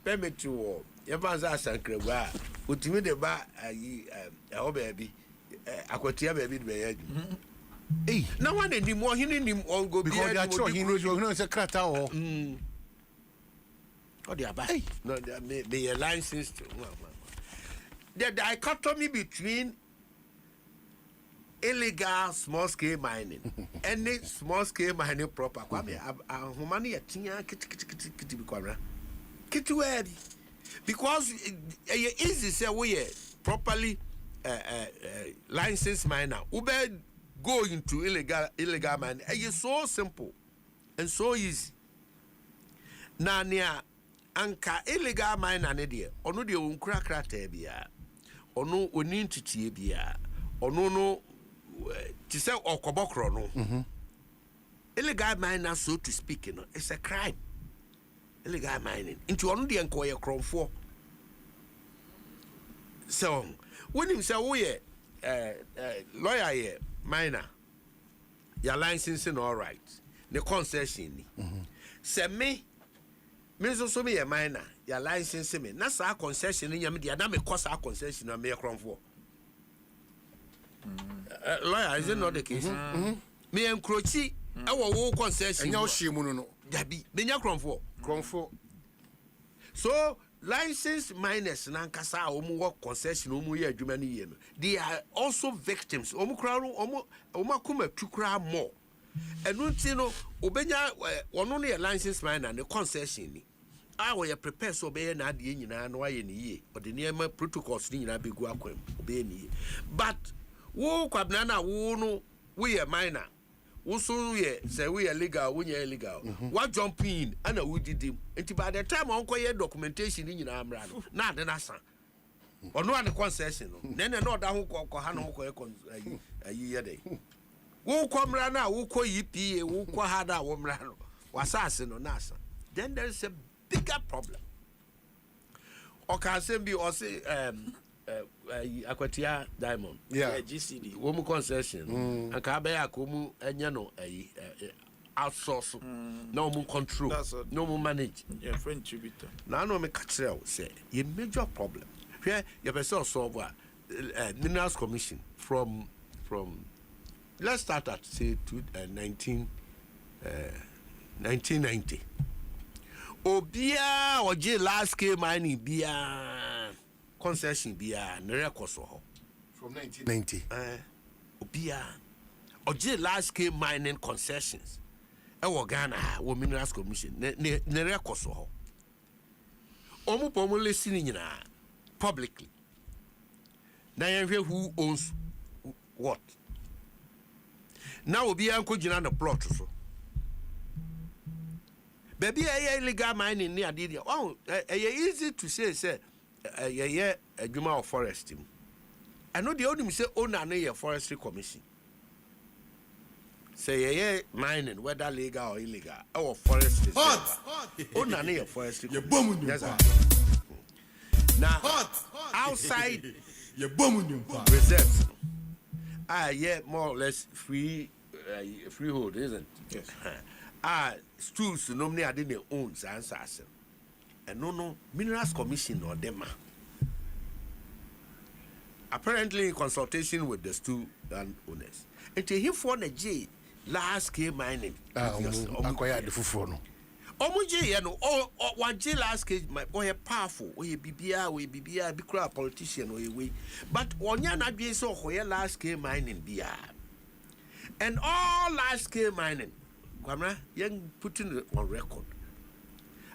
P: permit to war. Evans asked and Creba, would you mean about a baby, Aquatia baby? Hey, no one anymore, he didn't all go because they are sure he knows a crater or. Oh, they are back. No, they are licensed. The dichotomy between illegal small scale mining and small scale mining proper. Because it's easy to say we properly licensed miner. Ube go into illegal mining. It's so simple and so easy. Nania anka illegal miner ne de ono de onkura krata bia ono oni ntiti bia ono no ti say okobokro no illegal miner, so to speak, it's a crime. Illegal mining into ono de enko ye kronfo. So when him say we lawyer here miner your licensing all right the concession ni say me so me a minor, your license me. That's our concession in your media. That may cost our concession on me a crown for. Lawyer, is it not the case? Me and Croci, our whole concession. No, she mono. Dabi, Benya crown for. So, license minors, Nankasa, Omu concession, Omu ya Jumani. They are also victims. Omu crown, Oma kuma to cry more. And no obenya one only a license miner and the concession. I will prepare so be na de nyina no aye ni or the near protocols ni nyina be go akwam be ni. But wo kwabna na wo no we a miner. Wo so we say we are legal, we are illegal. What jump in and we did him. And by the time on ye documentation ni nyina amra no na de na san. Or no an concession no. Then no da ho ko ha no ko ye day. Wo komra na wo ko yipi wo ko ha da wo mra no wasase no nasa. Then there is a bigger problem. Or can say be or say Aquatia Diamond, GCD wo mu concession and ka be akomu enya no outsource no mu control no mu manage friend tribute. Now no me catch say a major problem here you be solve Minerals Commission from let's start at say 1990. Obia oje last scale mining bia concession bia ne record so
B: from 1990.
P: Obia oje last scale mining concessions. E Ghana wo Minerals Commission ne record so. Omu pomo listening nyina publicly. Na yenhwe who owns what. Now Obia nko gina na plot so. Baby, illegal mining near Didia. Oh, easy to say, a Juma of forest. I know the only say owner a forestry commission. Say, mining, whether legal or illegal, or forestry. Owner a forestry commission. Now, outside your boom reserves, more or less freehold, isn't it? Yes. Stools normally I didn't own answers. And no Minerals Commission or them. Apparently in consultation with the stool and owners. And to him for the J last scale mining.
B: Acquired the Fufono.
P: Omuji ya no waje last case my boy powerful we bibia be cry politician we but onya na dwe so hoye large scale mining bia and all large scale mining kwamra young putting it on record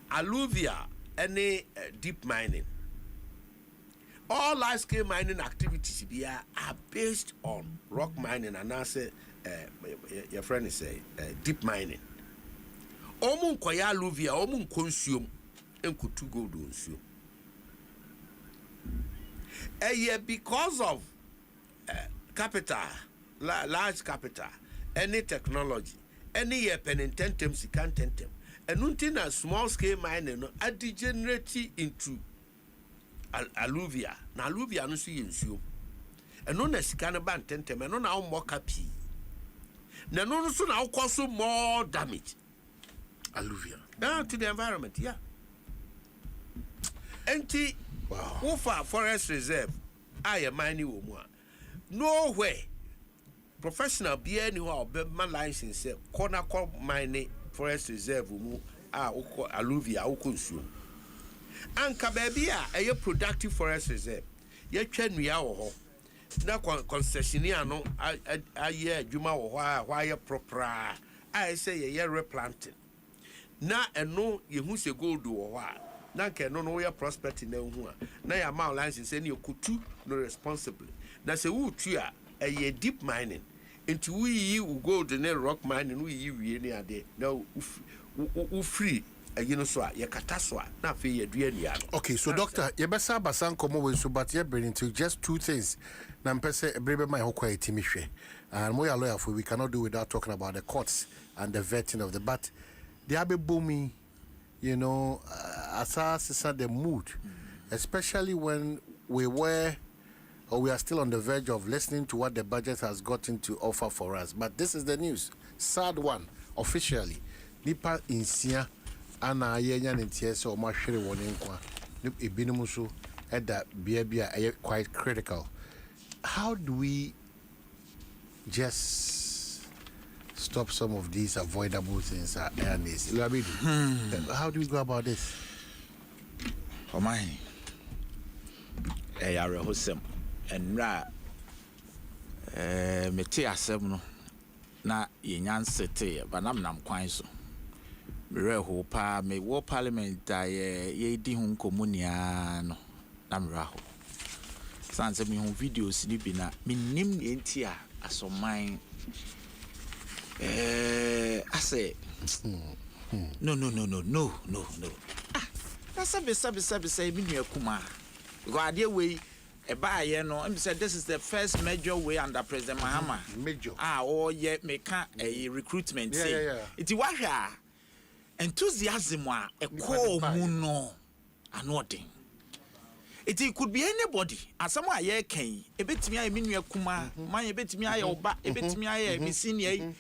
P: alluvia any deep mining all large scale mining activities bia are based on rock mining and I say your friend is say deep mining. Omun koya alluvia, omun consume enkutu gold onsuo. Because of capital, large capital, any technology, any penintentem sikantentem, and nothing a small scale mining a degenerate into alluvia. Na alluvia no see ensuo. And no na sikanaban tentem, and no na more capi. Na no so na cause more damage.
B: Alluvia.
P: To the environment, yeah. Enti Wofa Forest Reserve, I am mining woman. Nowhere professional be anywhere my license corner mining forest reserve alluvia consume. Anka baby a productive forest reserve. Ye twenua wo ho. Na concessionaire no aye adwuma wo ho a ye proper. I say ye replanting. Na eno yehu se gold wo ho na nke no we prospect na hu a na ya ma license say ne kutu no responsibly na se wu tu a ye deep mining into we gold na rock mining we wie ne ade na u free you know so ye kata so na fe ye dua nia no.
B: Okay, so doctor ye besa basan komo we so but ye bring into just two things na mpese brebe my hokwa etimi hwe and mo ya lawyer for we cannot do without talking about the courts and the vetting of the but the abe booming. You know, assess the mood, especially when we are still on the verge of listening to what the budget has gotten to offer for us. But this is the news. Sad one, officially. Nipa insia ana yenya ntiese o mahwere woni nkwa. Ebinimuso eda bia quite critical. How do we just stop some of these avoidable things at airness? How do we go about this?
O: Oh my, I are hosem and ra mete asem no na yenyan sete but nam kwan so mere ho pa me wo parliament ye di hu nkomunia no na mere ho sanse me hu videos ni bi na minim enti a asoman I say no. Say me kuma. God dey way e ba ye no. Em say this is the first major way under President Mahama.
B: Major.
O: Ye make a recruitment say.
B: Yeah.
O: Iti wahwa enthusiasm a e call mu no anoden. It could be anybody. As someone ye can, a bit me, I mean, you kuma, my bit me, I oba, a bit me, I be seen ye.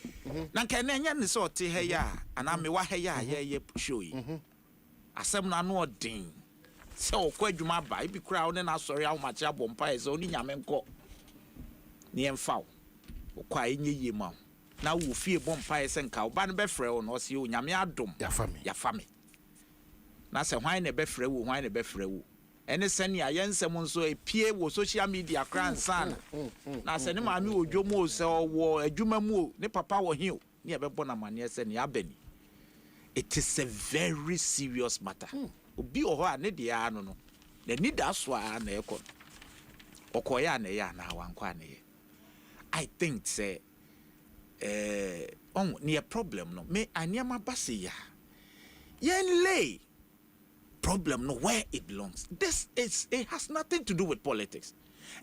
O: Nankan sort here, and I'm a wahaya, ye show you. As some no ding. So, quite you my buy, be crowd, and I sorry how much I bumpire is only Yamenko. Near foul. Or quite ye, mum. Now we fear bumpires and cow, ban befrel, or see you, Yamiadum, your family. Now, say, why a befrel, why a befrel. Ene seni ayensem so epie wo social media kran san na seni maami odwomo se wo adwuma mu ne papa wo hio ne ebebo na mane seni abani. It is a very serious matter. Obi oho a ne dia no no na ni da so a na ekọ okoya na ya na wankwa na ye. I think say on near problem no me aniama base ya yen lay problem no where it belongs. It has nothing to do with politics.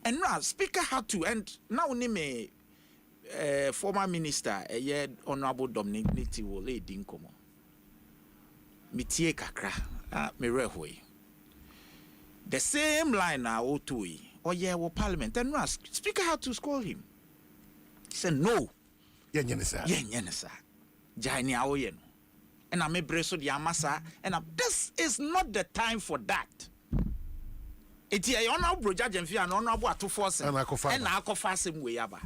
O: And now speaker had to, and now name former minister honorable Dominic Niti will lay dinkomo mitie kakra merehoi the same line now otoi or wo parliament. And now speaker had to scold him. He said no yenyenesa jani awoye no. And I may breso the amasa, and this is not the time for that. It's a honorable judge and fear and honorable to force and I go fast him way aba.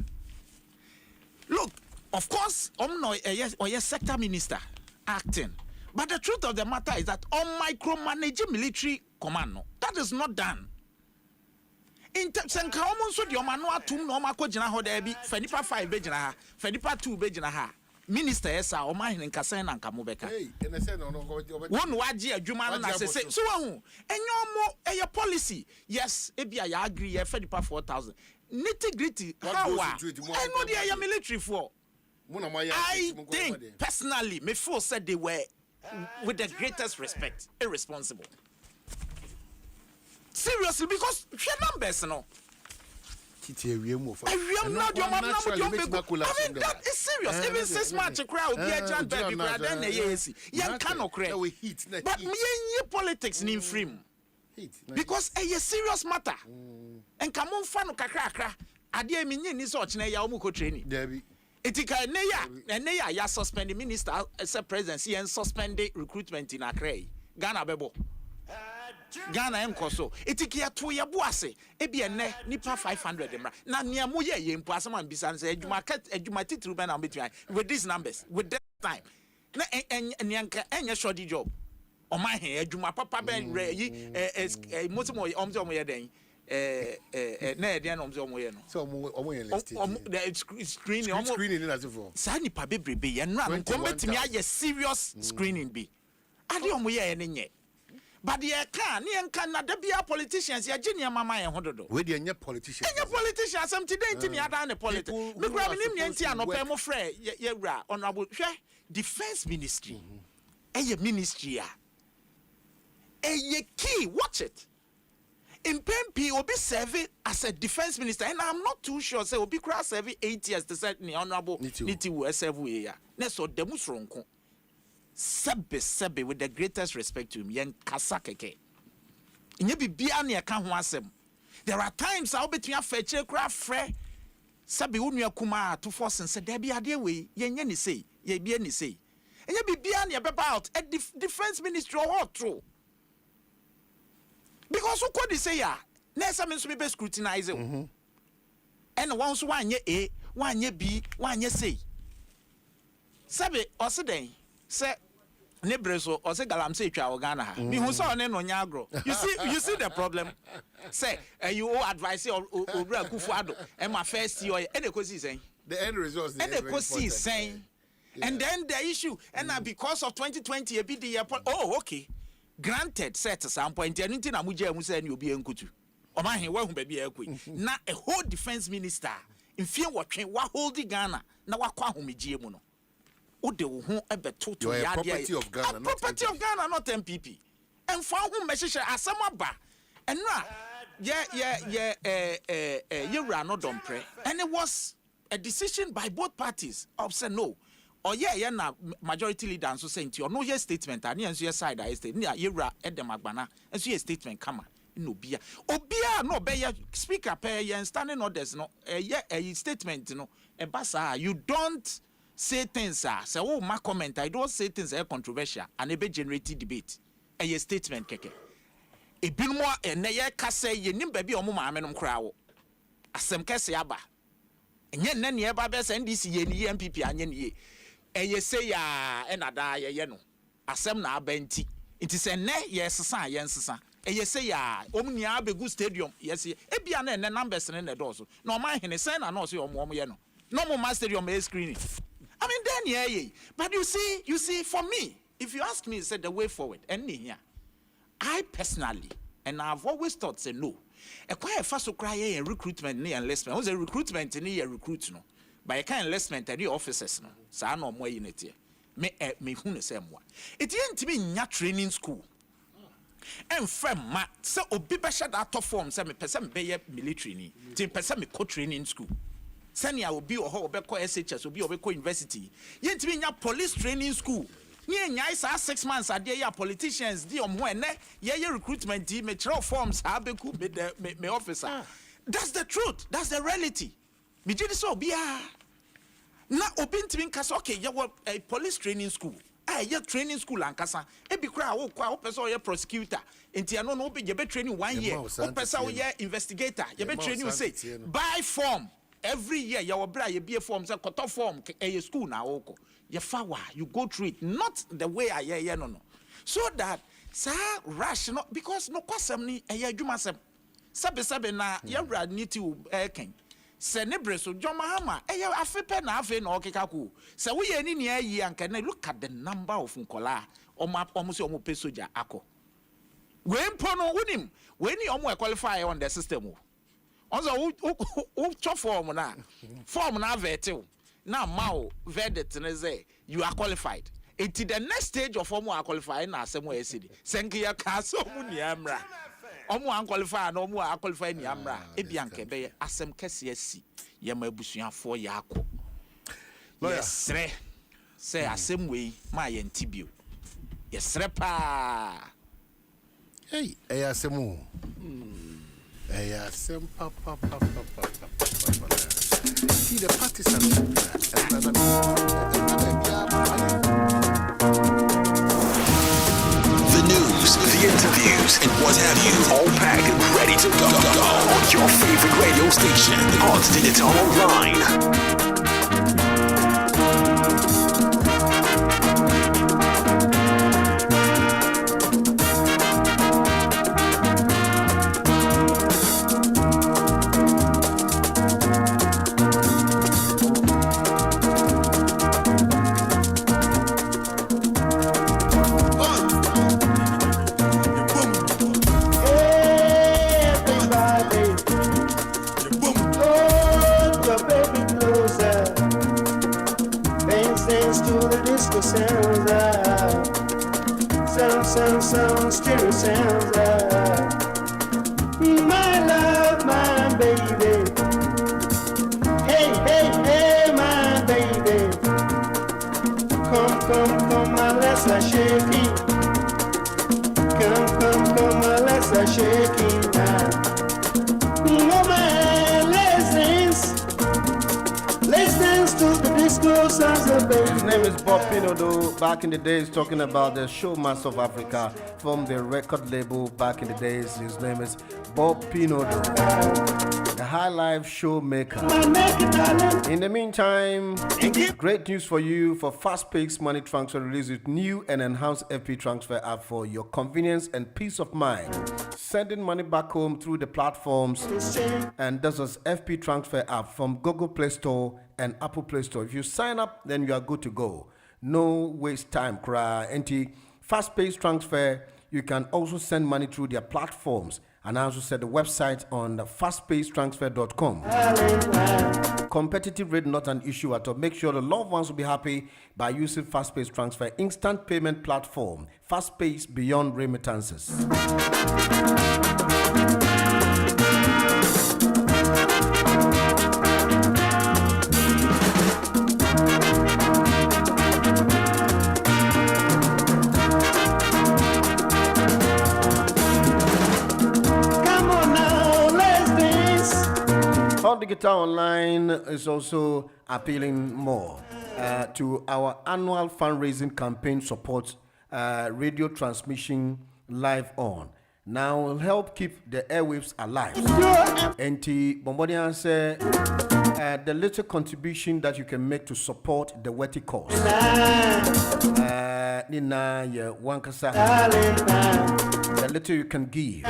O: Look, of course, no yes, or yes, sector minister acting. But the truth of the matter is that on micromanaging military command, no, that is not done. In terms of so the omano atum no mako gina ho da bi fanipa 5 be gina ha fanipa 2 be gina ha minister esa o ma hene nkasa na nka mo beka
B: ene se no
O: won waje adwuma no na se so wahu enyo eye policy yes ebia ya agree ye fanipa 4,000 nitty gritty how I know they are military for. I think personally me feel said they were with the greatest respect irresponsible. Seriously, because she numbers no. I mean that is serious. Even 6 months crowd be a giant baby crowd then yes. Yan cannot cry. But me politics in frame. Because a serious matter. And come on fan kakra. Ade me nyi ni so ochne ya omu ko training. Etika neya ya suspend the minister as a presidency and suspend the recruitment in Accra. Ghana bebo. Ghana enkoso etikia to ye boase e bia ne nipa 500 mra na nea mo ye mpo asem am bisan say adwuma titru be na between with these numbers with that time na enyanka enye short job o ma he adwuma papa ben re yi motimo omzo mo ye den na e den omzo mo ye no
B: so omo ye listed
O: screening as for sa nipa bebrebe ye no an ko betimi aye serious screening be ade omo ye ne nye. But the can na there be a politicians ya genia mama ye hododo.
B: We dey nye politicians.
O: Nye politicians am today ntini ada na politics. Me gra me nim nti anopa mo frɛ ye wura honorable hwɛ defense ministry. Eye ministry a. Eye key watch it. In PMP obi serve as a defense minister and I'm not too sure say obi kra serve 8 years to say ni honorable niti wo serve we ya. Na so demu sronko. Sebe with the greatest respect to him yen kasa keke nye bibia na ka ho asem. There are times I between afeche kra frɛ sebe wonu akuma to force say there be ade we yen ye ni say ye bia ni say nye bibia na beba out a defense ministry or true because who could say ya na some me be scrutinize and one so one ye A one ye B one ye say sebe oseden say nebreso or say galamse twa Ghana ha me hu say one no nya agro you see the problem say you all advise or Obra Kufuado and my first year and ekosi saying
B: the end result
O: and ekosi saying and then the issue and now because of 2020 a bit the oh okay granted set some point anything na muje mu say ni obi enkutu o ma he wa hu ba bia ekoi na a whole defense minister in fear watching wa holding Ghana na wa kwa homegie mu no Ode who ebe toto ya
B: property of Ghana,
O: property of Ghana, not MPP. And for whom message asamaba. And na you ran not done pray. And it was a decision by both parties of say no. Or na majority leader so saying to you no your statement and your side I state near Yura at the Magbana and so your statement come no bia. Obia no be speaker pay and standing orders no a statement no a basa you don't say things say oh my comment I don't say things are controversial and it be generating debate a statement keke e bin mo na ye ka say ye nim ba bi o mo ma amenom kra wo asem kese aba enye nna ne eba be say ndc ye ni MPP anye ne ye ye say ya e na da ye no asem na aba nti say ne ye sesa ye nsesa ye say ya omnia abegu stadium yes e bia na numbers ne na do so na o ma hene say na no so o mo ye no mo ma stadium e screening I mean, then yeah. But you see, for me, if you ask me, say the way forward, and here, I personally, and I've always thought, say no. A quite fast to cry a recruitment near enlistment. Was a recruitment near recruit no, by a kind enlistment and the officers no. So I know more unity. Me who the same one. It ain't to be in training school. And from ma, so obi besha that top form, say me person be military ni, te person me co-training school. Sanya obi o beko SHS obi beko university yentimi nya police training school ni nya isa 6 months ade ya politicians di omho ene ye recruitment di me throw forms ha beku me officer that's the truth that's the reality me jidi so obi na obi ntimi nkasa okay ye police training school ye training school ankasa e bi kra wo kwa wo person ye prosecutor enti ano no obi ye be training 1 year wo person wo ye investigator ye be training say buy form every year you bra you be a form say koto form a school na oko. You fawa, you go through it, not the way I hear no. So that rational because no kwasem ni adwuma sem. Sabe na yewra need to ken. Se nebre so Jomahama afepe na afe na okeka ku. Se wo ye ni ne ayi anka na look at the number of nkola omo se omo pe soja akọ. We mpo no wonim we ni omo qualify on the system o. Onzo wo cho form na avetil na ma verdict ne say you are qualified. Until the next stage of omo are qualified na asem we esidi. Senki ya ka so mu ni amra. Omo unqualified no omo are qualified ni amra. Ebi anke be asem kese asi. Ye ma abusuafo ya akọ. Yesre say asem we ma ye ntibio. Yesre pa.
B: Hey, asemu. Asem pa. See the partisans.
C: The news, the interviews, and what have you, all packed and ready to go on your favorite radio station on Digital Online.
D: Sounds, stereo sounds, my love, my baby. Hey, my baby. Come, let's shake it. Come, let's shake it now. Woman, let's dance to the disco sounds of baby.
H: His name is Bob Pinodo. Back in the days, talking about the Showmaster of Africa from the record label. Back in the days, his name is Bob Pinodo, the High Life Showmaker. In the meantime, great news for you for fast-paced money transfer release with new and enhanced FP transfer app for your convenience and peace of mind. Sending money back home through the platforms, and this is FP transfer app from Google Play Store and Apple Play Store. If you sign up, then you are good to go. No waste time, cry. Fast-paced transfer, you can also send money through their platforms. And I also said the website on fastpacetransfer.com. Competitive rate not an issue at all. Make sure the loved ones will be happy by using Fast-Pace Transfer instant payment platform. Fast-Pace beyond remittances. Digital Online is also appealing more to our annual fundraising campaign support radio transmission live on. Now will help keep the airwaves alive. And Bombodian said the little contribution that you can make to support the wetty cause. Nina Wankasa. The little you can give.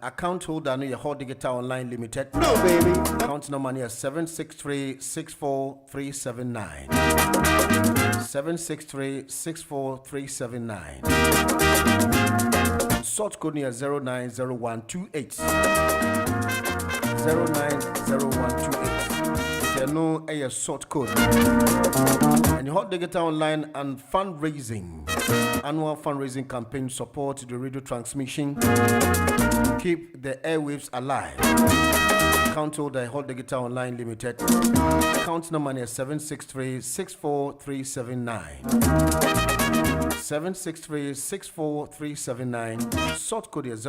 H: Account holder no your whole Digital Online Limited. No baby. Account number is 763-64379. 763-64379. Sort code near 090128. 090128. You know a sort code. And your hot Digital Online and fundraising. Annual fundraising campaign support the radio transmission. Keep the airwaves alive. Account holder Hot Digital Online Limited. Account number is 763-64379. 763-64379. Sort code is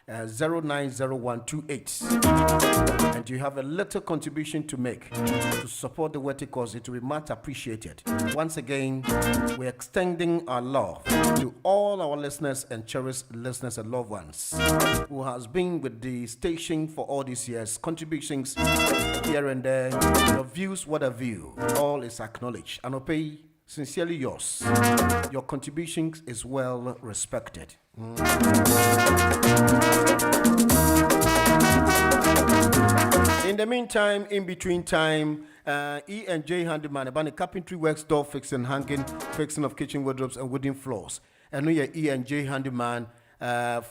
H: 090128. And you have a little contribution to make to support the worthy cause. It will be much appreciated. Once again, we're extending our love to all our listeners and cherished listeners and loved ones who has been with the station for all these years. Contributions here and there, your views, what a view, all is acknowledged. And Opey, sincerely yours. Your contributions is well respected. In the meantime, in between time, E&J Handyman about the carpentry works, door fixing, hanging, fixing of kitchen wardrobes and wooden floors. And we are E&J Handyman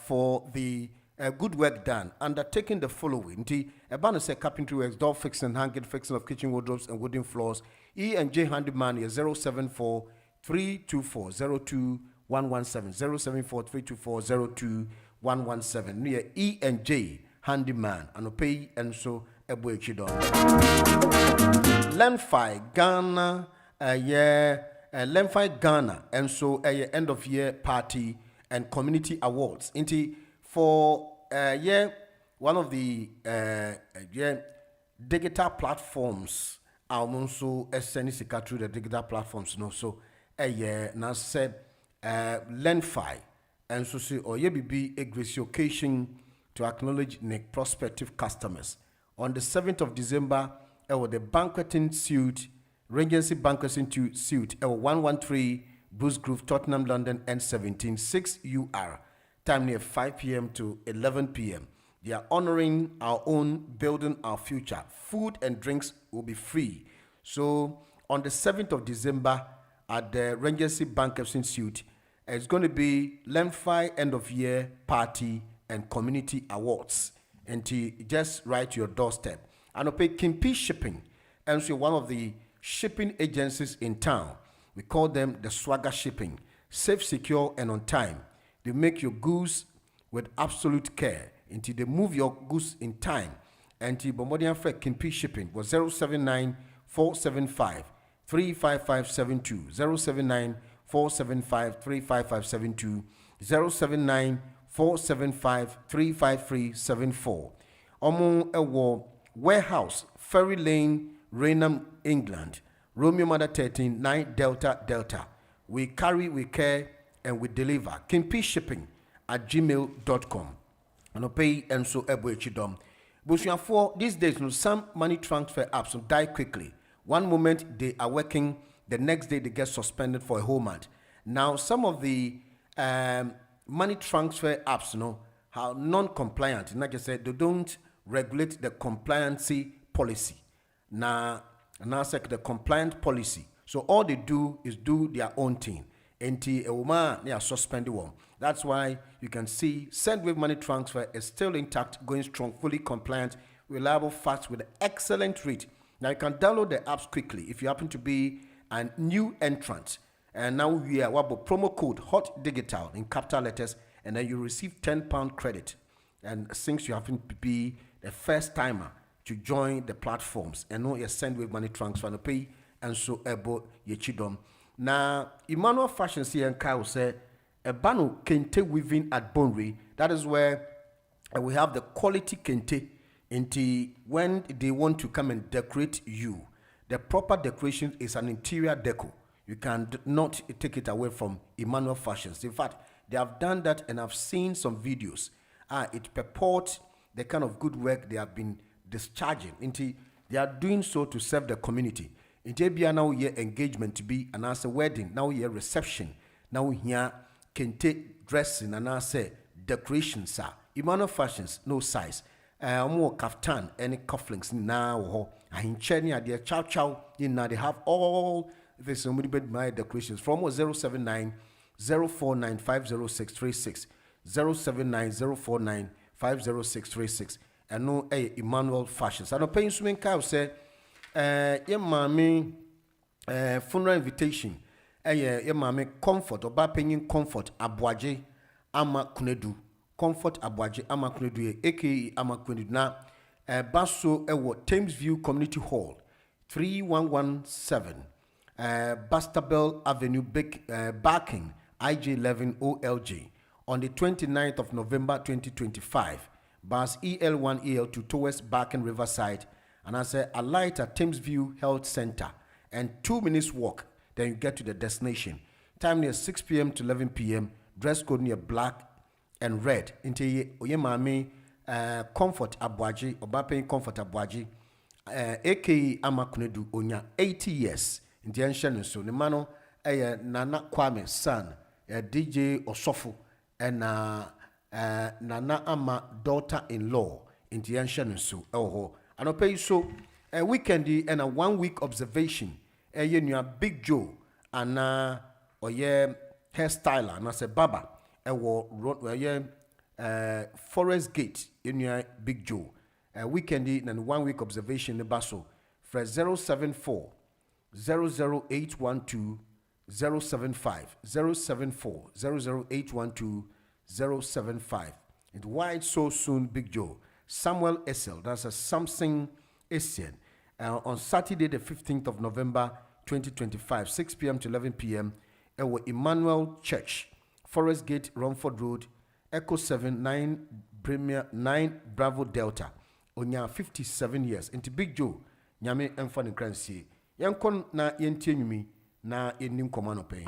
H: for the good work done, undertaking the following. About say carpentry works, door fixing, hanging, fixing of kitchen wardrobes and wooden floors. E&J Handyman is 074 324 02117 074 324 02117. Near E&J Handyman and pay and so a boy chidon. Lemfi Ghana Lemfi Ghana and so a end of year party and community awards. Inti for one of the digital platforms. Also sending through the digital platforms, so now said Lemfi and so say or be a grace occasion to acknowledge the prospective customers. On the 7th of December, the banqueting suite, Regency Banqueting Suite, 113 Bruce Grove, Tottenham, London, N17 6UR. Time near 5 p.m. to 11 p.m. They are honoring our own, building our future. Food and drinks will be free. So on the 7th of December at the Regency Banqueting Suite, it's going to be Lemfi end of year party and community awards. And to just write to your doorstep. And I'll pay Kimpi Shipping. And so one of the shipping agencies in town. We call them the Swagger Shipping. Safe, secure, and on time. They make your goods with absolute care until they move your goods in time. And the Bombardier Fred Kimpi Shipping was 079 475 35572 079 475 35572 079 475 35374. Omo Ewo Warehouse, Ferry Lane, Raynham, England. Romeo Mother 13 9 Delta Delta. We carry, we care, and we deliver. Kimpi Shipping at gmail.com. And pay and so Chidom. But for these days, some money transfer apps die quickly. One moment they are working, the next day they get suspended for a whole month. Now, some of the money transfer apps, are non-compliant. Like I said, they don't regulate the compliancy policy. Now the compliant policy. So all they do is do their own thing. Until a woman they are suspended one. That's why you can see SendWave money transfer is still intact, going strong, fully compliant, reliable, fast with excellent rate. Now you can download the apps quickly if you happen to be a new entrant. And now we are about promo code Hot Digital in capital letters, and then you receive £10 credit. And since you happen to be the first timer to join the platforms and know your SendWave money transfer and pay and so about your chidom. Now Emmanuel Fashion here and Kyle said a banu kente weaving at Bonry. That is where we have the quality kente into when they want to come and decorate you. The proper decoration is an interior deco. You can not take it away from Emmanuel Fashions. In fact, they have done that, and I've seen some videos. It purports the kind of good work they have been discharging. They are doing so to serve the community. Into now here engagement to be and as a wedding, now here reception, now here kente dressing and as a decorations. Emmanuel Fashions, no size. More kaftan, any cufflinks now. In China, they are chow. They have all this somebody my decorations from 079 049 50636 079 049 50636 and no Emmanuel Fashions. I don't pay swimming cow say yeah mommy funeral invitation yeah mommy comfort or paying comfort abuaje ama kunedu comfort abuaje ama kunedu aka ama kunedu na baso ewo Thames View Community Hall 3117 Bastabel Avenue, Barking, IG11 OLJ. on the 29th of November 2025. Bus EL1, EL2 towards Barking Riverside. And I say, alight at Thamesview Health Center. And 2 minutes walk, then you get to the destination. Time near 6 p.m. to 11 p.m. Dress code near black and red. Into ye mami Comfort Abuaji, Obape Comfort Abuaji, aka Amakunedu Onya, 80 years. In the ancient so, the mano, Nana Kwame son, DJ Osofu, and Nana Ama daughter-in-law in the ancient so. And I pay so a weekend and a 1 week observation. You Big Joe and or hairstyler and I say Baba. Forest Gate in your Big Joe. A weekend and 1 week observation in Basso. For 074 00812 075 074 00812 075. And why so soon, Big Joe? Samuel Essel, that's a something Essien. On Saturday, the 15th of November 2025, 6 p.m. to 11 p.m. at Emmanuel Church, Forest Gate, Romford Road, Echo 7 9 Bravo Delta. Onya 57 years. Into Big Joe, Nyame Enfani Kransi. Yankon na yentienumi na yenim komano pay.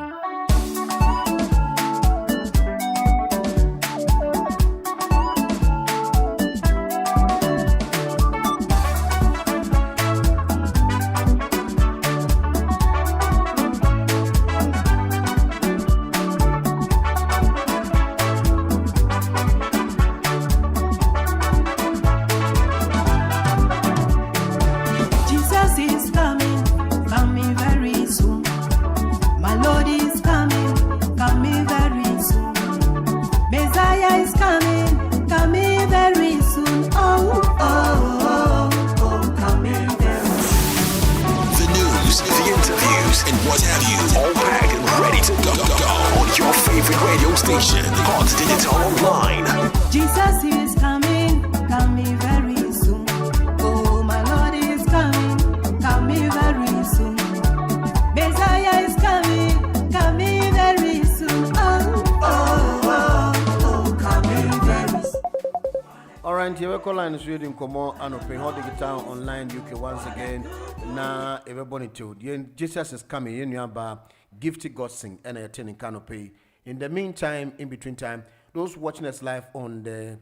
H: Reading Komo and Open Hot Digital Online UK once again. Na everybody told Jesus is coming in your bar, gifty God sing and attending canopy. In the meantime, in between time, those watching us live on the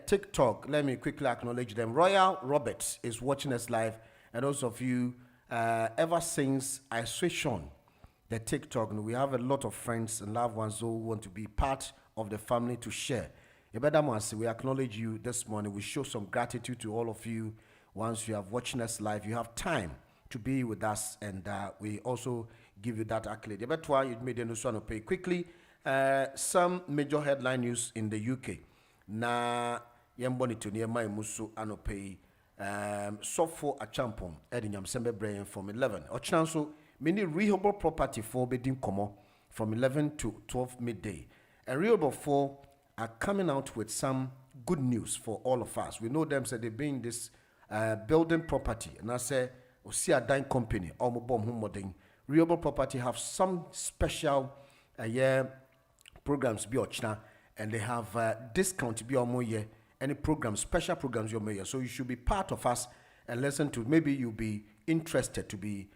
H: TikTok, let me quickly acknowledge them. Royal Roberts is watching us live, and those of you ever since I switched on the TikTok, we have a lot of friends and loved ones who want to be part of the family to share. We acknowledge you this morning. We show some gratitude to all of you. Once you have watching us live, you have time to be with us, and we also give you that accolade. You made the pay quickly. Some major headline news in the UK. Na yemboni to near my musu anope. Sofo achampon edinyam sembe brain from 11. Ochanso many rehable property for bidding komo from 11 to 12 midday. And rehable for are coming out with some good news for all of us. We know them say they've been this building property, and I say Osia Dine Company, Omobom Humoding, Renewable Property have some special programs be ochna, and they have discount be omoye, any programs, special programs you're mayor. So you should be part of us and listen to. Maybe you'll be interested to be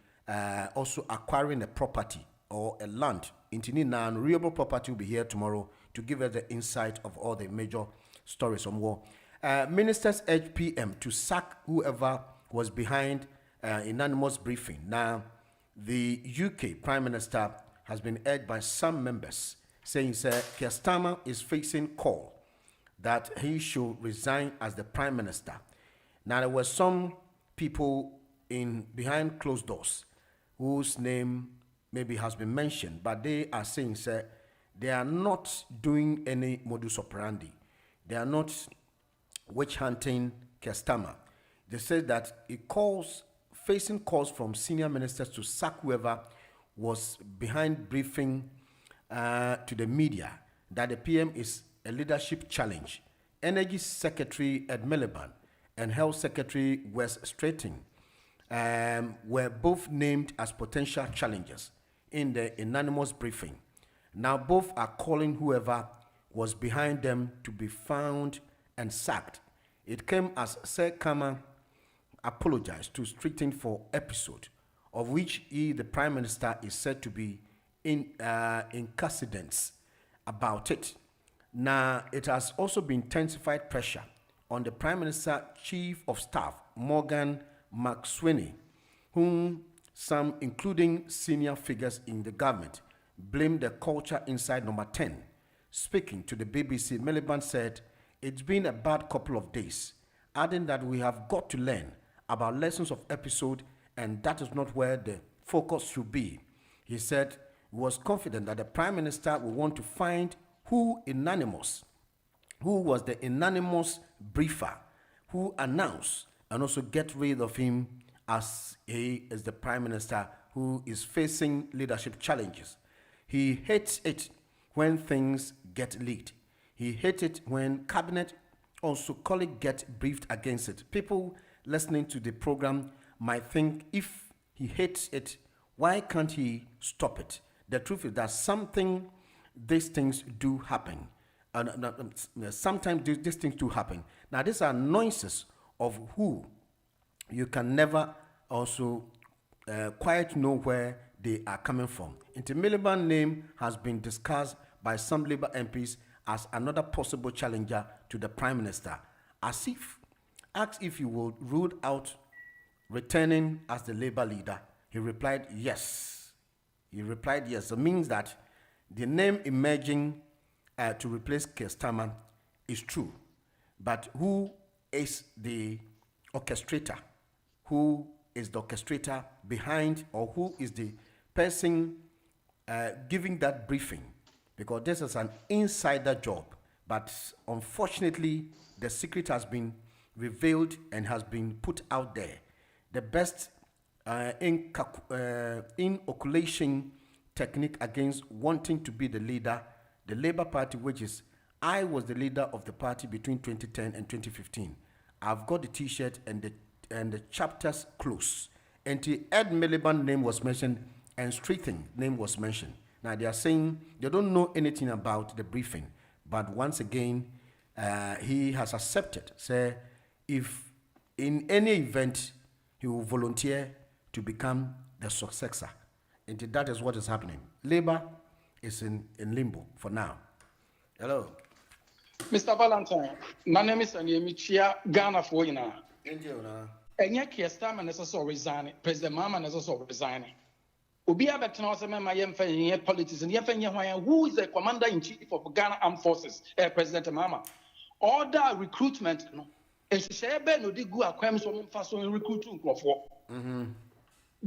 H: also acquiring a property or a land. Intinina and Renewable Property will be here tomorrow to give us the insight of all the major stories on war. Ministers urge PM to sack whoever was behind anonymous briefing. Now, the UK Prime Minister has been urged by some members saying Keir Starmer is facing call that he should resign as the Prime Minister. Now, there were some people in behind closed doors whose name maybe has been mentioned, but they are saying they are not doing any modus operandi. They are not witch hunting Keir Starmer. They said that it facing calls from senior ministers to sack whoever was behind briefing to the media that the PM is a leadership challenge. Energy Secretary Ed Miliband and Health Secretary Wes Stratton were both named as potential challengers in the anonymous briefing. Now both are calling whoever was behind them to be found and sacked. It came as Sir Kama apologized to Strickland for episode, of which he, the Prime Minister, is said to be in incassidence about it. Now, it has also been intensified pressure on the Prime Minister Chief of Staff, Morgan McSweeney, whom some, including senior figures in the government, blame the culture inside Number 10. Speaking to the BBC, Miliband said, "It's been a bad couple of days," adding that we have got to learn about lessons of episode, and that is not where the focus should be. He said he was confident that the Prime Minister will want to find who was the anonymous briefer who announced, and also get rid of him, as he is the Prime Minister who is facing leadership challenges. He hates it when things get leaked. He hates it when cabinet also colleagues get briefed against it. People listening to the program might think, if he hates it, why can't he stop it? The truth is that these things do happen. Sometimes these things do happen. Now, these are noises of who you can never also quite know where they are coming from. Inter Miliband's name has been discussed by some Labour MPs as another possible challenger to the Prime Minister. Asked if he would rule out returning as the Labour leader, he replied yes. It means that the name emerging to replace Keir Starmer is true. But who is the orchestrator? Who is the orchestrator behind, or who is the person giving that briefing? Because this is an insider job. But unfortunately, the secret has been revealed and has been put out there. The best inoculation technique against wanting to be the leader, the Labour Party, which is, I was the leader of the party between 2010 and 2015. I've got the T-shirt and the chapters close. And Ed Miliband's name was mentioned and Strickland's name was mentioned. Now they are saying they don't know anything about the briefing, but once again, he has accepted. Say, if in any event he will volunteer to become the successor, and that is what is happening. Labour is in limbo for now. Hello.
Q: Mr. Valentine, my name is Anyemichia Ghana for you now. And yet, Keir Starmer necessarily resigning, President Mama necessarily resigning. Obi abetena ose me ma yemfa yen politics and yemfa yen hwan who is the commander in chief of Ghana Armed Forces, President Mama. Order recruitment no. And she say be no di gu akwam so mfa so recruit nkrofo.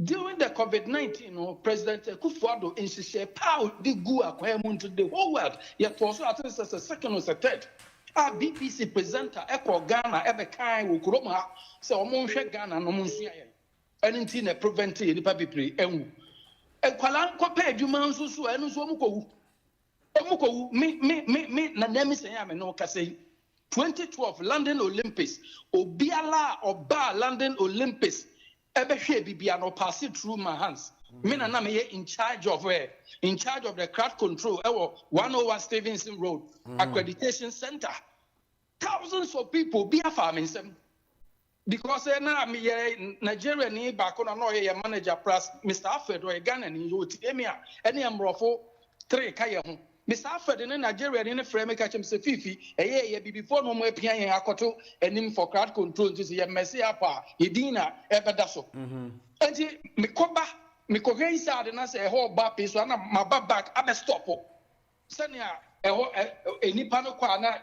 Q: During the COVID-19, President Kufuor in she power di gu akwam into the whole world. Yet also at least as a second or a third. Our BBC presenter Echo Ghana ebe kan wo kurom ha say omo hwe Ghana no mo nsua yen. Anything that prevent the people enwu. Ekwala nkɔpɛ adwuma nso so ɛno nso ɔmukɔwu me na name say am no kasa 2012 London Olympics obiala oba London Olympics ɛbɛhwɛ bibia no pass it through my hands. Me na me in charge of the crowd control 101 Stevenson Road accreditation center. Thousands of people be a farming them. Because now me Nigeria ni back on no ye manager plus Mr. Alfred or Ghana ni you emia any amrofo 3 kaya ho Mr. Alfred in Nigeria ni frame catch him say fifi ye before no more pian yen akoto enim for crowd control to say mercy apa yedina ebeda so enti me koba me ko hwe inside na say ho ba pe so na maba back abe stop senia enipa no kwa na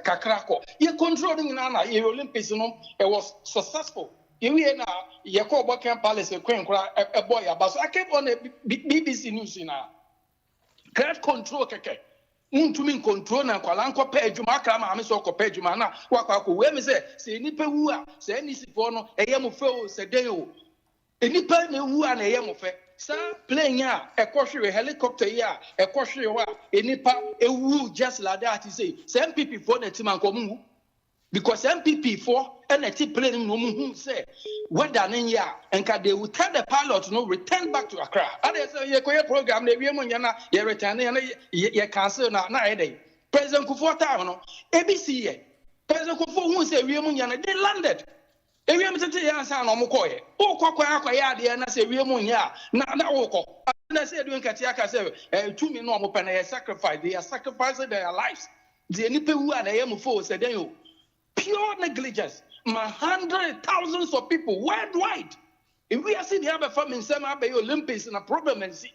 Q: kakra ko ye controlling na ye Olympics no it was successful ye na ye ko Buckingham Palace kwen kra e boy abaso I keep on BBC news na crowd control keke untumi control na kwala nko pa adwuma aka ma ame so ko pa adwuma na wakwa ko we me say enipa wu a say nisifo no eye mo fe o se den o enipa na wu a na eye mo fe sa plane a ekohwe helicopter ya ekohwe ho a enipa ewu just like that say MPP for na timan ko mu because MPP for and a plane no mu say whether nen ya enka they will tell the pilot no return back to Accra and they say ye koye program na wie mo nya na ye return na ye cancel na e dey President Kufuor town no ABC ye President Kufuor who say we munya they landed e we mtete ya ansa na omokoye o kwakwa akwaya ade na say we munya na woko na say do nkati aka say tumi no omope na sacrifice they are sacrificing their lives the nipa wu na yam fo say then you pure negligence thousands of people worldwide if we are seeing the other family some abe Olympics na problem and see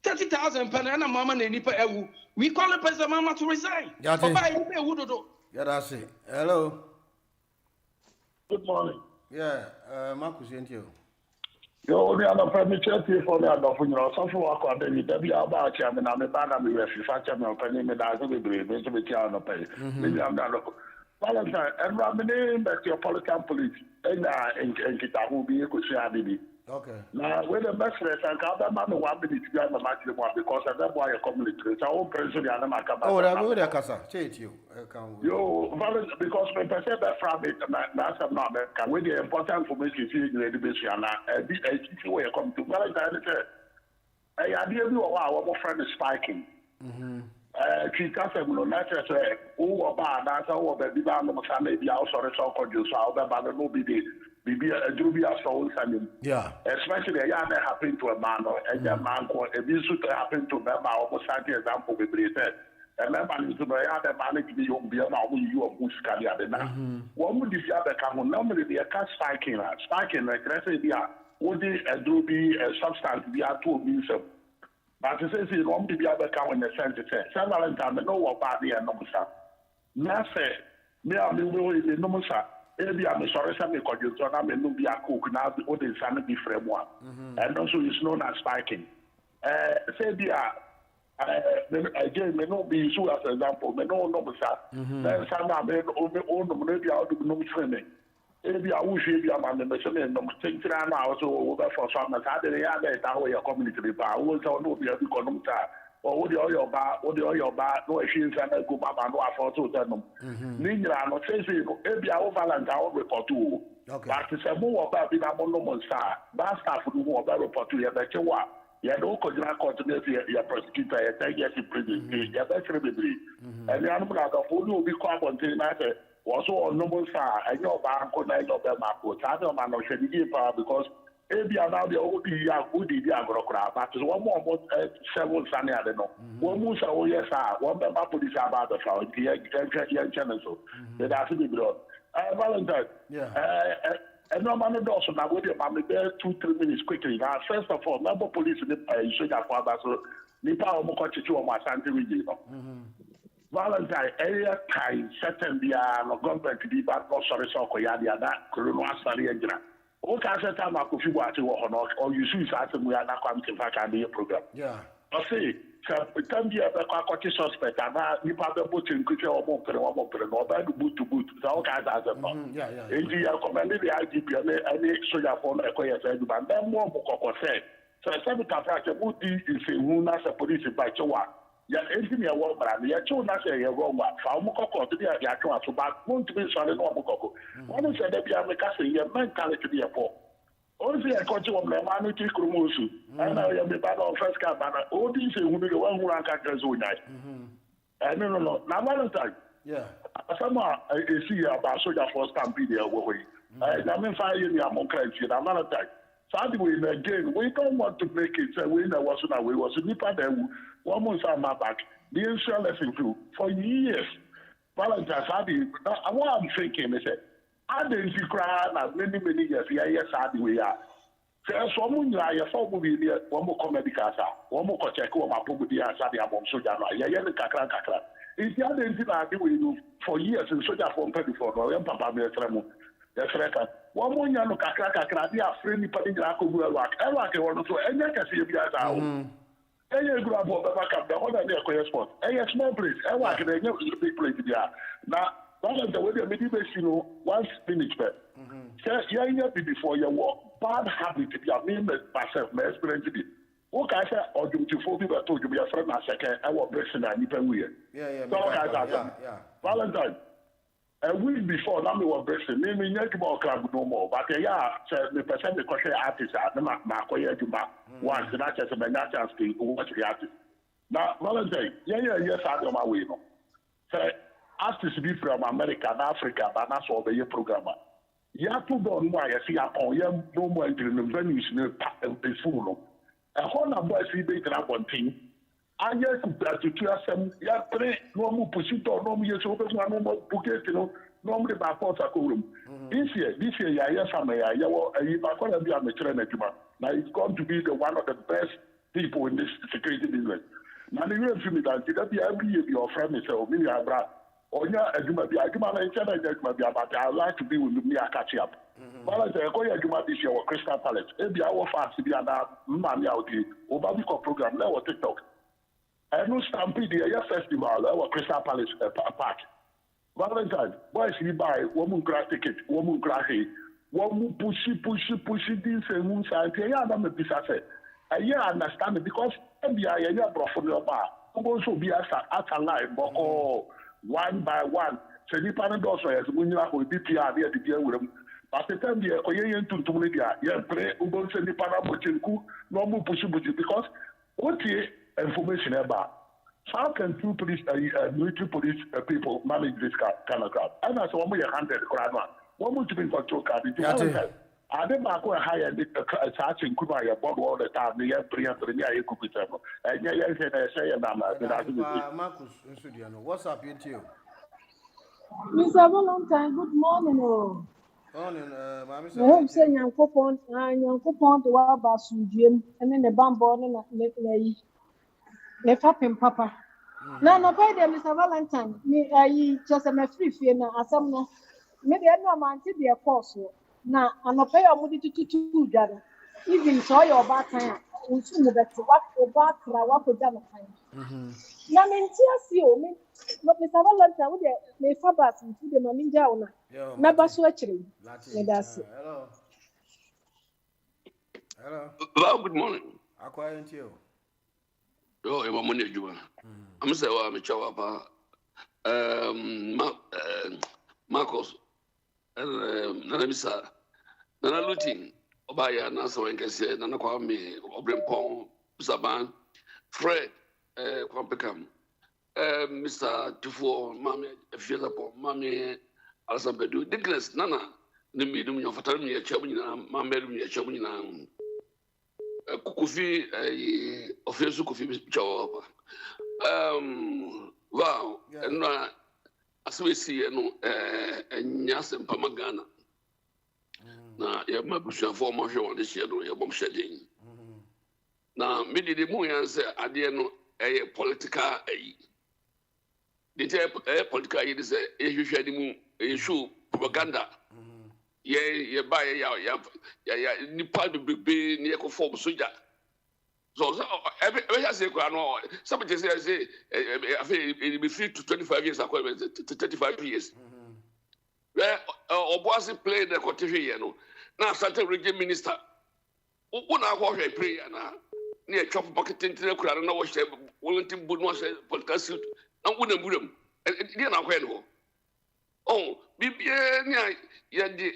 Q: 30,000 pen na mama na nipa ewu we call the president mama to resign
H: Yeah, that's it. Hello.
R: Good morning.
H: Yeah, Marcus, you.
R: Yo, the other furniture for the other, you know, some for work on the W about chairman, I'm a banner, we refuse chairman, penny, me that's a bit brave, to be chairman of pay. Maybe I'm not. Valentine, and Ramine, back to your political police, and Kitahu be a good share.
H: Okay.
R: Now, when the message and other man 1 minute to get the maximum because I don't want your community. It's our president and my company.
H: Oh, I'm going to Casa. Say you.
R: Yo, because my person that from it, that's not American. With the important information is in the education and the way you come to Valentine. I idea you our friend is spiking. She can't say, no, not just oh, about that's all the Divan maybe also a so called you saw that, but nobody.
H: Yeah.
R: Especially a young happen to a man or a young man called a visit happen to them. I almost had the example with Britain. And then man to my other man to be now you of Muscalia. What would the other come? Normally they are spiking, like let's say they are would it do be a substance be a two means of. But it says it won't be other come in the sense it says. Several times no what body and no musa. Now say, me are the no musa. Maybe I'm sorry, some because you thought I'm a new cook now, the other son be frame one. And also it's known as spiking. Say, again, may not be so as example, may no sir. Then some are made own maybe out of no training. Maybe I wish you are the machine, no things around also over for some of the other way your community bar, also no be a economic. Or would your bar, no issues and go back and offer to them. Ninja, no says maybe our Valentine report too. But it's a more about being a monomal star. Bast staff who more about report to you that you are. You don't continue your prosecutor, 10 years in prison, you're better than me. And the animal who will be carbon matter also on normal star, and your bank on your map, I don't know, should give power because. Maybe now the old goody agrocrap, but one more about 7 Sunday, I don't know. One moose, oh yes, one member police about the flower, the young channel. So that has to be brought. Valentine, and no man also now with your mammy there 2-3 minutes quickly. Now, first of all, member police in the should have father, so Nipa Mokochi or my Santi region. Valentine, area time, certain the government to be back, no sorry, so Koyadia, that Corona Sally and okay, I said, I'm not going to watch it or you see something we are not coming to back and be a program.
H: Yeah.
R: I say, we can be a suspect and you probably put in quicker or more, or bad boot to boot. So, okay, as a man.
H: Yeah.
R: You recommended the IGP and the soldier for the acquire, but then more Moko said. So, I said, the would be in who as a police by Chowa. Yeah, engineer work, but I'm here to not say a wrong one. Famoko to be a Yakon, so but won't be solid no Moko. One is a Debbie Amicasi, your mentality to be a poor. Only a coach of the Manuti Kumusu, and I am the battle of first cap, and all these who be the one who rank at the night. And no, now Valentine.
H: Yeah.
R: Someone is here about soldier for stampede away. I mean, 5 years, I'm on crazy, and I'm Valentine. Sadly, again, we don't want to make it say we never was we was a nipper then. One month on my back, the insurance lesson too. For years, Valentine, what I'm thinking is that I didn't see crying as many years. Yes, we are. There's someone like a 4 movie here, one more comedy casa, one more check, one more public answer, the Amon Soja, Kakra. It's the other thing I do for years in Soja from 24, or Papa Tremo. That's right. One more young Kakra, they are friendly, putting the Akubu work. I like it one, so and I can see you guys. And you grab up the back up the whole idea of sport. And a small place. I like it, a big place there. Now, one of the way the meditation once finished. So, yeah, before you walk, bad habit to be a mean myself, my experience to be. Okay, I said, or do you 4 people told you be a friend, I second, I was blessing and you weird.
H: Yeah.
R: Valentine. A week before, now we were blessing. Maybe not about club no more, but the percent the question artist at the Makoya Juma once, and I just a chance to watch the artist. Now, Valentine, yes, I don't know. say artists be from America and Africa, but that's all the programmer. You have to go on why I see upon you no more into the venues in peaceful. A whole number of people that one thing. I just to some ya pre no more pusito no more so no more bouquet normally by port room. This year ya some ya be a mature now it's going to be the one of the best people in this security business. Now the real film that be every year your friend is so me abra onya aduma bi aduma na ntia na aduma bi but I like to be with me catch up. But I say go ya aduma this year Crystal Palace e bi our fast bi na mama ya odi obabi ko program na what TikTok. I know Stampede the festival our Crystal Palace park. Valentine boys we buy one grass ticket one grass one pushy this and one side ya na me bisa say I understand it because NBA ya bro for your bar also be as alive but one by one se ni pa ndo so yes munyira ko BPR dey dey with them but the time dey ko yen tuntum ni dia ya pre ubon se ni pa na bochinku no mu push because what information about how can two police military police people manage this kind of crowd and as one more 100 crowd one more to be control card I don't know how high searching could I about all the time the prayer to the near computer and say
H: Marcus what's up with you?
S: Mr. Valentine, good morning.
H: Morning, Mammy.
S: I hope saying young coupon to our basujim and then the bamboo and the fapping papa. No, by them, Mr. Valentine. Me, I just am a free fear now. As I'm no, maybe I know man to be a course. Now, I'm not pay your money to gather. Even so, your back time, and soon that what the back, what for them time. Now, in tears, you, but Mr. Valentine, would they fabbas into the Maninja? Never switching. That's it.
T: Hello. Hello, good morning.
H: I quiet you.
T: Oh, I'm money, you. I'm saying, I'm a chawapa. Marcos, and Nanamisa, Nana Lutin, Obaya, Nasa, and Cassia, Nana Kwame, Obrempong, Saban, Fred, Quampecam, Mr. Tufo, Mammy, Philippo, Mammy, Alasabedu, Nicholas, Nana, the medium of Fatami, Chabina, Mammy, Chabina, Kufi, official Kufi, Chawapa. Wow, and as we see, and Yasem Pamagana. Now, you have my bush and former show on this year, your bomb shedding. Now, maybe the moon say, I didn't know a political the political is a issue issue propaganda. Yeah, buy Nepal be near form soldier. So every say, somebody say, it be 3 to 25 years, to 35 years. Where Obuasi played the quotation, now started region minister. When I watch a prayer now, near chop marketing to the crowd, and I watch them, Wellington Budno podcast suit, and wouldn't put them. And then I went home. Oh, be Yandi.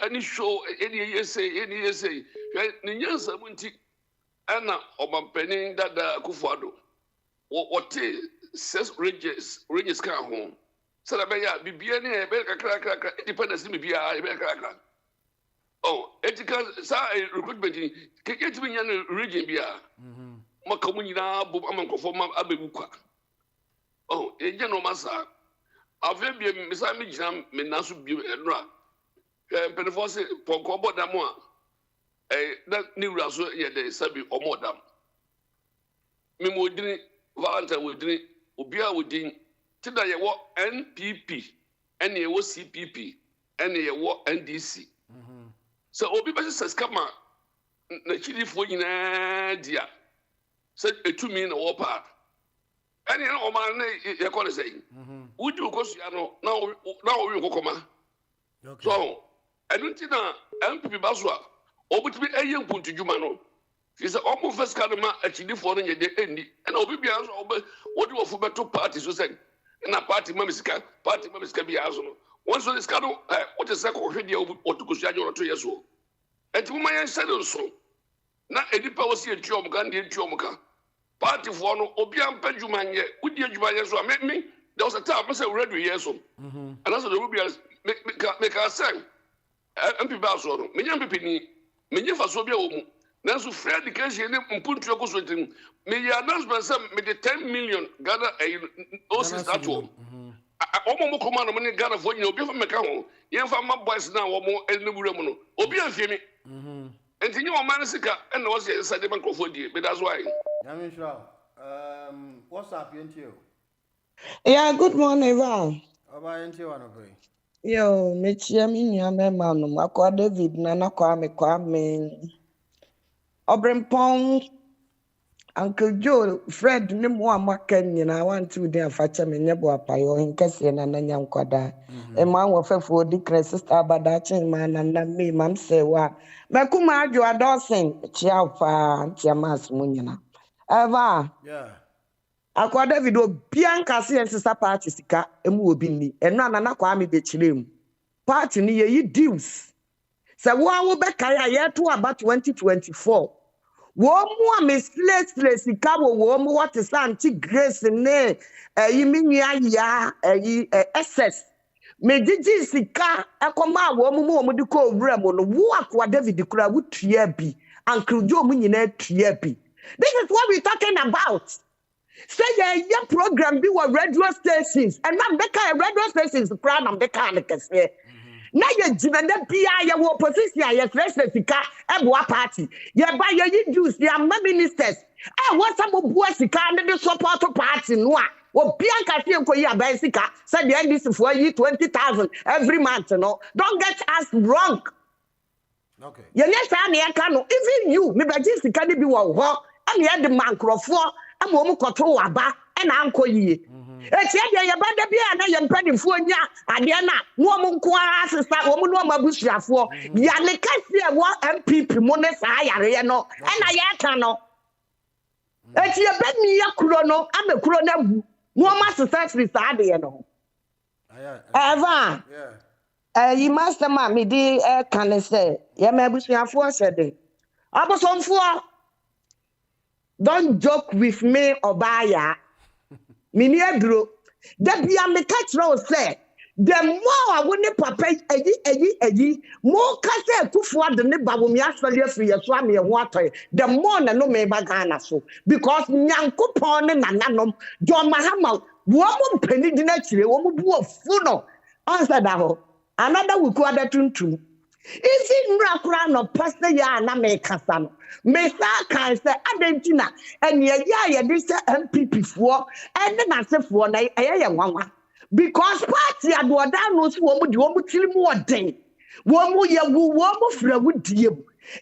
T: Any show, any essay, Ninyansa Munti, Anna, or Mampening that Kufado. What says Regis car home. Salabaya, Bibiani, Becca, independence, maybe I Becca. Oh, ethical recruitment, get me in region Bia. Makamuna, Bubaman for Abebuka. Oh, a general massa. I've been Missami Jam, Menasu Bu and Ra. Penfosse, Poncobo Damoa. That new Rasu, yet they sabi or more dam. Mimodini, Valentine would drink, Ubia would drink, Tida Yawa NPP, and ye was CPP, and ye war NDC. So Obi says, come on, the chili for in dia. Said a 2 minute war part. And you know, man, you're going to say, would you go now we will come? So, I don't think MPP Baswa, or would be a young point to Jumano. He's almost first Kadama actually for the end, and Obi over what you for two parties who said, and a party Mamiska be Azo. Once on this canoe, what is that already or to go 2 years old? And to my said also, not any policy at Chomka and Chomka. party for no obian pedumanye udi adwumanye so me there was a time I said ready years so and that's the will be make us say MP ba so no menya MP ni menya fa so bia wo mu nanso free education ne mpuntu ko so tin me ya announcement say me the 10 million Ghana o sister to omo ko ma no me Ghana fo nyina obi fa meka ho ye fa ma boys na wo mo enubure mu no obi afie mi enti nyi o man sika and was say the bank for die but that's why
H: what's up you?
U: Yeah, good morning, Val.
H: About
U: Yo, Michia Minya man, Makwa David, Nana Kwame, Obrempong, Uncle Joe, Fred, Nimwa Macken, I want to there for Chamin Yabua Payo, in Cassian and Nanyam Quada. A man was for decrease sister Badachin man and me, Mam say, what? Makuma, you are Dawson, Chiapa, Chiamas Munina. Eva.
H: Yeah.
U: Akwa David Bianca si ensisa party sika emu obi ni eno anana kwa me be chirem party ni ye deals se wo awo be kai aye to about 2024 wo mu a me slay sika wo mu what is anti grace ne yi minua ya ss me gigi sika ekoma wo mu de ko owura mu no wo Akwa David kura wo tua bi Uncle Joe mu nyina tua bi. This is what we're talking about. Say your program be what radio stations and not beka radio stations proud and beka and kese. Na ye jibende bia ye wo opposition ye fresh sika eboa party. Ye ba ye juice ye ministers. What some boa sika and the support party no a. Wo Bianca see enko ye abai sika. Say the NDC for ye 20,000 every month no. Don't get us wrong.
H: Okay.
U: Ye next time ye can no even you me ba sika ni bi wo ho. And ye the man crofo am wo mkoto waba na anko yie etie de ye bada bia na ye mpadifo nya ade na no mo nko asesa wo mo no mabusuafo ya le kase wo MPP mo ne sa yare ye no na ye ka no etie be mi ya kuro no amekuro na bu no ma asesa free sa ade ye no eva you master ma me di kan say ye mabusuafo sede abosomfo. Don't joke with me, Obaya. Mini Edro. That be a me catch row say. The more I wouldn't papa more case to for the neighbor will me actually free a swami and water. The more no me bagana so. Because Nyanko pon and nanom, John Mahama, woman penny dinner, woman boo funo. Answer that. Another will call that tune. Is it Rakran of Pastor Yana make Cassano? Mesa can say Adentina and ya this MPP for and then I say for one because party at what I knows woman you want to more day. One more ya woman for would dear.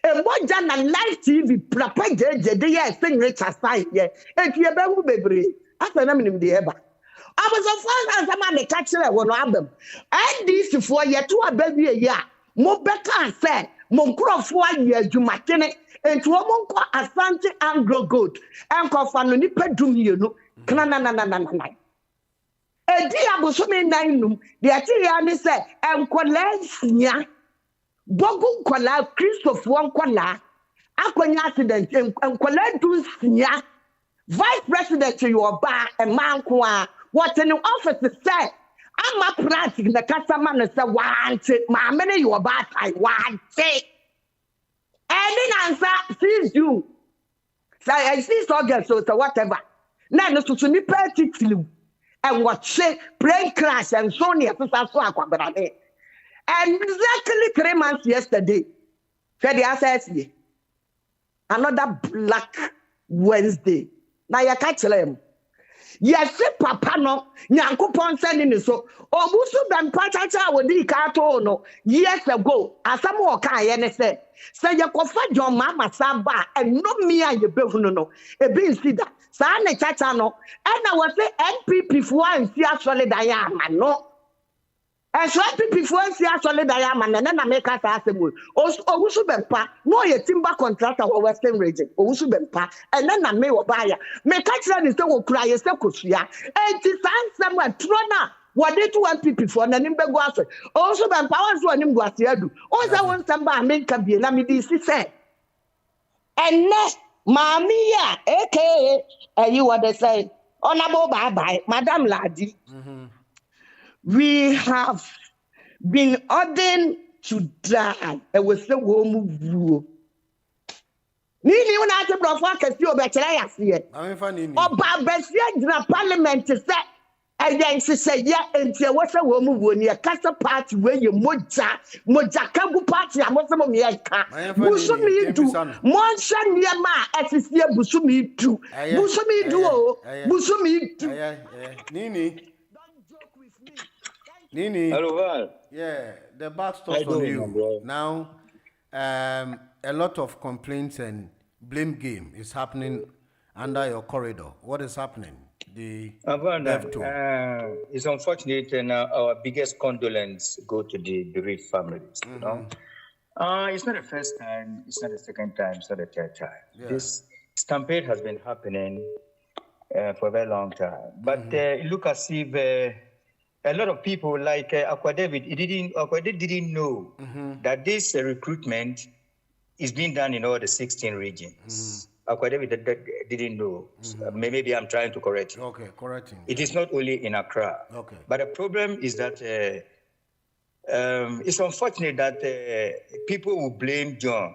U: And what done on live TV, Papa J, thing rich aside, yeah, and you ever baby. After them in the ever. I was a fan as a man catcher one album. And this for ya to a baby a year. Mo beka said, Mon crofo ye jumatene, and to a monko asante anglo good, and cofano nipa dum you know, canana. A diabo so many nine, the Atiriani said, and Qualensia, Bogu Quala, Christoph one Quala, Aquan accident, and Qualentus Sia, Vice President to your bar, and Manqua, what an officer said. I'm a practice the customer and say, want it, my many you about I want it. And then answer sees you. So I see August, so whatever. Now, no, to me, practically, and what say, plane crash and Sonia to Sasua. And exactly 3 months yesterday, Freddy says, another Black Wednesday. Now you catch them. Yes, Papa no, Nyankopon sending so. Obusu ben pachacha wodi kato no years ago. Asamo ka ye say you kofa John Mama Saba and no me a ye behu no. E be insida. Sa ne chacha no. And I was say NPP for and see actually Diana no. And so NPP for and see actually Diana and then I make us ask them. Obusu ben pa no ye timber contractor or Western region. Obusu ben pa and then I may buy. Me catch that is the cry is the kusia. And it is somewhere trona. What they do want people for na nimbe go aso. Also ben power so anim go aseadu. Also want samba make be na me this say. And next Mamia, aka, you what they say, Honorable bye, Madam Ladi. We have been ordained to die. It was the woman. Nini when I said, Brother, can you bet I see it? Oba Bessia in the parliament to say, and then she said, yeah, and there was a woman when you cast a party where you Mojakabu party, and what's some of your car. Busumi do, Monshan Yama, as is here, Busumi do, Busumi do, Busumi do.
B: Nini.
E: Hello, Val.
H: Yeah, the back stops on you. Now, a lot of complaints and blame game is happening under your corridor. What is happening? It's
E: unfortunate, and our biggest condolence go to the bereaved families. You know, it's not the first time, it's not the second time, it's not the third time. Yeah. This stampede has been happening for a very long time. But it look as if a lot of people like Aqua David didn't know that this recruitment is being done in all the 16 regions. Aqua David didn't know. Maybe I'm trying to correct you.
H: Okay, correcting.
E: It is not only in Accra.
H: Okay.
E: But the problem is that it's unfortunate that people will blame John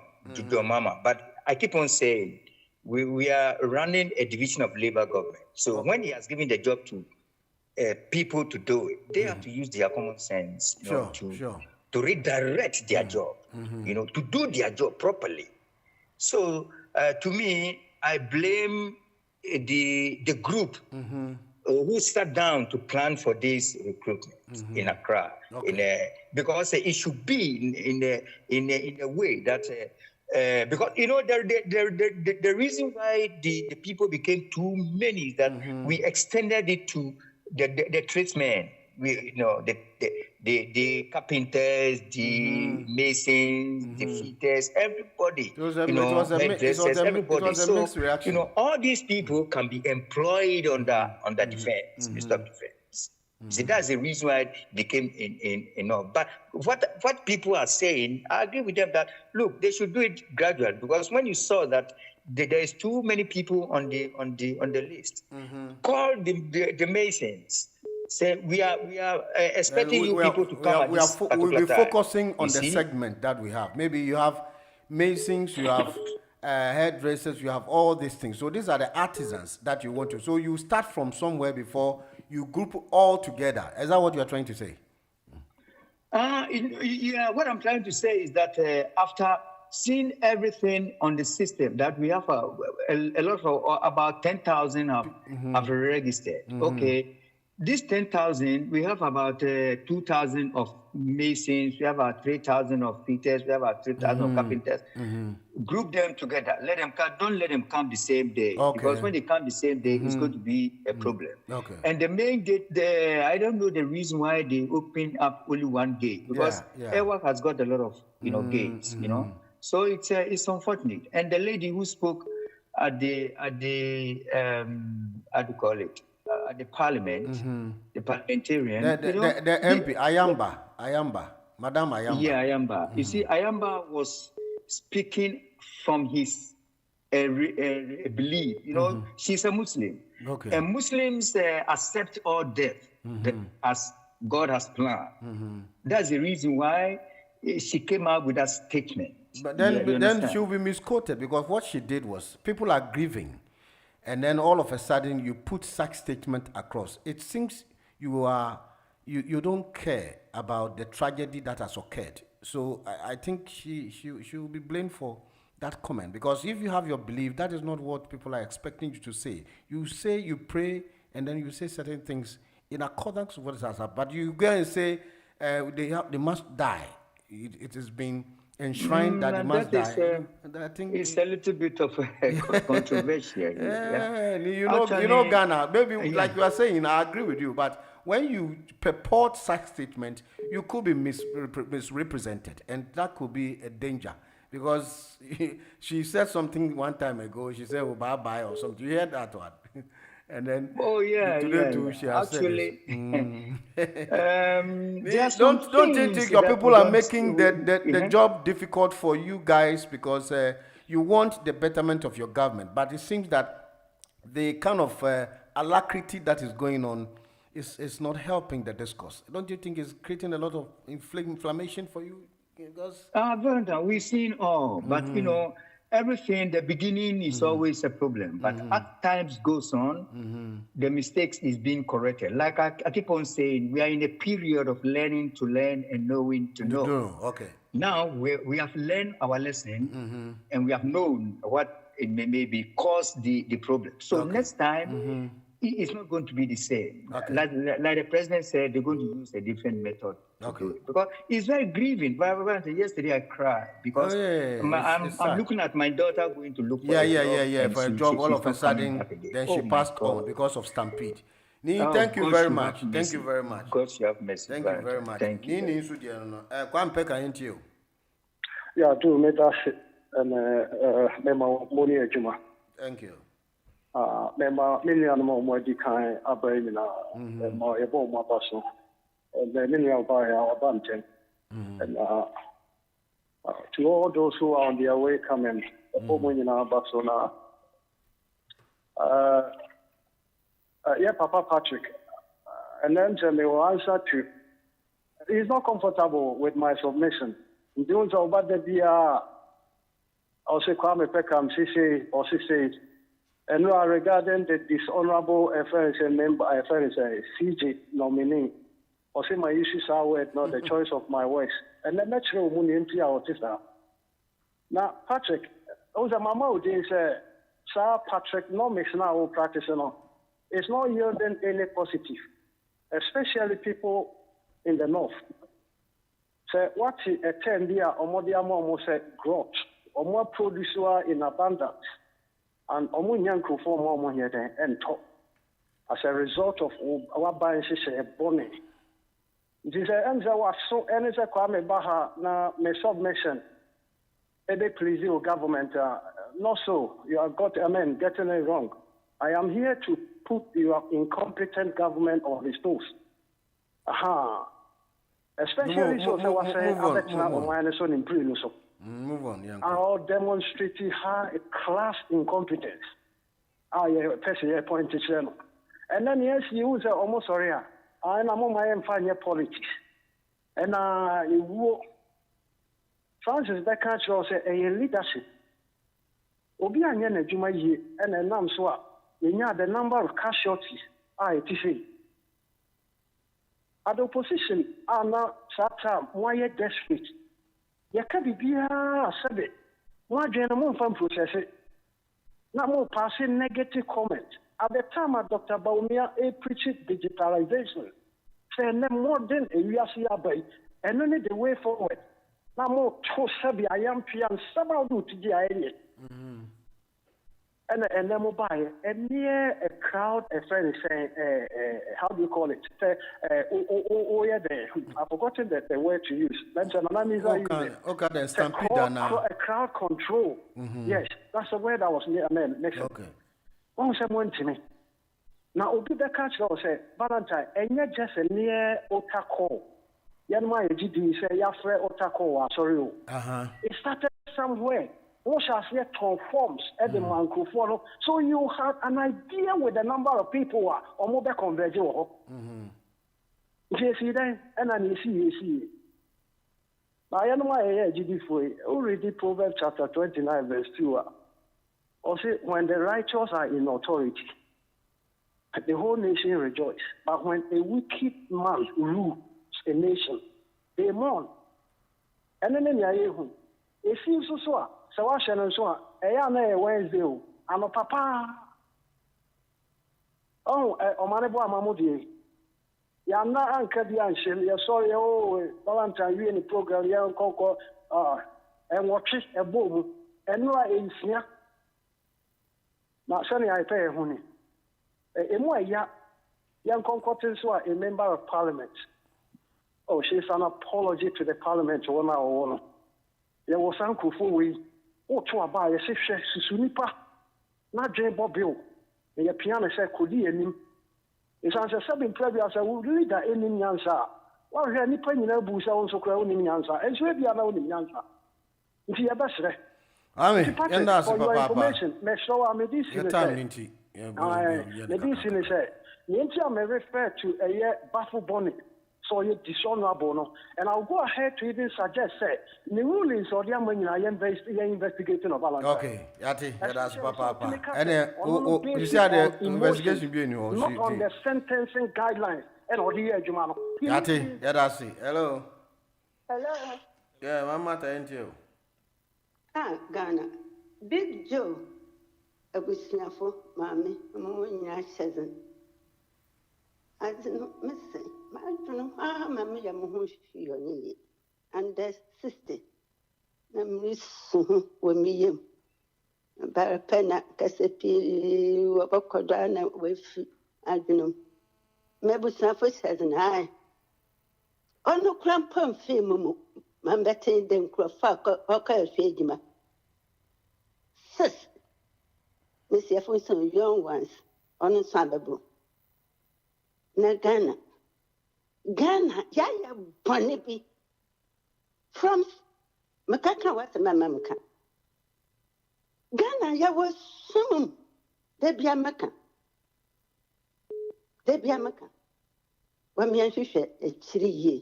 E: Mama. But I keep on saying we are running a division of labor government. So when he has given the job to people to do it, they have to use their common sense to redirect their job, to do their job properly. So to me, I blame the group who sat down to plan for this recruitment in Accra, because it should be in a way that because the reason why the people became too many is that we extended it to the tradesmen, the carpenters, the masons, the fitters, everybody, hairdressers, everybody. So, all these people can be employed under defense, Minister of Defense. See, that's the reason why it became But what people are saying, I agree with them that, look, they should do it gradually, because when you saw that there is too many people on the list, call the masons. Say we are expecting people to come.
H: We'll be focusing on the segment that we have. Maybe you have masons, you have hairdressers, you have all these things. So these are the artisans that you want to. So you start from somewhere before you group all together. Is that what you are trying to say?
E: What I'm trying to say is that after seeing everything on the system, that we have a lot of about 10,000 have registered. Okay. This 10,000, we have about 2,000 of masons, we have about 3,000 of fitters, we have about 3,000 of carpenters. Group them together. Let them come. Don't let them come the same day. Okay. Because when they come the same day, it's going to be a problem. Okay. And the main gate, I don't know the reason why they open up only one gate. Because Airwork has got a lot of gates, So it's unfortunate. And the lady who spoke at the the parliament, the parliamentarian,
H: the MP, Ayamba, Madam Ayamba.
E: Yeah, Ayamba. You see, Ayamba was speaking from his belief. She's a Muslim. Okay. And Muslims accept all death as God has planned. That's the reason why she came out with that statement.
H: But then she'll be misquoted, because what she did was, people are grieving, and then all of a sudden you put such statement across. It seems you don't care about the tragedy that has occurred. So I think she will be blamed for that comment, because if you have your belief, that is not what people are expecting you to say. You say, you pray, and then you say certain things in accordance with what has happened. But you go and say they must die. It has been enshrined that they must die.
E: I think it's a little bit of controversial.
H: You know, Ghana, maybe like you are saying, I agree with you, but when you purport such statement, you could be misrepresented, and that could be a danger. Because she said something one time ago, she said, oh, bye-bye or something. You heard that one? And then today too, she has
E: actually
H: said don't you think your people are making the job difficult for you guys, because you want the betterment of your government, but it seems that the kind of alacrity that is going on is not helping the discourse. Don't you think it's creating a lot of inflammation for you? Because
E: Valentine, we've seen all, but you know, everything, the beginning is always a problem, but as times goes on, the mistakes is being corrected. Like I keep on saying, we are in a period of learning to learn and knowing to know.
H: Okay.
E: Now we have learned our lesson and we have known what it may be caused the problem. So next time, it's not going to be the same. Like the president said, they're going to use a different method to do it. Because it's very grieving. Yesterday I cried because I'm looking at my daughter going to look for a job.
H: For a job, all of a sudden, then she passed on because of stampede. Thank you very much. Thank you very much.
E: God should have mercy.
H: Thank you very much.
E: Thank you.
R: Yeah, do me that and money ejuma.
H: Thank you.
R: Member million more decay abraina more a bomb apostle. The million by our bunting. And to all those who are on their way coming, in our Barcelona. Yeah, Papa Patrick. And then they will answer to. He's not comfortable with my submission. He doing so, but the also Kwame Peckham, she and regarding the dishonorable affairs and member affairs, CG nominee, or say my issues are with not the choice of my words. And then natural money into our sister. Now, Patrick, also Mama would say, Sir Patrick, no mix now practicing on. It's not yielding any positive, especially people in the north. So, what he attend here, or more say growth, or more producer in abundance. And Omunyanku for more money and top as a result of our buying a bonnet. It is a answer was so any Kwame Baha na me submission. Ebe please your government not so. You have got getting it wrong. I am here to put your incompetent government on his toes. Especially so I was saying
H: move on, young.
R: Are demonstrating high class incompetence. Person appointed chairman. And then yes, you use almost sorry. I'm among my fine politics. And Francis Becker say a leadership. Obi anya Juma ye and a nam so the number of casualties it is. At the opposition are now Satan why desperate. Yakabibia said it. Why general from process it? Now more passing negative comment. At the time of Dr. Baumia preached digitalization. Say no more than a year and only the way forward. Now more to Sabi I am pian several do to the area. And then mobile and near a crowd, a friend saying, how do you call it? I've forgotten the word to use. Then
H: stampede now.
R: A crowd control. Yes, that's the word I was near. Okay. One someone to me. Now, Obi the catch will say, Valentine, and yet just a near Otako. Yanma GD say, Yafre Otako, sorry. It started somewhere. What shall say forms at the microphone? So you have an idea with the number of people or mobile conversion. You see then, and then you see. I am my GD for already Proverbs chapter 29, verse 2. Also, when the righteous are in authority, the whole nation rejoices. But when a wicked man rules a nation, they mourn. And then it seems so. So I shall so a Wednesday. I'm a papa. Oh, Omanebo Amamudi. Yana Anka Bianchel, you're sorry, Valentine, you in the program, young Coco, and watch a boom, and no, in Snia. Now, Sonny, I pay honey. In my young Concordance, a member of parliament. Oh, she's an apology to the parliament, one hour. There was Uncle Fui. To buy a safe Sunipa, not Jay Bobbio. The piano said, could he and him? It's answer something previous. I would read that in answer. Well, any penny no boost also crown in answer, and so be allowed in answer. If you have best,
H: Amen. And that's
R: for your
H: Papa.
R: information, me show am this
H: Your
R: in
H: time,
R: the
H: Ninti.
R: medicine say, Ninti may refer to a year baffle bonnet, so you dishonorable. No? And I'll go ahead to even suggest, say, the rulings or the when I investigating of Valentine.
H: Okay, Yati, that's Papa. And you see the investigation being yours.
R: Not on the sentencing guidelines and all the Jumano.
H: Yati, that's it. Hello.
F: Hello.
H: Yeah, Mama, thank you.
F: Ghana. Big Joe. A businessful, mammy, Moon Season. I didn't miss it. I don't know how mammy Yamush your knee. And there's 60. Namely, when me. Barapena, Cassapi, Wabacodana, with I don't know. Mabusnafo says an eye. Oh, no crampon film, man better than Crofak or Fedima. Sis. Monsieur for some young ones on a Sababu. Na Ghana. Ghana, Yaya Bonnibi. From Makaka was a mamaka. Ghana, ya was soon. Debiamaka. Debiamaka. When me and fish a 3 year.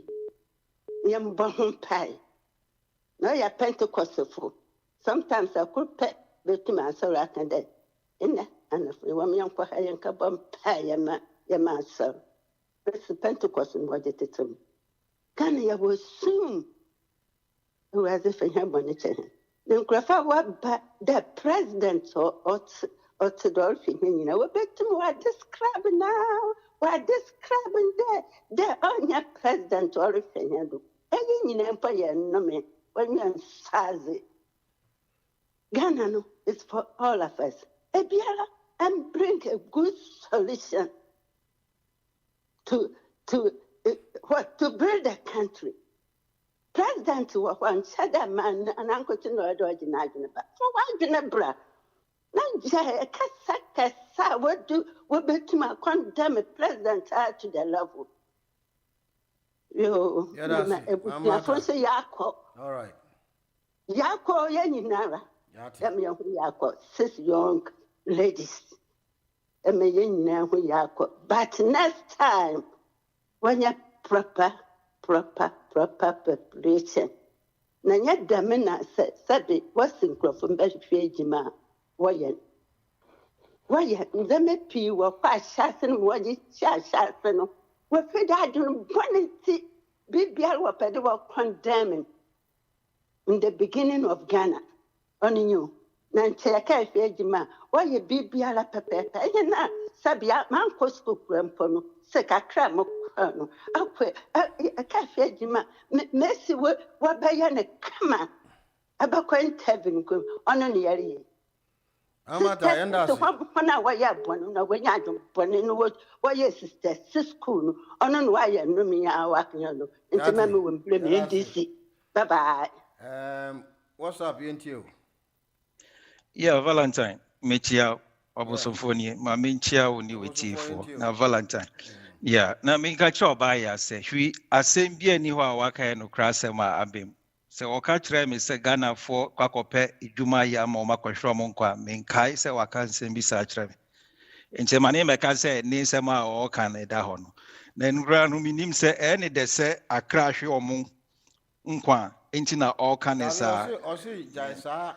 F: Yam bon pie. No, ya Pentecostal. Sometimes I could pet between my soul and that. In that, and if we want me uncle Hayan Cabum pie, your master. That's the Pentecostal what it is. Ghana was soon. Who has if I have one it. Then Grafa what the president or to Dolphin, you know, a bit to what describing now. What describing there on your president or if you do. Any empire, no me, when you're Sazi. Ghana no, is for all of us. Ebiara and bring a good solution to build a country. President was one said that man and uncle to know the original, but for one bra. Nanja Kasa, what do we bet my condemn a president to the level? Yo, Yako.
H: All right.
F: Yako, Yaninara. Let me Yako, 6 young ladies. And me Yako. But next time, when you're proper preparation. Nanya Damina said, Sabi, what's in Crawford Jima? Why, the me were quite shassen what you shassen. What could I do? One big girl were pedal condemning in the beginning of Ghana. Only you. Nanchaka Jima, why you be Biala Pepe, and now Sabia, Manco Scoop Rampono, Seka Cramo. I quit a cafe, Jima. Messi, what by a kama about going Tevin on an area.
H: Amata, and that's
F: when I were born, when I don't born in what your sister, school, on why you know me, I walk into memory when blame in DC. Bye bye.
H: What's up, you?
V: Yeah, Valentine. Metia, Obosophonia, my main chair will need with for now, Valentine. Yeah, now make a job by us. Say, we are same be anywhere, Waka no crass and my abim. So, Waka try me say Ghana for Quacope, Juma Yam or Macromonqua, mean Kai, say Waka send be such. And say my name, I can say, Nisama or Canada Hon. Then Grand Minim say, any they say, I crash your moon. Unqua, ain't all canesa.
H: Or see, Jaisa.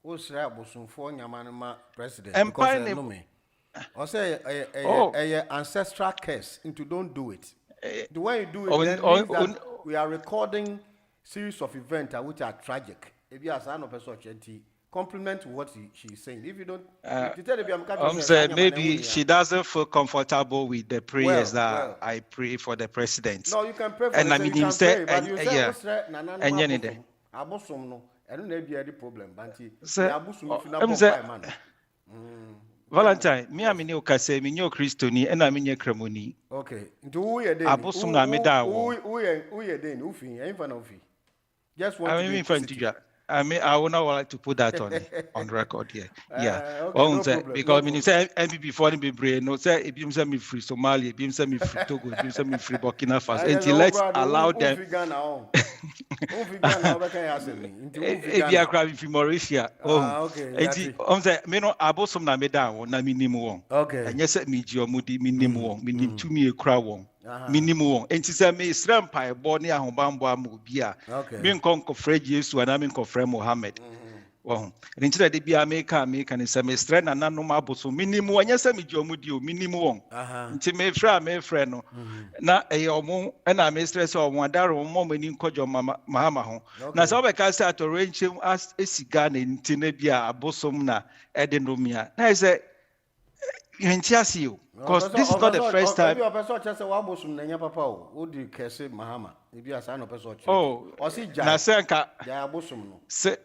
H: Who's Rabosum for Yamanama president?
V: Empire
H: no me. Or say a ancestral curse into don't do it. The way you do it, then means that we are recording series of events which are tragic. If you are son of a society, compliment what she is saying. If you don't,
V: say maybe she doesn't feel comfortable with the prayers that I pray for the president.
H: No, you can pray for
V: and
H: I mean,
V: you say,
H: I don't know if you had a problem, but
V: Valentine, me, I mean, you can say, me, no Christoni, and I mean, your Cremoni.
H: Okay, into who are then?
V: Abusum Namida,
H: who are then? Ufi, I'm fan of you. Just one.
V: I mean, friend, I mean, I would not like to put that on record here. Yeah,
H: okay,
V: because I mean, you say MP before me brain, no, say if you send me free Somalia, if you send me free Togo, if you send me free Burkina Faso, until let's allow them. Ebia crab if Mauritius. Oh,
H: okay.
V: Say me no abosom na me da won na minim won.
H: Okay.
V: Enye se me ji omudi minim won, minim tumi ekura won. Minim won. Enti se me Israel pai bo ne ahobambo am obi a. Me nkon ko frɛ Yesu ana me nkon frɛ Mohammed. Oh, enti de bia me ka ne se me Israel na nanom abosom minim won, enye se me ji omudi o minim won. Enti me frɛ no. Na omo na me stress omo adaro mo mani nkojo mahama ho. Na se obeka se atorenchem as esiga na enti na bia abosom na edenomia. Na say because this is not the first time. Oh, na senka. Se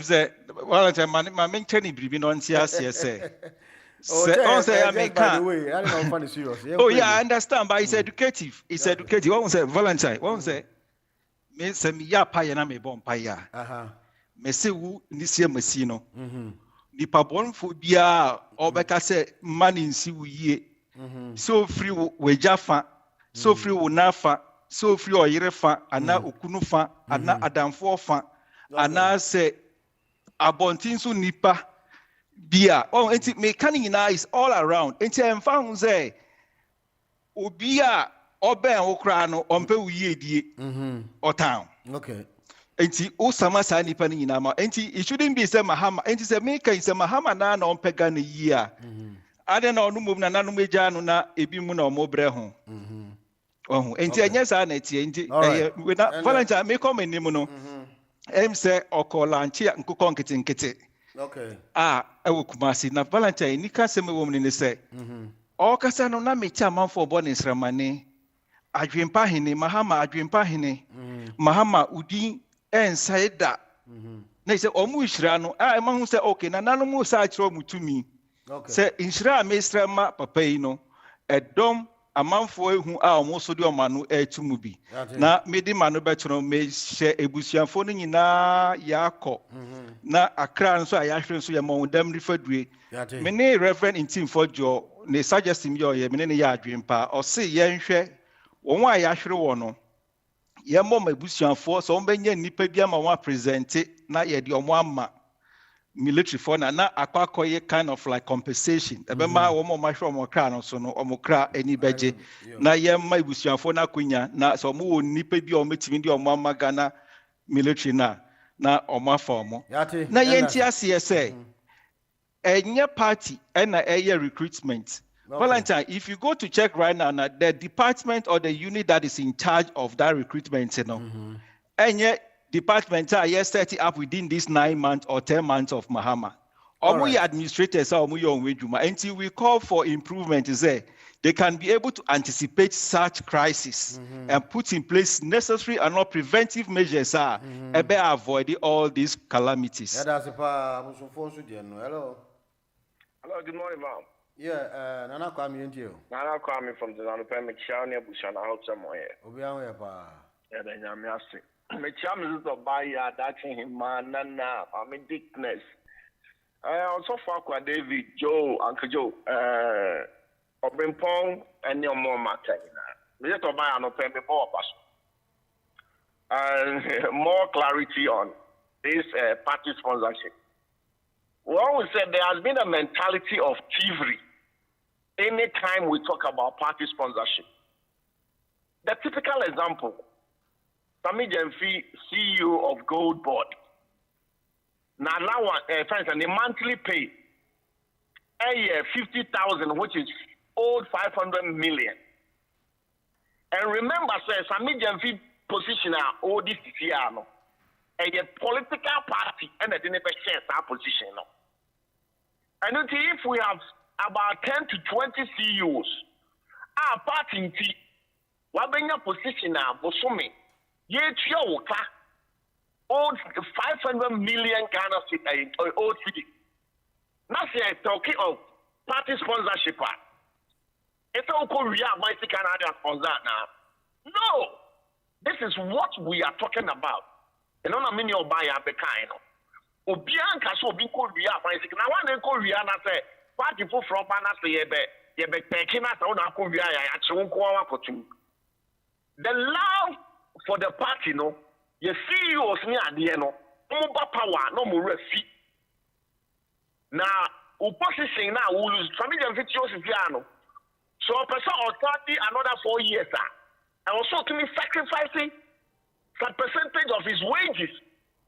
V: say well my maintain bribi no ntiase say. Say I make oh yeah, I understand, but it's educative. It's educative. What say Valentine? What say? Me say me ya pa na me bon pa ya. Me say wu nisi masino. Nipa bonfo bia obeka say man nsi wu yie. So free we jafa, so free wo nafa, so free oyire fa, ana okunu fa, ana adamfo fa, ana say abontin so nipa bia. Oh, enti mechanic na is all around. Enti emfa say obia oben okra no ompe wu yie die. O town.
H: Okay.
V: Enti o sama sa nipa ni nyina ma. Enti it shouldn't be say Mahama. Enti say me kan say Mahama na ompe ga na yi a. Ade na onu mum na nanum eja no na ebi mu na omobre ho. Oh, enti anya sa na tie enti we na Valentine me come nim no. Em say okola nchi nkukọ nkete.
H: Okay.
V: Ewo Kumasi na Valentine ni ka seme wo mne say. O kasa no na me cha manfo bo ne sramane. Adwempa hene Mahama adwempa hene. Mahama udi ensaida. Na say omu hira no ma hu say okay na nanu mu sa akiro mutumi. Okay. Say inhira mesrama papa yi no edom amanfo ehu a omo so de omanu etumu bi. Na medi manu betro me hye ebusuafo no nyina yakọ. Na akra nso ayahwe nso ye mo dem rifadue. Me ne Reverend Intim Fojo ne suggest me ye me ne ya adwempa o se ye nhwe won ayahwe wo no ye mo mabusuafo so on benya nipa bia ma wa present na ye de omo ama military for na akwakoye kind of like compensation ebe ma wo mo mahwe omo kra no so no omo kra ani beje na ye ma ibusuafo na kunya na so mo wo nipa bia o metimi de omo ama Ghana military na omo afa omo na ye nti ase say enye party na eye recruitment. Okay. Valentine, if you go to check right now, the department or the unit that is in charge of that recruitment, you know, any department are set up within this 9 months or 10 months of Mahama. Right. Administrators are until we call for improvement, they can be able to anticipate such crisis and put in place necessary and not preventive measures avoid all these calamities.
H: Hello.
A: Hello, good morning, ma'am.
H: Yeah, Nana Kwame into you.
A: Nana Kwame from the Zanupe Mechania Bushana House somewhere.
H: Obianwe pa.
A: Yeah, then I'm asking. Mecham is the buyer that him man nana. I'm in dickness. Also for David, Joe, Uncle Joe, Obrimpong, and your more matter. We just buy an open before and more clarity on this party sponsorship. We always said there has been a mentality of thievery anytime we talk about party sponsorship. The typical example, Sami Jemfi, CEO of Gold Board. Now, for instance, the monthly pay, a year 50,000, which is owed 500 million. And remember, sir, Sami Jemfi position all this year, a political party, and they didn't share that position. And if we have about 10 to 20 CEOs, our party in T, what being a position now, Bosumi, yet your old 500 million Ghana city, old city. Now, say, talking of party sponsorship. It's all Korea, mighty Canada sponsor now. No, this is what we are talking about. And on a mini or buy a kind of. Obianka so bi Korea fancy na one Korea na say party for from na say ye be taking na so na Korea ya che nko wa kotu. The love for the party no Your CEOs near the end, no power, no more refit. Now, opposition now will lose 250 years. So a person authority another 4 years, and also to me sacrificing some percentage of his wages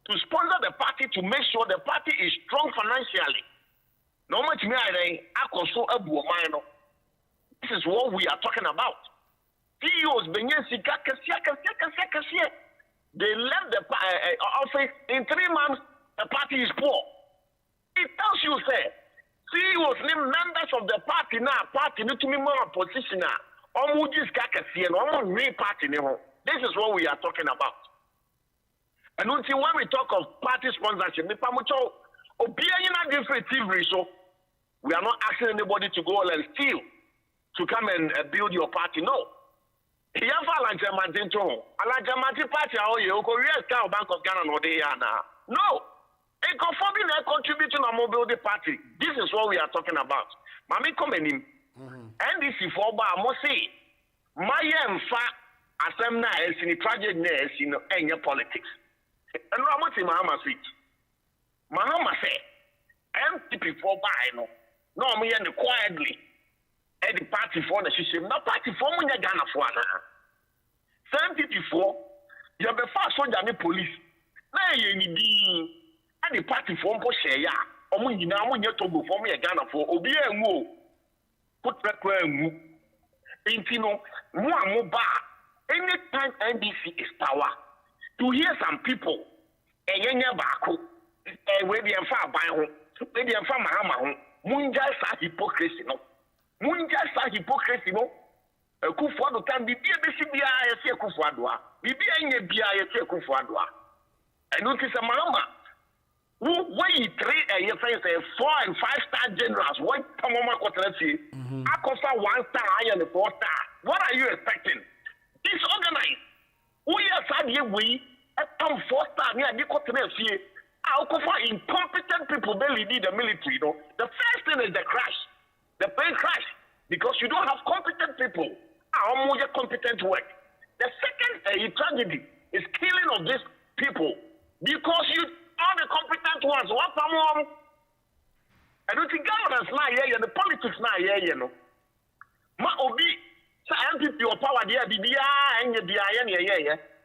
A: to sponsor the party to make sure the party is strong financially. No much me this is what we are talking about. CEOs they left the office in 3 months. The party is poor. It tells you, say, CEOs name members of the party now. Party need to be more opposition now. This is what we are talking about. And until when we talk of party sponsorship, we are not asking anybody to go and steal to come and build your party. No. Here for Alanjamantin party, Bank of Ghana, no, they are now. No. A conforming contributing to mobile the party. This is what we are talking about. Mami Komenim. NDC for Mosi. My Assembly is in the tragedy in any politics. And Ramoti Mahama speech. Mahama say, MPP for buy no me and quietly. And the party for the system, not party for me Ghana for MPP for you have a fast soldier police. Now you and the party for share ya. Omu nyina mo nye togo for me Ghana for obi enwo. Put rekwa enwu. Intino mo ba. Anytime NDC is power, to hear some people, Yenya Baku, where the Enfa Bayo, where the Enfa Mahama, Munja sa hypocrisy, no. Munja sa hypocrisy, no. Kufu do time, Bibi Bia, I say Kufuadua, Bibi Bia, I say Kufuadua. And notice a Mahama, who way 3 4 and 5-star generals, what Tamoma Kotresi, Akosa 1-star, I and 4-star. What are you expecting? Disorganized. We are sad we come 4-star near the continent here. I'll go for incompetent people they lead the military. You know? The first thing is the crash. The plane crash. Because you don't have competent people. More competent work. The second tragedy is killing of these people. Because you are the competent ones. What more? I don't think governance now here, the politics now here, you know. Ma obi MPP or power there, BBI, and the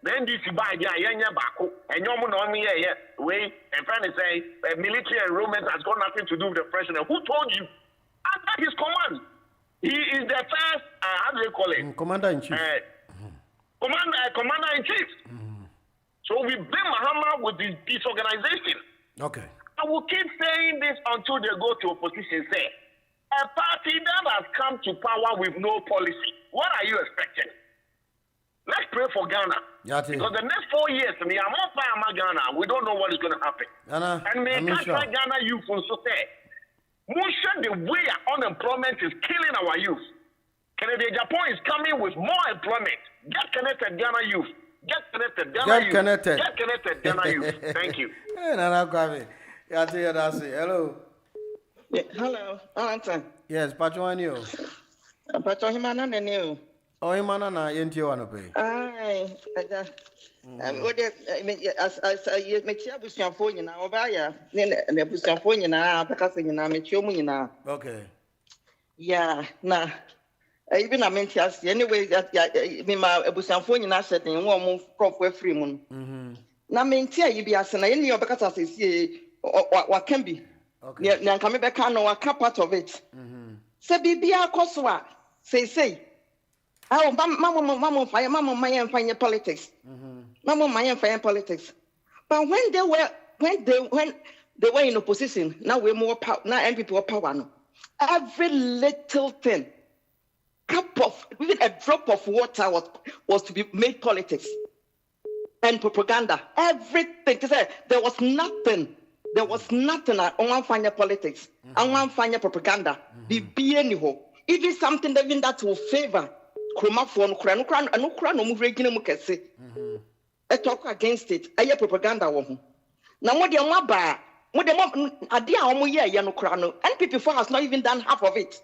A: then this by the Ayanya Baku, and your money, way, and trying to say military enrollment has got nothing to do with the president. Who told you? Under his command. He is the first, how do you call it?
H: Commander in Chief.
A: Commander in Chief. So we blame Mahama with this disorganization.
H: Okay.
A: I will keep saying this until they go to opposition, say, a party that has come to power with no policy. What are you expecting? Let's pray for Ghana. Because the next 4 years, we are more fire Ghana. We don't know what is going to happen. And may Ghana youth also say, the way unemployment is killing our youth. Canada, Japan is coming with more employment. Get connected, Ghana youth. Get connected, Ghana youth.
H: Connected.
A: Get connected, Ghana youth. Thank you.
H: Hello.
G: Hello, Auntie.
H: Yes, Patron, you.
G: Patron, him and you.
H: Oh, him and I, ain't you want to pay?
G: Aye, as you make your bush and phone now, buyer, then the bush and phone now, because you know, make your money now.
H: Okay.
G: Yeah, nah. Even I meant just anyway that me my bush and phone now setting one move crop with free moon. Now, mean, tell you be as an any because I say, what can be. Okay. Now, come back, I know a part of it. Say, be a coswa. Say. Oh, Mamma, fire, Mamma, my and fire politics. Mamma, my and fire politics. But when they were in opposition, now we're more power. Now, and people are power. Every little thing, even a drop of water was to be made politics and propaganda. Everything. There was nothing. There was nothing on one final politics, and one final propaganda. Be anyhow. Even something that will favor Kroma for no moving mukese. I talk against it. I hear propaganda. Now, what the Maba, what the idea Yano Krano, and people has not even done half of it.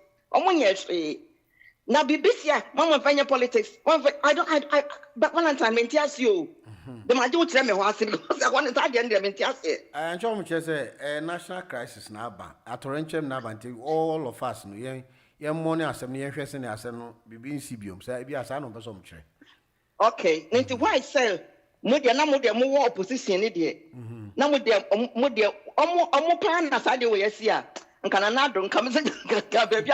G: Now BBC, mama fanya politics. I but Valentine mentias you. The man don't tell me what because I want to tell them mentias.
H: And John say a national crisis now ba. At Torrentum now until all of us no young money as some young person as no be CBM. Say be as I know some chair.
G: Okay, into why sell Mudia na mudia more opposition idiot. Na mudia omo plan as I do yes ya. And can another come baby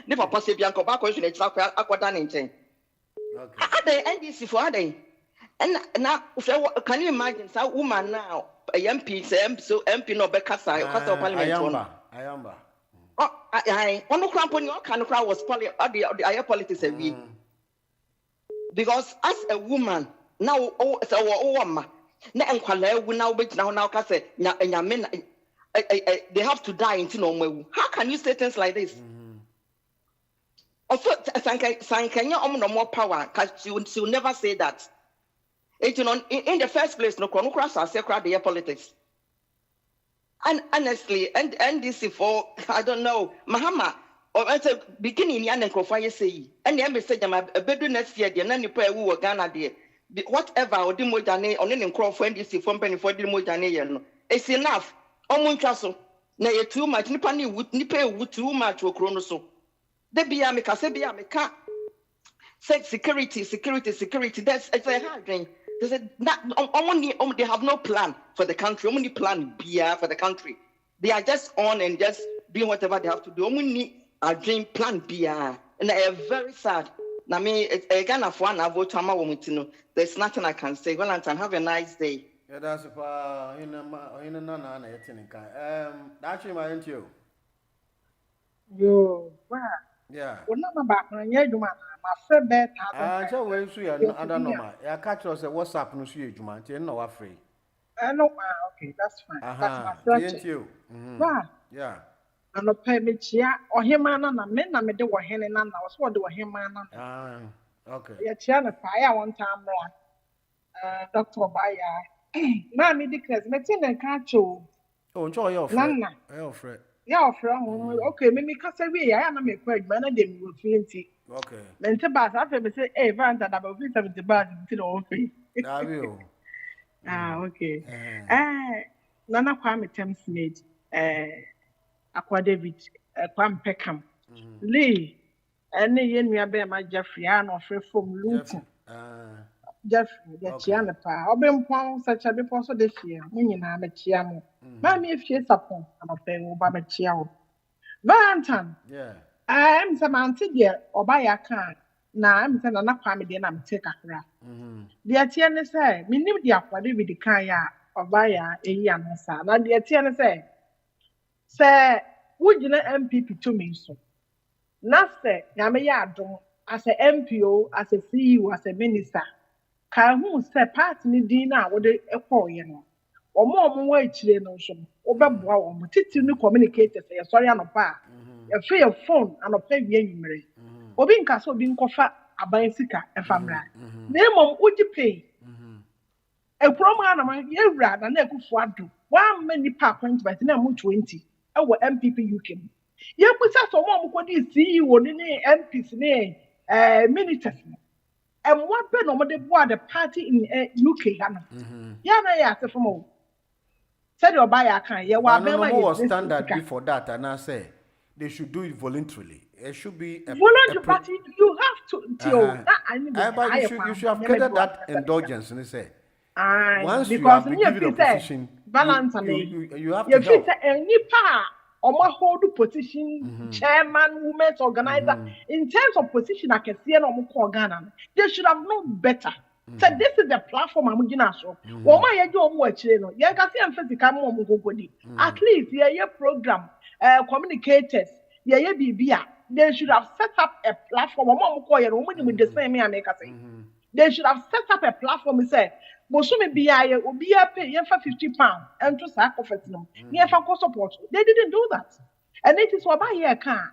G: ne papa se bianco back question it's aquadan in chain. Okay. Are they NDC for are they? And now can you imagine some woman now a MP so MP no be kasa parliament.
H: I am.
G: Oh, I on no cramp on your kind of crowd was the politics a week. Because as a woman now it's our woman na enkwala wu now be now kase nya men they have to die into no. How can you say things like this? Also, Sankanya no more power because she will never say that. In the first place, no cross or sacred the politics. And honestly, and this for I don't know, Mahama or at the beginning, Yan and Kofaya say, and the embassy, a bedroom next year, the nanny prayer who were Ghana there. Whatever or Dimojane or any crop when this from penny for Dimojane, it's enough. Omunchaso na ye too much nipa ni nipa too much o krono so de bia me ka se bia me ka security that's it's a hard thing they said that they have no plan for the country only plan bia for the country they are just on and just doing whatever they have to do only a dream plan bia and they are very sad na me Ghana for na vote ama wo mutino there's nothing I can say. Valentine, have a nice day.
H: Yeah, that's in a nana actually my interview.
S: Yo,
H: yeah.
S: Well, not about my friend bet.
H: So when you are I don't know. I catch us at WhatsApp no see you man. You know free.
S: No, okay, that's fine. That's my
H: interview. Yeah.
S: And no pay me chia or him and men na me de wa hen and na was what do him and
H: okay.
S: Yeah, chia na fire one time Dr. Baya. Mammy declares, Metin and Cacho.
H: Oh, enjoy your friend. Your friend.
S: Yeah, friend. Okay, maybe because I am a quite man, and they will feel it.
H: Okay.
S: Then to pass after me say, hey, Van, that about 70 bars into all free. Okay. Nana Kwame Thamesmade, Aqua David, Kwam Peckham, Lee, and the yen we are bear my Jeffrey, and of from Luton. Jeffrey, the Chiana Pa, or Ben Pong, such a bit also this year, when you have a chiamo. Mammy, if she's upon, I'm a fair Obama Chiao. Valentine,
H: yeah.
S: I am some auntie dear, or buy a car. Now I'm saying enough family and I'm take a craft. The Atiana say, me knew the aqua with the kaya or buy a young son. Now the Atiana say, Sir, would you let MPP to me so? Not say, Yamayado, as a MPO, as a CEO, as a minister. Can who say part ni dinner with the echo, you know, or more way children, or Babo, Titi new communicators, sorry, I'm a bar, a free of phone and a pay memory. Or being castle being coffer a bicycle and family. Name on would you pay? A promo, you ran and echo for 1 many pounds by 20, our MPP UK. You put us on what you see you on any MP's name, ministers. And what pen over the party in UK? Yana asked for more. Said your buyer can you
H: was standard before that, and I say they should do it voluntarily. It should be a
S: party. You have to.
H: You should have created that indulgence, and say once you
S: have
H: been given a position, you have to help.
S: Any part. Or my hold position, chairman, women, organizer. In terms of position, I can see an Ghana. They should have known better. So this is the platform I'm going to show. What my job watch, you know, you can see I'm going at least, yeah, program, communicators, yeah, BBA. They should have set up a platform. With the same they should have set up a platform and say, Bosumi BIA will be pay £50 and to sacrifice them. Support. They didn't do that. And it is what I hear can.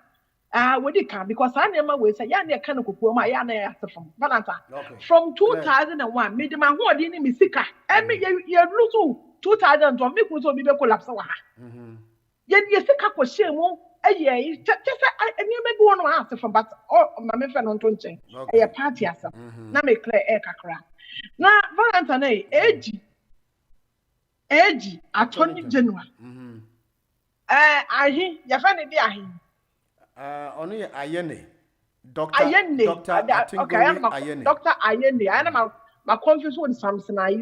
S: When they can, because I never will say, Yan can go my yana from Valentine. From 2001, made my word in Missika. And me, you lose 2000 to make me collapse.
I: Ye sika ko shemu eye just any maybe one answer from but my me friend on tonche eye party asam na me clear e kakra na Valentine age attorney general ahi ya fa ne di ahi
H: ono ye ayene
I: Doctor Ayene. Doctor Ayene. I am my confused with something. I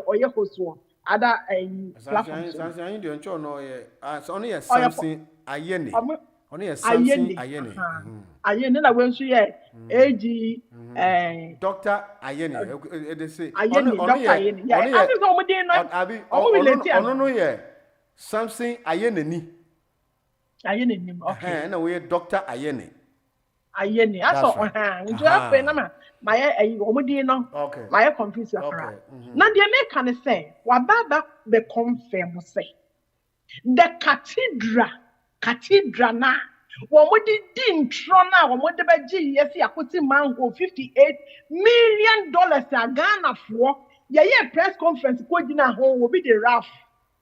I: or your host one. Other platforms.
H: Something you don't know. So only something Ayene. Only something Ayene.
I: Ayene. I went to AG.
H: Doctor Ayene. They say.
I: Ayene. Doctor Ayene. Yeah.
H: Ono something Ayene ni.
I: Ayene ni. Okay.
H: Na we Doctor Ayene.
I: Ayene. I saw into a friend. My omudi no. Okay. My confused. Okay. Now the American say, "Wababa be confirm say the cathedral na. Womudi din trona. Womudi beji yesi akuti mango $58 million a Ghana for. Ye press conference ko gina ho will be the rough.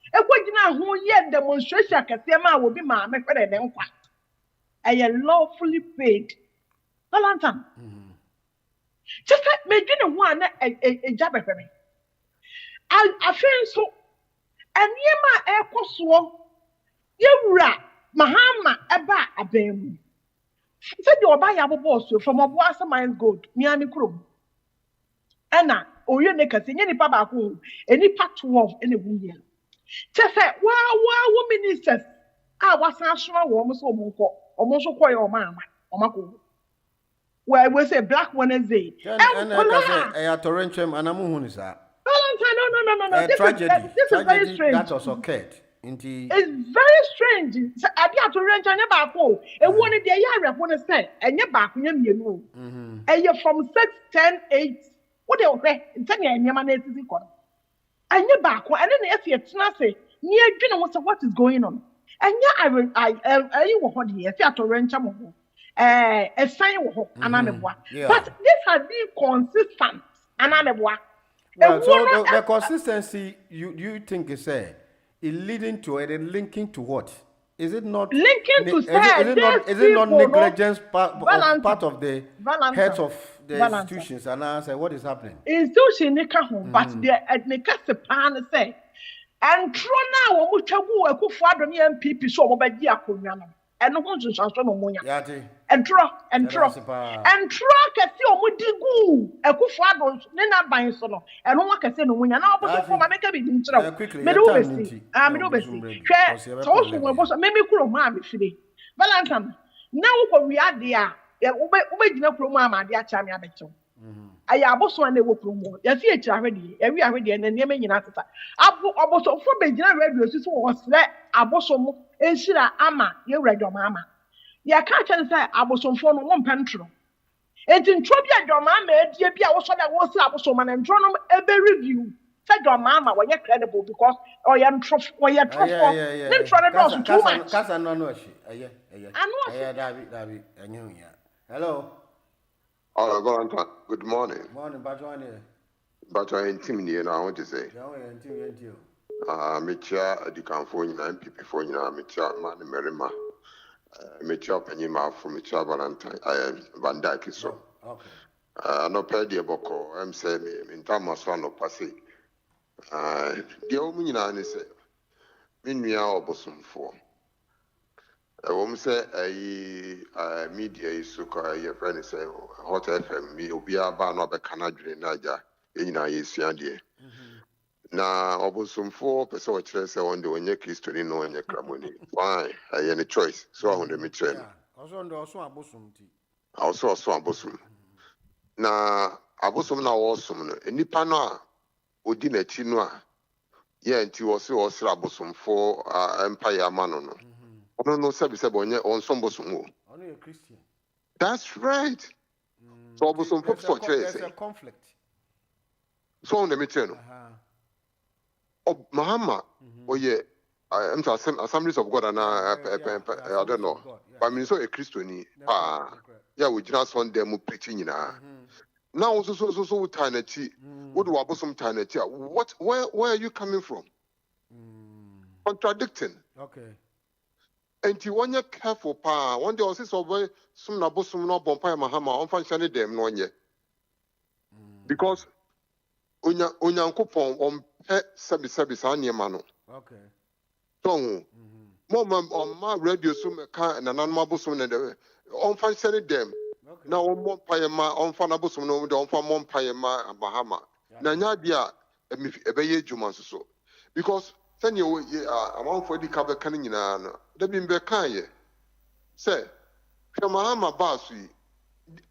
I: E ko gina ho ye demonstration kese ma will be ma me kwere den kwa. A lawfully paid. Valentine. Just like me doing one a job for me. I feel so. And ye ma ekoswo. Ye ra mahama eba abem. Said you buy your boss from a boss mind gold. Miami Krum. Anna, or you make a thing any papa who any part 12 any year. Just say, wow, ministers. I was not sure almost so quite your mama or my go. Where we say Black Wednesday.
H: And I torrentum and Amuhunisa.
I: Valentine, no. This is very strange.
H: That was occurred.
I: It's very strange. I did to rent on your back home. And one of the year when I said, and your back, you know. And you're from 6, 10, 8. What they okay? And 10 years, your man is equal. And your back, and then if you're not say, near dinner, what is going on? And yeah, I you what here, to rent some a sign and but this has been consistent and
H: well, so the consistency you think is it leading to it and linking to what? Is it not
I: linking to
H: is it not negligence part of the heads of the institutions? And I say what is happening?
I: Institution but the pan say and trona wo mutwagu akufo ne MPP so wo bagi akonwa no eno ho nsunsanso no munya and draw kesi omudigu akufo ado ne na ban so no eno ho kesi no munya na oboso fo ma meka bi nkyerɛ me do besi hwɛ so so wo boso me kuro ma me fide Valentine na wo ko wi ade a wo gina kuro ma ma ade a cha me abecho aya aboso na ewo promo ya fi echi ahwede ewi ahwede na neme nyina tata aboso fo be gina radio so wo sre aboso mu enhira ama ye radio mama ya ka cha say aboso fo no wo mpentro enti ntro bi adwoma ama edie bi a wo so da wo sre aboso ma na ntro no ebe review say adwoma ama wo ye credible because or ya ntro for ne ntro no so too much
H: kasa no ashi aye dabi enyu ya hello.
J: Oh, Valentine, good morning.
H: Morning, Bajoani.
J: Bajoani, Timmy, I want to say. Micha, the California, MPP for you, Micha, Man, Merima, Micha, Penima from Micha Valentine, Van Dyke. So, no pedia boko, I'm saying, in Thomas, one of Passy. The old Minna is a Minia or Bosom for. I say a media is so called your friend say Hot FM, me will be a ban of a Canadian Naja in a year. Now, Obosum 4% on the one your history, no one your cramoni. Why? I any choice. So on the Mitchell. Also, Abosum. Now, Abosum now awesome. And Nipana Udina Chinua. Yeah, and you also Abosum for Empire Manono. No service on some bosom.
H: Only a Christian.
J: That's right. So bosom
H: there's a conflict.
J: So on the material. Oh, Mahama. Oh yeah. I'm to Assemblies of God and I don't know. But I mean so a Christian. Yeah, we just want them preaching now so tiny. What do Abosom tiny? Where are you coming from? Contradicting.
H: Okay.
J: enti wonye careful pa one day osis oboy sum na bosum no bompa mahama on fan shane dem no onye because onyankopon on pe sebi sa niema no
H: okay
J: so mama on ma radio sum ka na nanma bosum na de on fan shane dem na on bompa ma on fan na bosum no de on fan bompa ma mahama na nya dia ebeye djuma so because send you amount for the cover canning in an the bimbe kaye say Shamahama Basui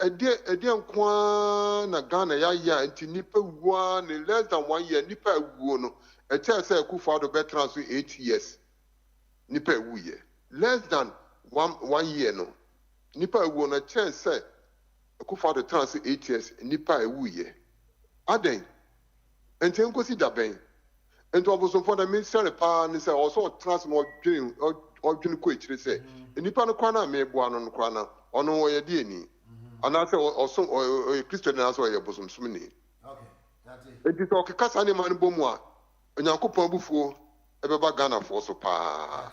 J: a dear Kwan na Ghana ya anti nipa one in less than 1 year nipa wono a tell say Kufa the veterans with 8 years nipa wuye less than one year no nipa wono a chance say Kufa the trans 8 years nipa wuye aden and tenko si daben and also for the minister pan say also trans no dream or dream ko chire say nipa no kwana me boa no kwana ono wo ye die ni ana say also Christian na so ye bosom sumni
H: okay that's it
J: it is okay kasa ne man bomu a onyankopon bufuo ebeba Ghana for so pa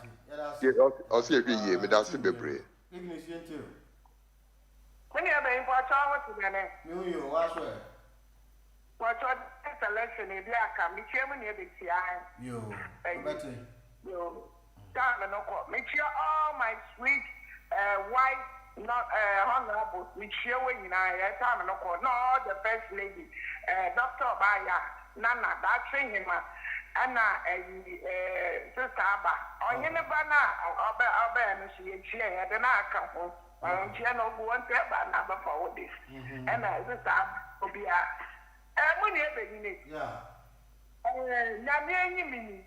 J: also ye ye me da se bebre
H: ignition too
L: when you be for chawo to gane
H: you what swear
L: what selection e bi aka mi chiemu ne be tia
H: yo better
L: yo down no ko me chia all my sweet wife not honorable we share we na ya time no ko no the first lady Dr. Baya nana that train him ana sister aba onye ne ba na oba no she chia ya de na aka ho chia no go want ba na ba for this ana sister obia money ebegine
H: yeah
L: nyame enyi mini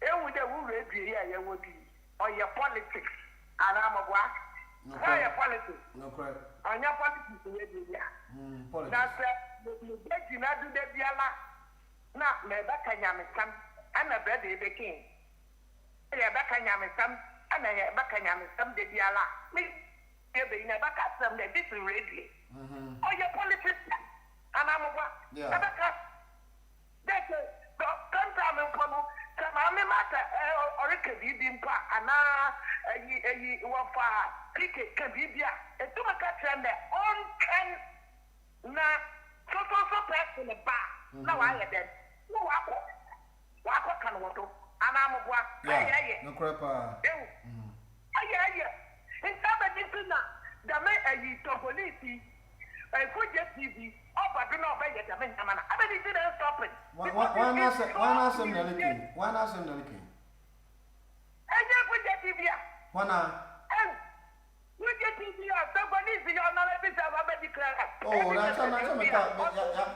L: ewu de wu redue ya ye wobi or your politics aramogwa why your politics
H: no correct
L: on your politics we do ya that's the best na do de biala na me ba kanyame sam ana bread e bekin ya ba kanyame sam ana ya ba kanyame sam de biala me ebe ina ba ka sam de this redue or your politics anamogwa abaka that's come from kama mata orike bibi mpa ana eyi wafa klike kabibia etuma ka trende on can na so person ba na wa ye den no wako kan wodo anamogwa aye
H: no crepa
L: aye intaba disina da me eyi to police Fuji TV, but do not beg it. I mean, I mean, it didn't stop it.
H: Why not some Nelikin? Why not some Nelikin?
L: And you put your TV.
H: Why not?
L: And with your TV, somebody is your knowledge of a declare.
H: Oh, that's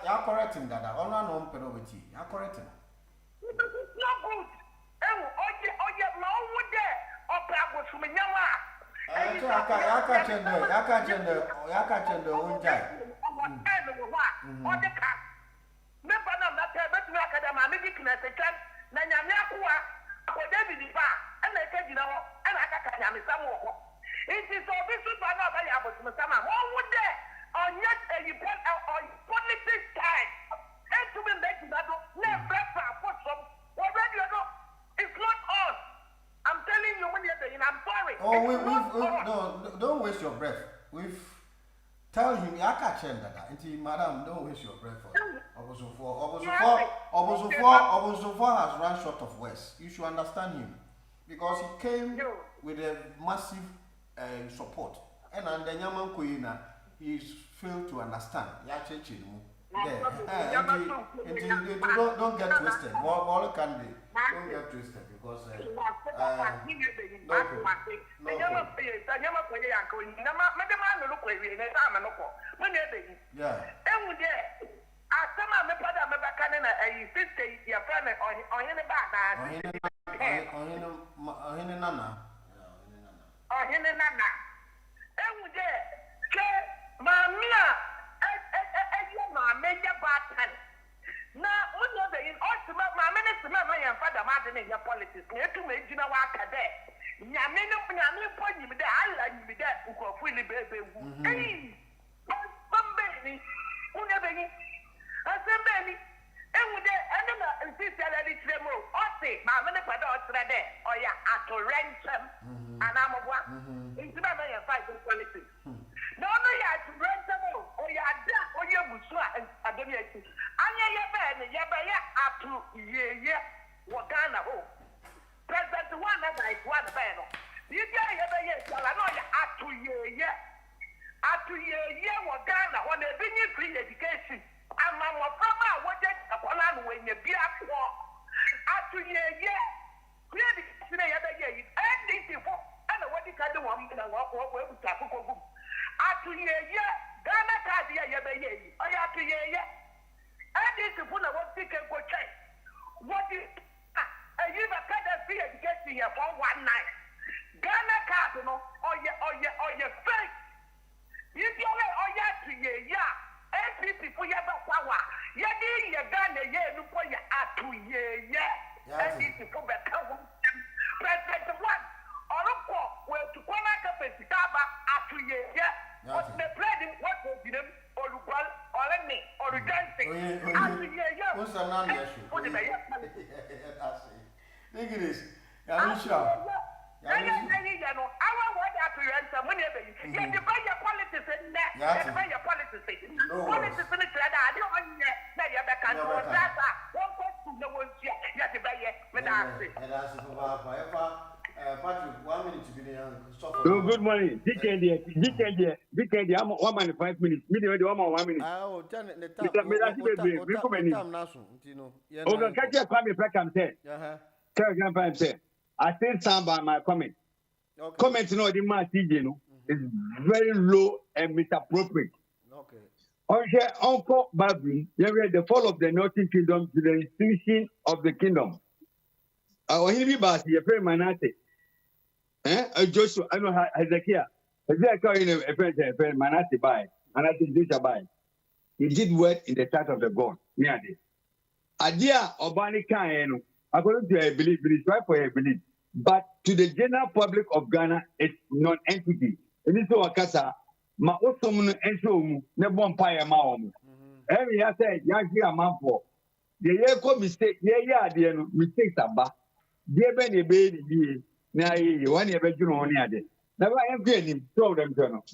H: you're correcting that. I'm not on perovity. You're correcting.
L: It's not good. Oh, yeah, no one there. Or perhaps from Yama.
H: Yakachende unjai.
L: Member na mata betu akadama megi kinase kan na nyame akwa ko David ba ana ka gina ho ana aka nyame samu ho. It is so bisu ba na ba ya bosu sama. Wo wude onya politics time. And to be make that no better for some. Already it's not us. I'm telling you when you're saying I'm sorry.
H: Oh, no, don't waste your breath. Tell him I can't change that. Madam, don't waste your breath for Obosofor has run short of words. You should understand him because he came with a massive support. And the Nyaman Kuina, he failed to understand. Don't get twisted. What can be? Don't get twisted because
L: na unyo be in ultimate ma minister ma yan father ma de ya politics na etu ma ejina wa aka de nyame po nyim de ala nyim de ukofu ni bebe wu eh bambe ni unyo be ni asembe ni enwu de ene na insist ala di tremo o se ma me ne pada o tre de o ya ato rentam ana mo Into my fight in politics. No, to rent them all, or your dad, or your busua, and Adoniati. Anya Yabana, Yabaya, up to ye, Wakana home. President one that I one banner. You get Yabaya, Salanoya, up to ye, Wakana, when they bring you free education. And my mama wanted a Polan when you be up for. Up to ye, clearly, and this is and what you can do one and walk away with Taco. Atu ye Ghana card ye ye. I have to ye. And this is one of what you can go check. What is you have cut a free education here for one night. Ghana card, no, or your face. If you are to ye, every people you have power. Ye did ye Ghana ye look for your atu ye. And this is for the President one. Or where to come out of a Sitaba atu ye. What the president, what will be them, or Lubal, or any, or dancing.
H: What's the name? Think it is. I'm sure.
L: I want to answer whenever you divide your politics in that. You divide your politics. Politics in the trade. I don't want you back and forth. One question, no one's yet. You have to buy it.
H: And that's forever. Patrick, 1 minute to be there.
K: So good morning. Weekend, I'm 1 minute 5 minutes. Medium, 1 minute.
H: Oh, turn the
K: time. I said some by my comment. Comment, no, the man is very low and misappropriate. Okay. Uncle Babi, the fall of the Northern Kingdom to the institution of the kingdom. Our Hindu Basi, a friend Manate. Joshua, I know Hezekiah. Hezekiah in a friend Manate by, Manate Disha by. He did work in the church of the God. Near this. Adia Obani Kaino, according to her belief, it is right for her belief. But to the general public of Ghana, it's non-entity. And this is what Kasa, ma osomu enso nebo empire ma omu. Every year say yanki amanfo. The year ko mistake, ye no mistakes aba. Dey be ne be ni na ye one ye be juno oni ade. Na ba enfi ni so dem no.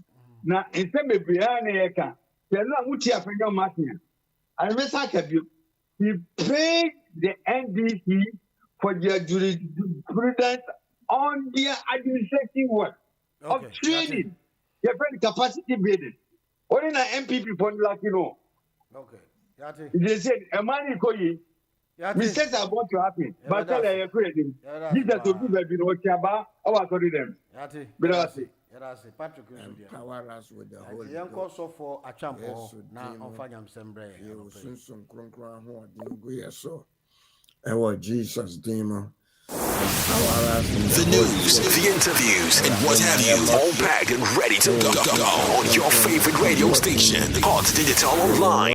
K: Na nsem bebia na ye ka. Se no amuti afenyo matin. I remember Kabio. He paid the NDC for their jurisprudence on their administrative work of training. Their friend capacity building. Only na MPP for like you know.
H: Okay.
K: They said a man is going. Mistakes are about to happen. But tell you creating. These are to be very no chaba. Our sorry them.
H: Patrick
M: power us with the whole.
H: Young also for a champion. Now on Fanyam Sembre.
M: You soon some cron who are so. Our Jesus demon.
C: The news, the interviews, and what have you, all packed and ready to go on your favorite radio station, Hot Digital Online.